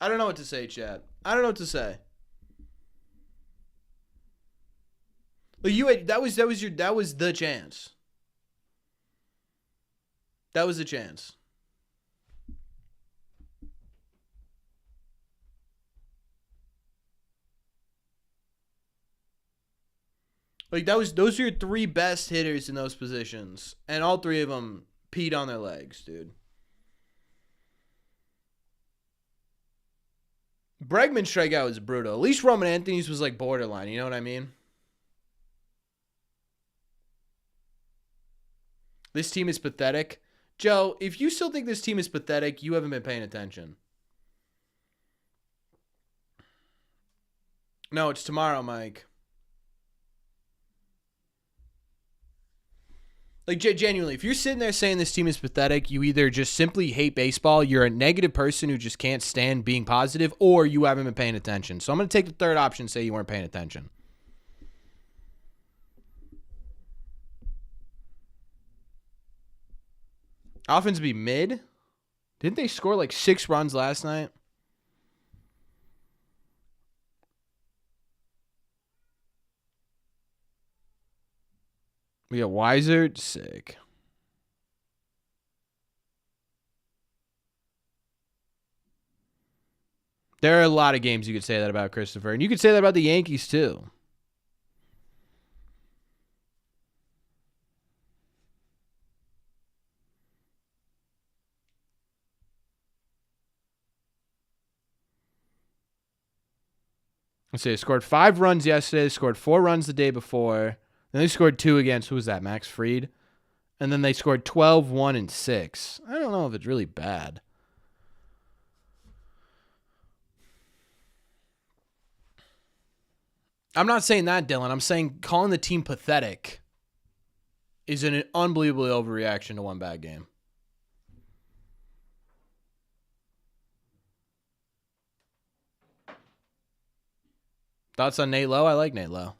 I don't know what to say, Chad. I don't know what to say. Like that was the chance. That was the chance. Like those are your three best hitters in those positions, and all three of them peed on their legs, dude. Bregman's strikeout was brutal. At least Roman Anthony's was like borderline. You know what I mean? This team is pathetic. Joe, if you still think this team is pathetic, you haven't been paying attention. No, it's tomorrow, Mike. Like, genuinely, if you're sitting there saying this team is pathetic, you either just simply hate baseball, you're a negative person who just can't stand being positive, or you haven't been paying attention. So I'm going to take the third option and say you weren't paying attention. Offense be mid? Didn't they score like 6 runs last night? We got Weiser. Sick. There are a lot of games you could say that about, Christopher. And you could say that about the Yankees, too. Let's see. They scored 5 runs yesterday. They scored 4 runs the day before. Then they scored 2 against, who was that, Max Fried? And then they scored 12, 1, and 6. I don't know if it's really bad. I'm not saying that, Dylan. I'm saying calling the team pathetic is an unbelievably overreaction to one bad game. Thoughts on Nate Lowe? I like Nate Lowe.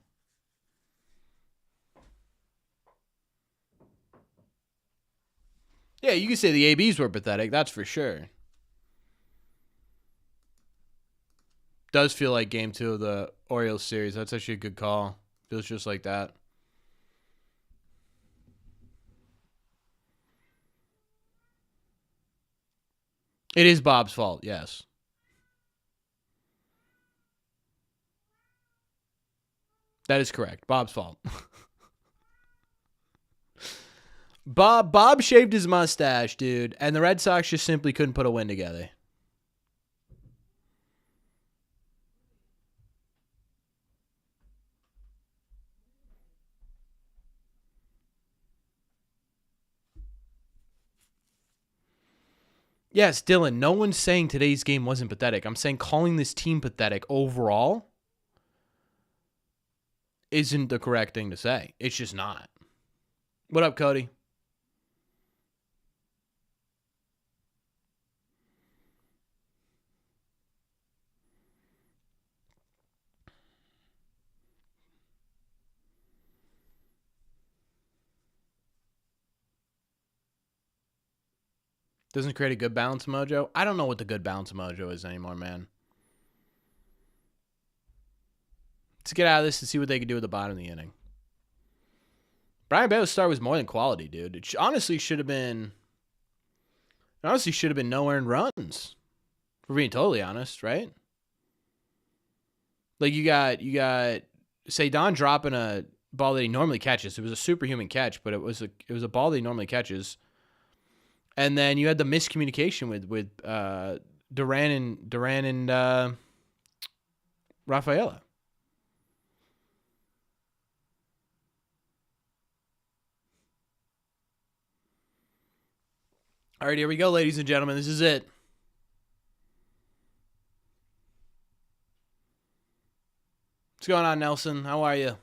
Yeah, you can say the ABs were pathetic. That's for sure. Does feel like game 2 of the Orioles series. That's actually a good call. Feels just like that. It is Bob's fault, yes. That is correct. Bob's fault. Bob shaved his mustache, dude, and the Red Sox just simply couldn't put a win together. Yes, Dylan, no one's saying today's game wasn't pathetic. I'm saying calling this team pathetic overall isn't the correct thing to say. It's just not. What up, Cody? Doesn't create a good balance mojo? I don't know what the good balance mojo is anymore, man. Let's get out of this and see what they can do at the bottom of the inning. Brian Bailey's start was more than quality, dude. It honestly should have been no earned runs. For being totally honest, right? Like you got Don dropping a ball that he normally catches. It was a superhuman catch, but it was a ball that he normally catches. And then you had the miscommunication with Duran and Raphaela. All right, here we go, ladies and gentlemen. This is it. What's going on, Nelson? How are you?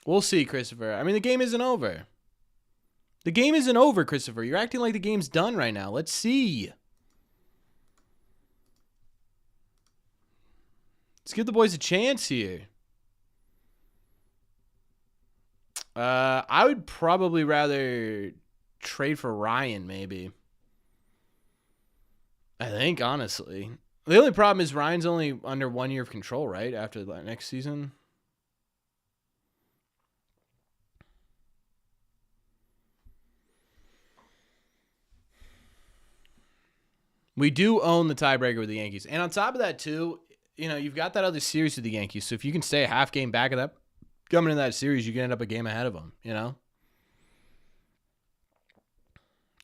We'll see, Christopher. I mean, the game isn't over. The game isn't over, Christopher. You're acting like the game's done right now. Let's see. Let's give the boys a chance here. I would probably rather trade for Ryan, maybe. I think, honestly. The only problem is Ryan's only under 1 year of control, right? After the next season. We do own the tiebreaker with the Yankees. And on top of that, too, you know, you've got that other series with the Yankees. So if you can stay a half game back of that, coming in that series, you can end up a game ahead of them, you know?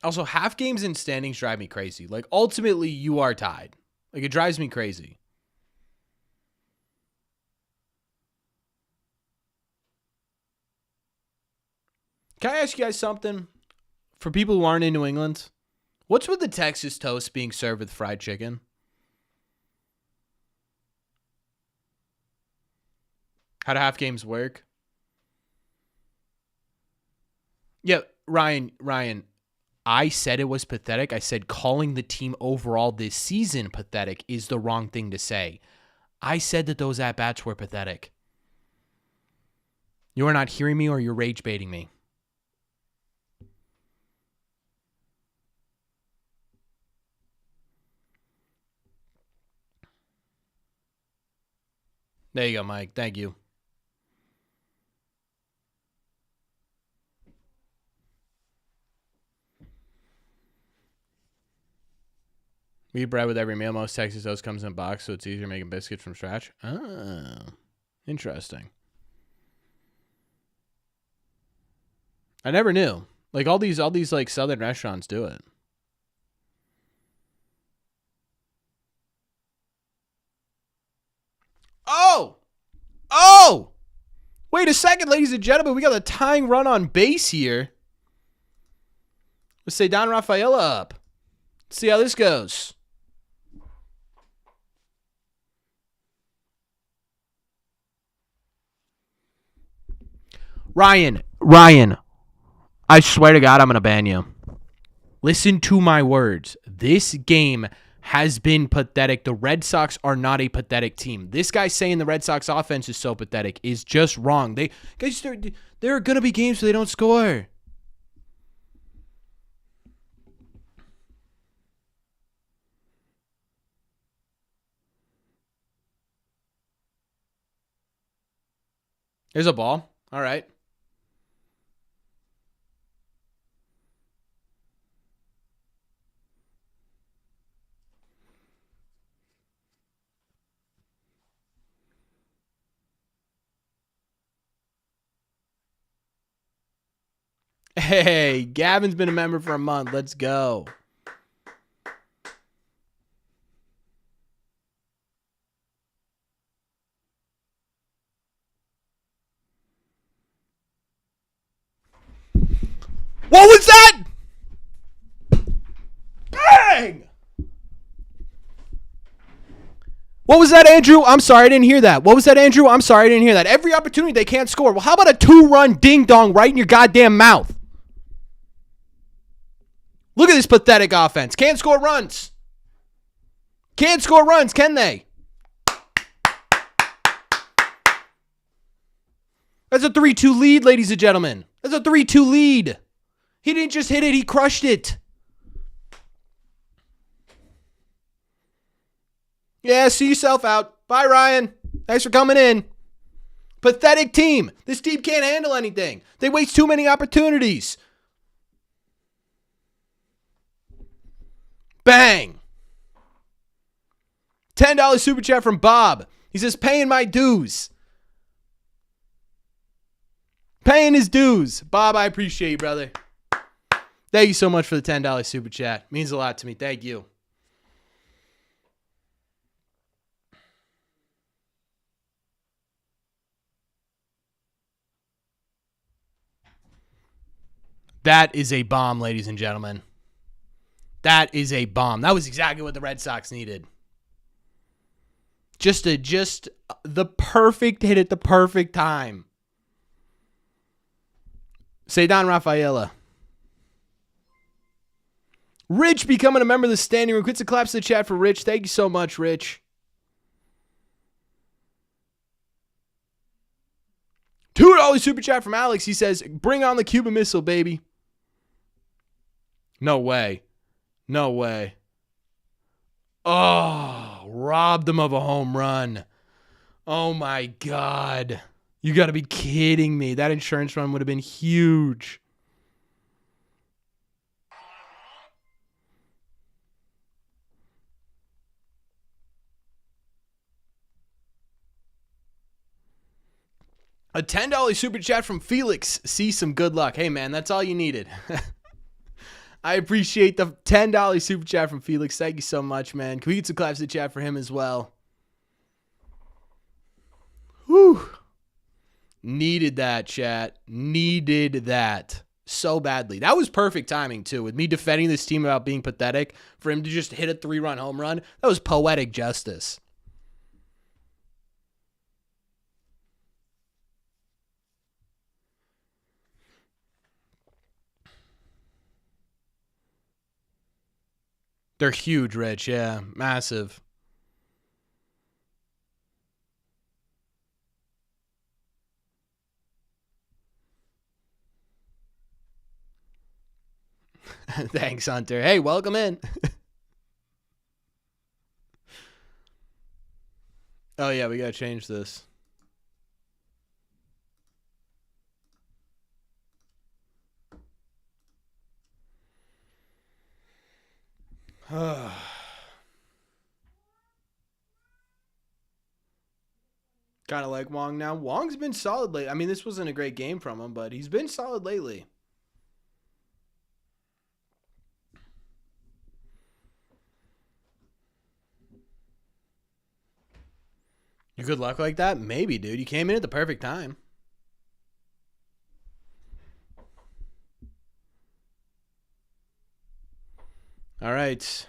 Also, half games in standings drive me crazy. Like, ultimately, you are tied. Like, it drives me crazy. Can I ask you guys something? For people who aren't in New England, what's with the Texas toast being served with fried chicken? How do half games work? Yeah, Ryan, I said it was pathetic. I said calling the team overall this season pathetic is the wrong thing to say. I said that those at-bats were pathetic. You are not hearing me or you're rage baiting me. There you go, Mike. Thank you. We eat bread with every meal. Most Texas toast comes in a box, so it's easier making biscuits from scratch. Oh, interesting. I never knew. Like all these like southern restaurants do it. Oh! Wait a second, ladies and gentlemen. We got a tying run on base here. Let's say Don Raphaela up. Let's see how this goes. Ryan, I swear to God, I'm going to ban you. Listen to my words. This game has been pathetic. The Red Sox are not a pathetic team. This guy saying the Red Sox offense is so pathetic is just wrong. There are going to be games where they don't score. There's a ball. All right. Hey, Gavin's been a member for a month. Let's go. What was that? Bang! What was that, Andrew? I'm sorry, I didn't hear that. What was that, Andrew? I'm sorry, I didn't hear that. Every opportunity they can't score. Well, how about a 2-run ding-dong right in your goddamn mouth? Look at this pathetic offense. Can't score runs. Can't score runs, can they? That's a 3-2 lead, ladies and gentlemen. That's a 3-2 lead. He didn't just hit it, he crushed it. Yeah, see yourself out. Bye, Ryan. Thanks for coming in. Pathetic team. This team can't handle anything. They waste too many opportunities. Bang. $10 super chat from Bob. He says, paying my dues. Paying his dues. Bob, I appreciate you, brother. Thank you so much for the $10 super chat. Means a lot to me. Thank you. That is a bomb, ladies and gentlemen. That is a bomb. That was exactly what the Red Sox needed. Just the perfect hit at the perfect time. Cedar Raphaela. Rich becoming a member of the standing room. Quits a claps to the chat for Rich. Thank you so much, Rich. $2 super chat from Alex. He says, bring on the Cuban Missile, baby. No way. No way. Oh, robbed them of a home run. Oh, my God. You got to be kidding me. That insurance run would have been huge. A $10 super chat from Felix. See some good luck. Hey, man, that's all you needed. I appreciate the $10 super chat from Felix. Thank you so much, man. Can we get some claps to chat for him as well? Whew. Needed that, chat. Needed that so badly. That was perfect timing, too. With me defending this team about being pathetic, for him to just hit a 3-run home run, that was poetic justice. They're huge, Rich. Yeah, massive. Thanks, Hunter. Hey, welcome in. Oh, yeah, we got to change this. Kind of like Wong now. Wong's been solid lately. I mean, this wasn't a great game from him, but he's been solid lately. You good luck like that? Maybe, dude. You came in at the perfect time. All right.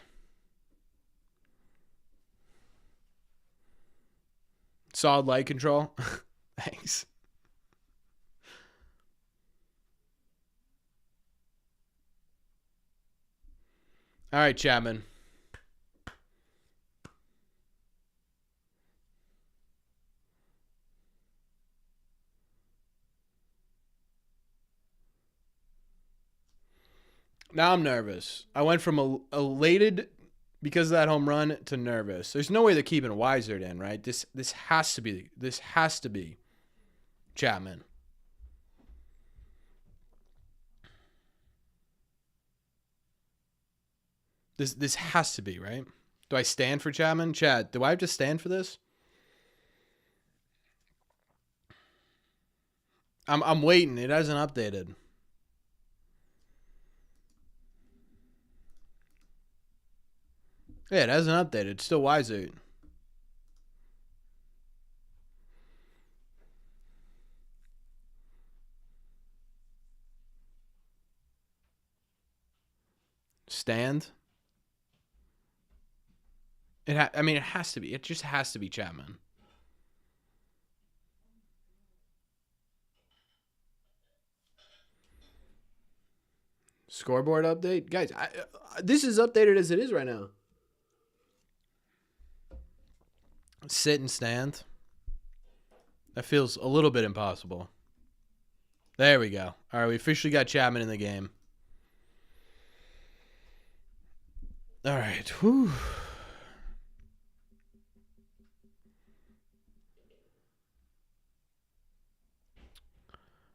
Solid light control. Thanks. All right, Chapman. Now I'm nervous. I went from elated because of that home run to nervous. There's no way they're keeping Weiser in, right? This has to be Chapman. This has to be, right? Do I stand for Chapman? Chad, do I have to stand for this? I'm waiting. It hasn't updated. Yeah, it hasn't updated. It's still Weiser. Stand. It has to be. It just has to be Chapman. Scoreboard update? Guys, this is updated as it is right now. Sit and stand. That feels a little bit impossible. There we go. All right, we officially got Chapman in the game. All right. Whew.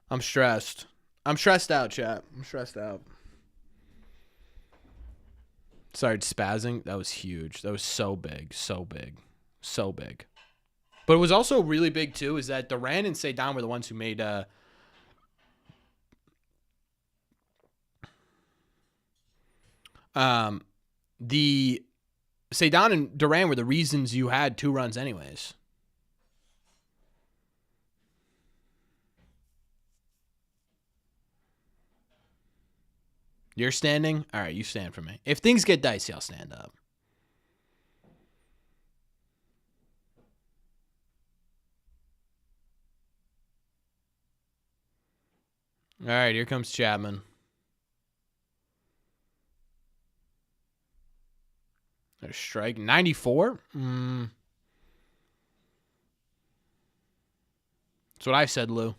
I'm stressed. I'm stressed out, chat. I'm stressed out. Sorry, spazzing. That was huge. That was so big. So big. So big. But it was also really big, too, is that Duran and Cedar were the ones who made... the Cedar and Duran were the reasons you had 2 runs anyways. You're standing? All right, you stand for me. If things get dicey, I'll stand up. All right, here comes Chapman. There's strike. 94? That's what I said, Lou.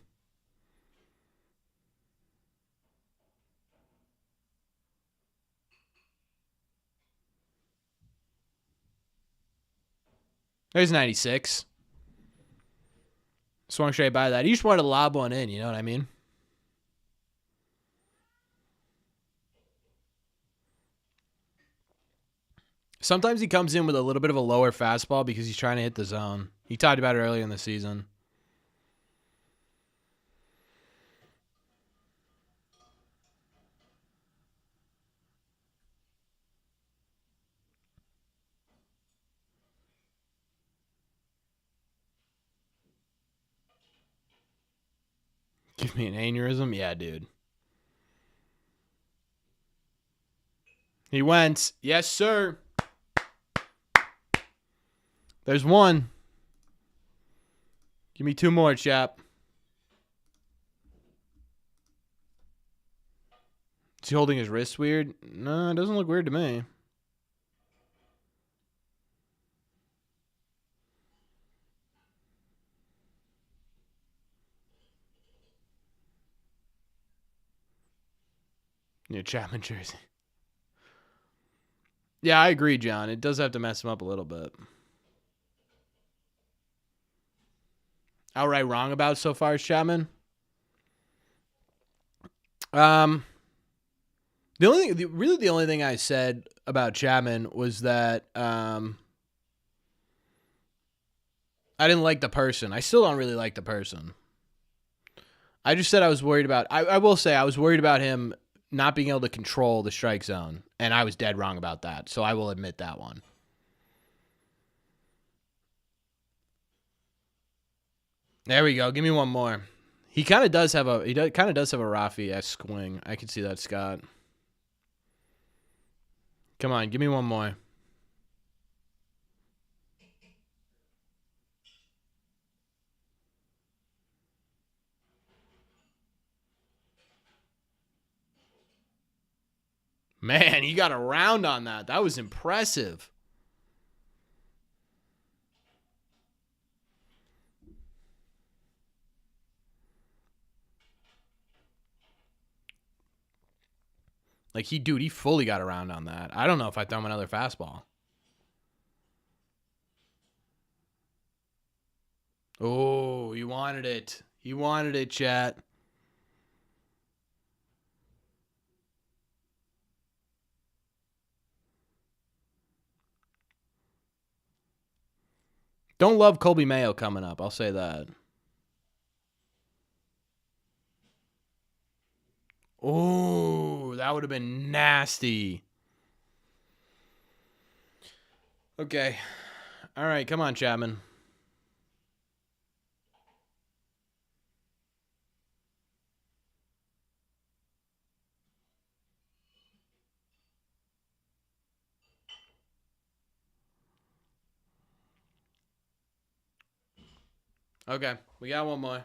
There's 96. Swung straight by that. He just wanted to lob one in, you know what I mean? Sometimes he comes in with a little bit of a lower fastball because he's trying to hit the zone. He talked about it earlier in the season. Give me an aneurysm? Yeah, dude. He went. Yes, sir. There's one. Give me two more, chap. Is he holding his wrist weird? No, it doesn't look weird to me. Yeah, Chapman jersey. Yeah, I agree, John. It does have to mess him up a little bit. Outright wrong about so far is Chapman. The only thing I said about Chapman was that I didn't like the person. I still don't really like the person. I just said I was worried about. I will say I was worried about him not being able to control the strike zone, and I was dead wrong about that. So I will admit that one. There we go. Give me one more. He kind of does have a Rafi-esque swing. I can see that, Scott. Come on, give me one more. Man, he got around on that. That was impressive. Like, he fully got around on that. I don't know if I throw him another fastball. Oh, he wanted it. He wanted it, chat. Don't love Colby Mayo coming up. I'll say that. Oh, that would have been nasty. Okay. All right, come on, Chapman. Okay, we got one more.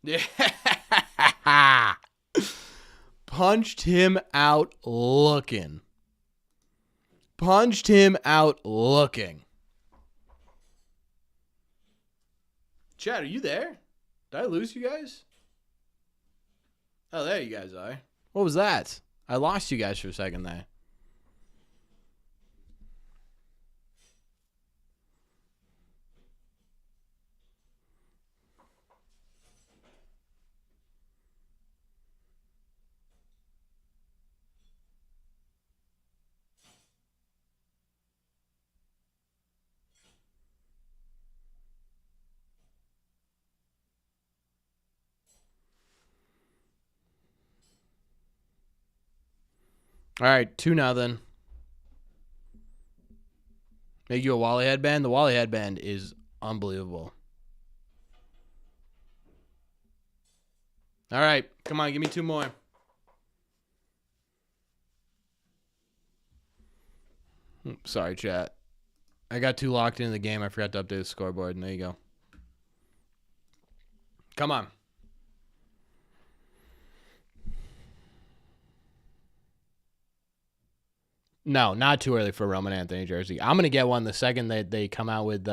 Yeah. Punched him out looking. Punched him out looking. Chad, are you there? Did I lose you guys? Oh, there you guys are. What was that? I lost you guys for a second there. All right, 2-0. Make you a Wally headband? The Wally headband is unbelievable. All right, come on, give me 2 more. Sorry, chat. I got too locked into the game. I forgot to update the scoreboard. And there you go. Come on. No, not too early for Roman Anthony jersey. I'm gonna get one the second they come out with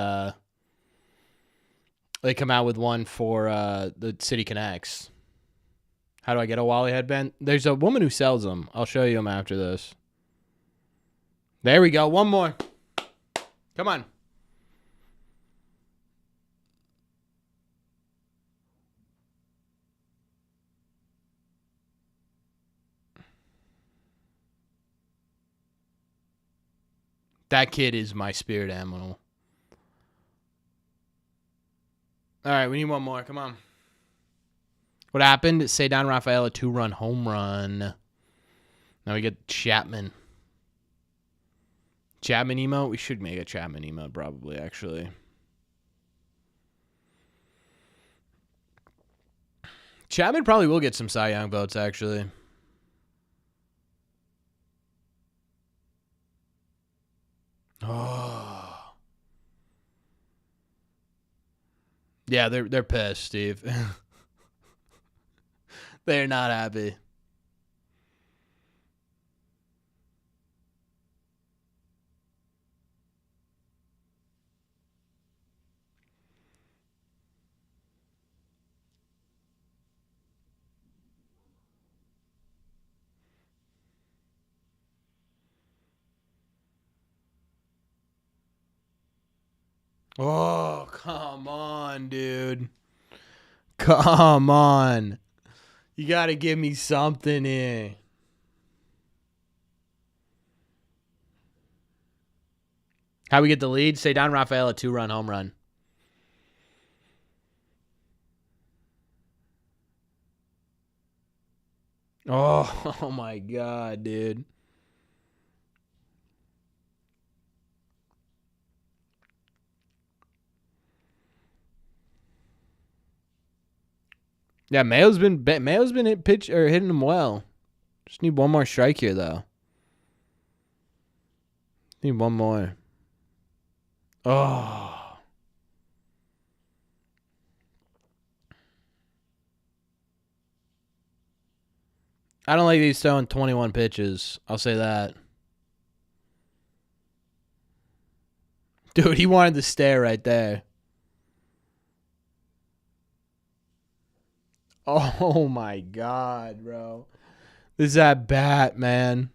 one for the City Connects. How do I get a Wally headband? There's a woman who sells them. I'll show you them after this. There we go. One more. Come on. That kid is my spirit animal. All right, we need one more. Come on. What happened? Say down Raphaela 2-run home run. Now we get Chapman. Chapman emote? We should make a Chapman emote probably, actually. Chapman probably will get some Cy Young votes, actually. Oh. Yeah, they're pissed, Steve. They're not happy. Oh, come on, dude. Come on. You got to give me something here. How we get the lead? Say down Raphael a 2-run home run. Oh my God, dude. Yeah, Mayo's been hitting him well. Just need one more strike here, though. Need one more. Oh. I don't like these throwing 21 pitches. I'll say that. Dude, he wanted to stare right there. Oh my God, bro. This is that bat, man.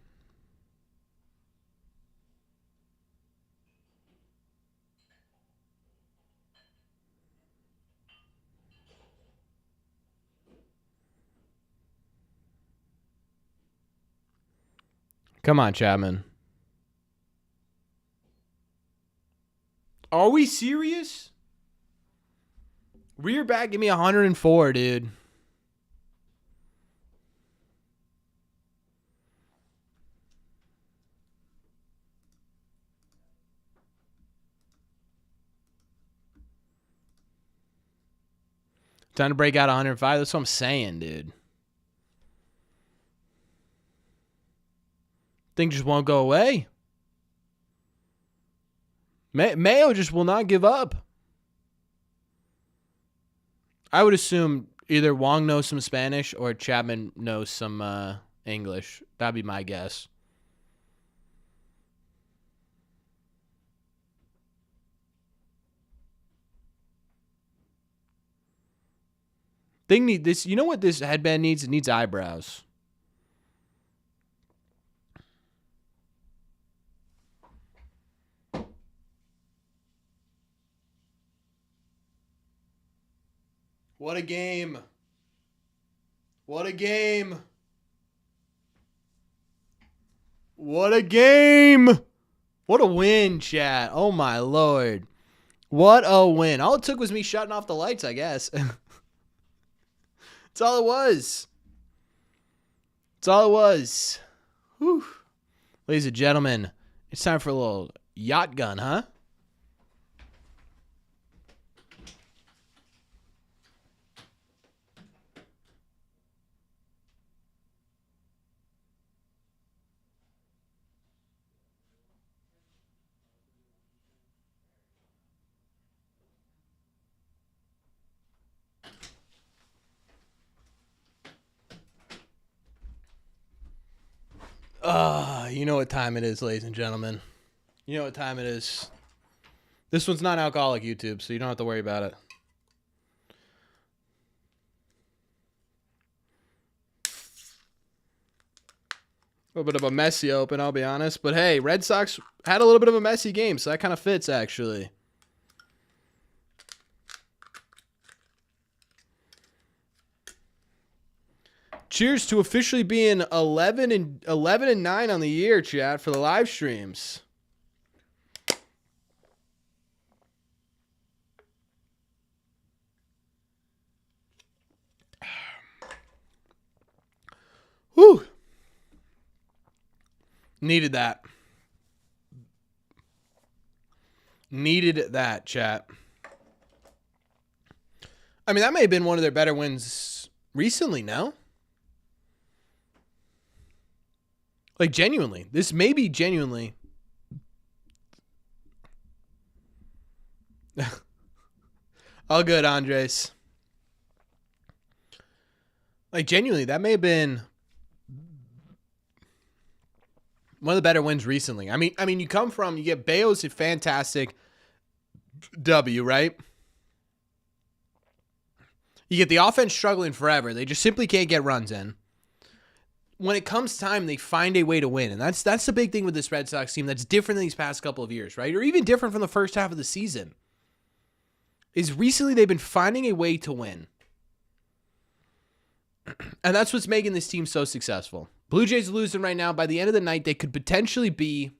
Come on, Chapman. Are we serious? Rear back, give me 104, dude. Time to break out 105. That's what I'm saying, dude. Thing just won't go away. Mayo just will not give up. I would assume either Wong knows some Spanish or Chapman knows some English. That'd be my guess. You know what this headband needs? It needs eyebrows. What a game. What a game. What a game. What a win, chat. Oh, my Lord. What a win. All it took was me shutting off the lights, I guess. That's all it was. That's all it was. Whew. Ladies and gentlemen, it's time for a little yacht gun, huh? You know what time it is, ladies and gentlemen. You know what time it is. This one's not alcoholic YouTube, so you don't have to worry about it. A little bit of a messy open, I'll be honest. But hey, Red Sox had a little bit of a messy game, so that kind of fits, actually. Cheers to officially being 11 and 9 on the year, chat, for the live streams. Whew. Needed that. Needed that, chat. I mean, that may have been one of their better wins recently, no? Like, genuinely. This may be genuinely. All good, Andres. Like, genuinely, that may have been one of the better wins recently. I mean, you get Bayo's a fantastic W, right? You get the offense struggling forever. They just simply can't get runs in. When it comes time, they find a way to win. And that's the big thing with this Red Sox team that's different than these past couple of years, right? Or even different from the first half of the season. Is recently they've been finding a way to win. And that's what's making this team so successful. Blue Jays losing right now. By the end of the night, they could potentially be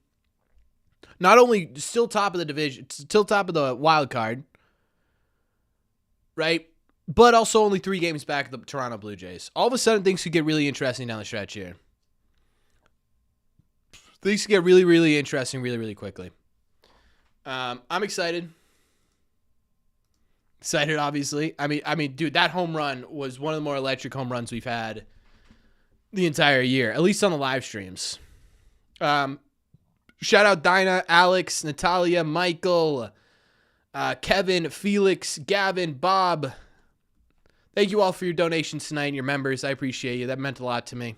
not only still top of the division, still top of the wild card, right? But also only 3 games back of the Toronto Blue Jays. All of a sudden, things could get really interesting down the stretch here. Things could get really, really interesting really, really quickly. I'm excited. Excited, obviously. I mean, dude, that home run was one of the more electric home runs we've had the entire year, at least on the live streams. Shout out Dinah, Alex, Natalia, Michael, Kevin, Felix, Gavin, Bob. Thank you all for your donations tonight and your members. I appreciate you. That meant a lot to me.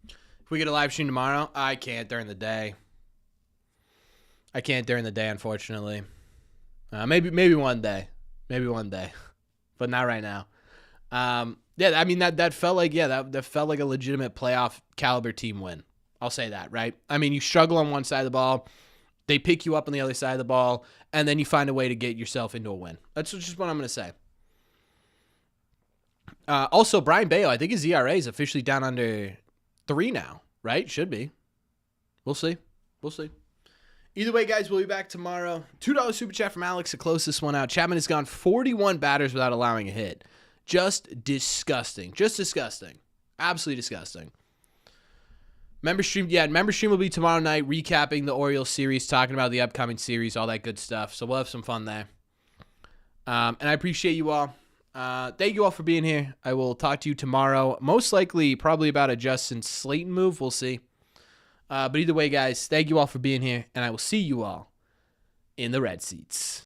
If we get a live stream tomorrow, I can't during the day. I can't during the day, unfortunately. Maybe one day. Maybe one day. But not right now. Yeah, I mean, that felt like, that felt like a legitimate playoff caliber team win. I'll say that, right? I mean, you struggle on one side of the ball. They pick you up on the other side of the ball. And then you find a way to get yourself into a win. That's just what I'm going to say. Also, Brian Bayo, I think his ERA is officially down under 3 now, right? Should be. We'll see. We'll see. Either way, guys, we'll be back tomorrow. $2 super chat from Alex to close this one out. Chapman has gone 41 batters without allowing a hit. Just disgusting. Just disgusting. Absolutely disgusting. Member stream will be tomorrow night, recapping the Orioles series, talking about the upcoming series, all that good stuff. So we'll have some fun there. And I appreciate you all. Thank you all for being here. I will talk to you tomorrow. Most likely, probably about a Justin Slayton move. We'll see. But either way, guys, thank you all for being here, and I will see you all in the red seats.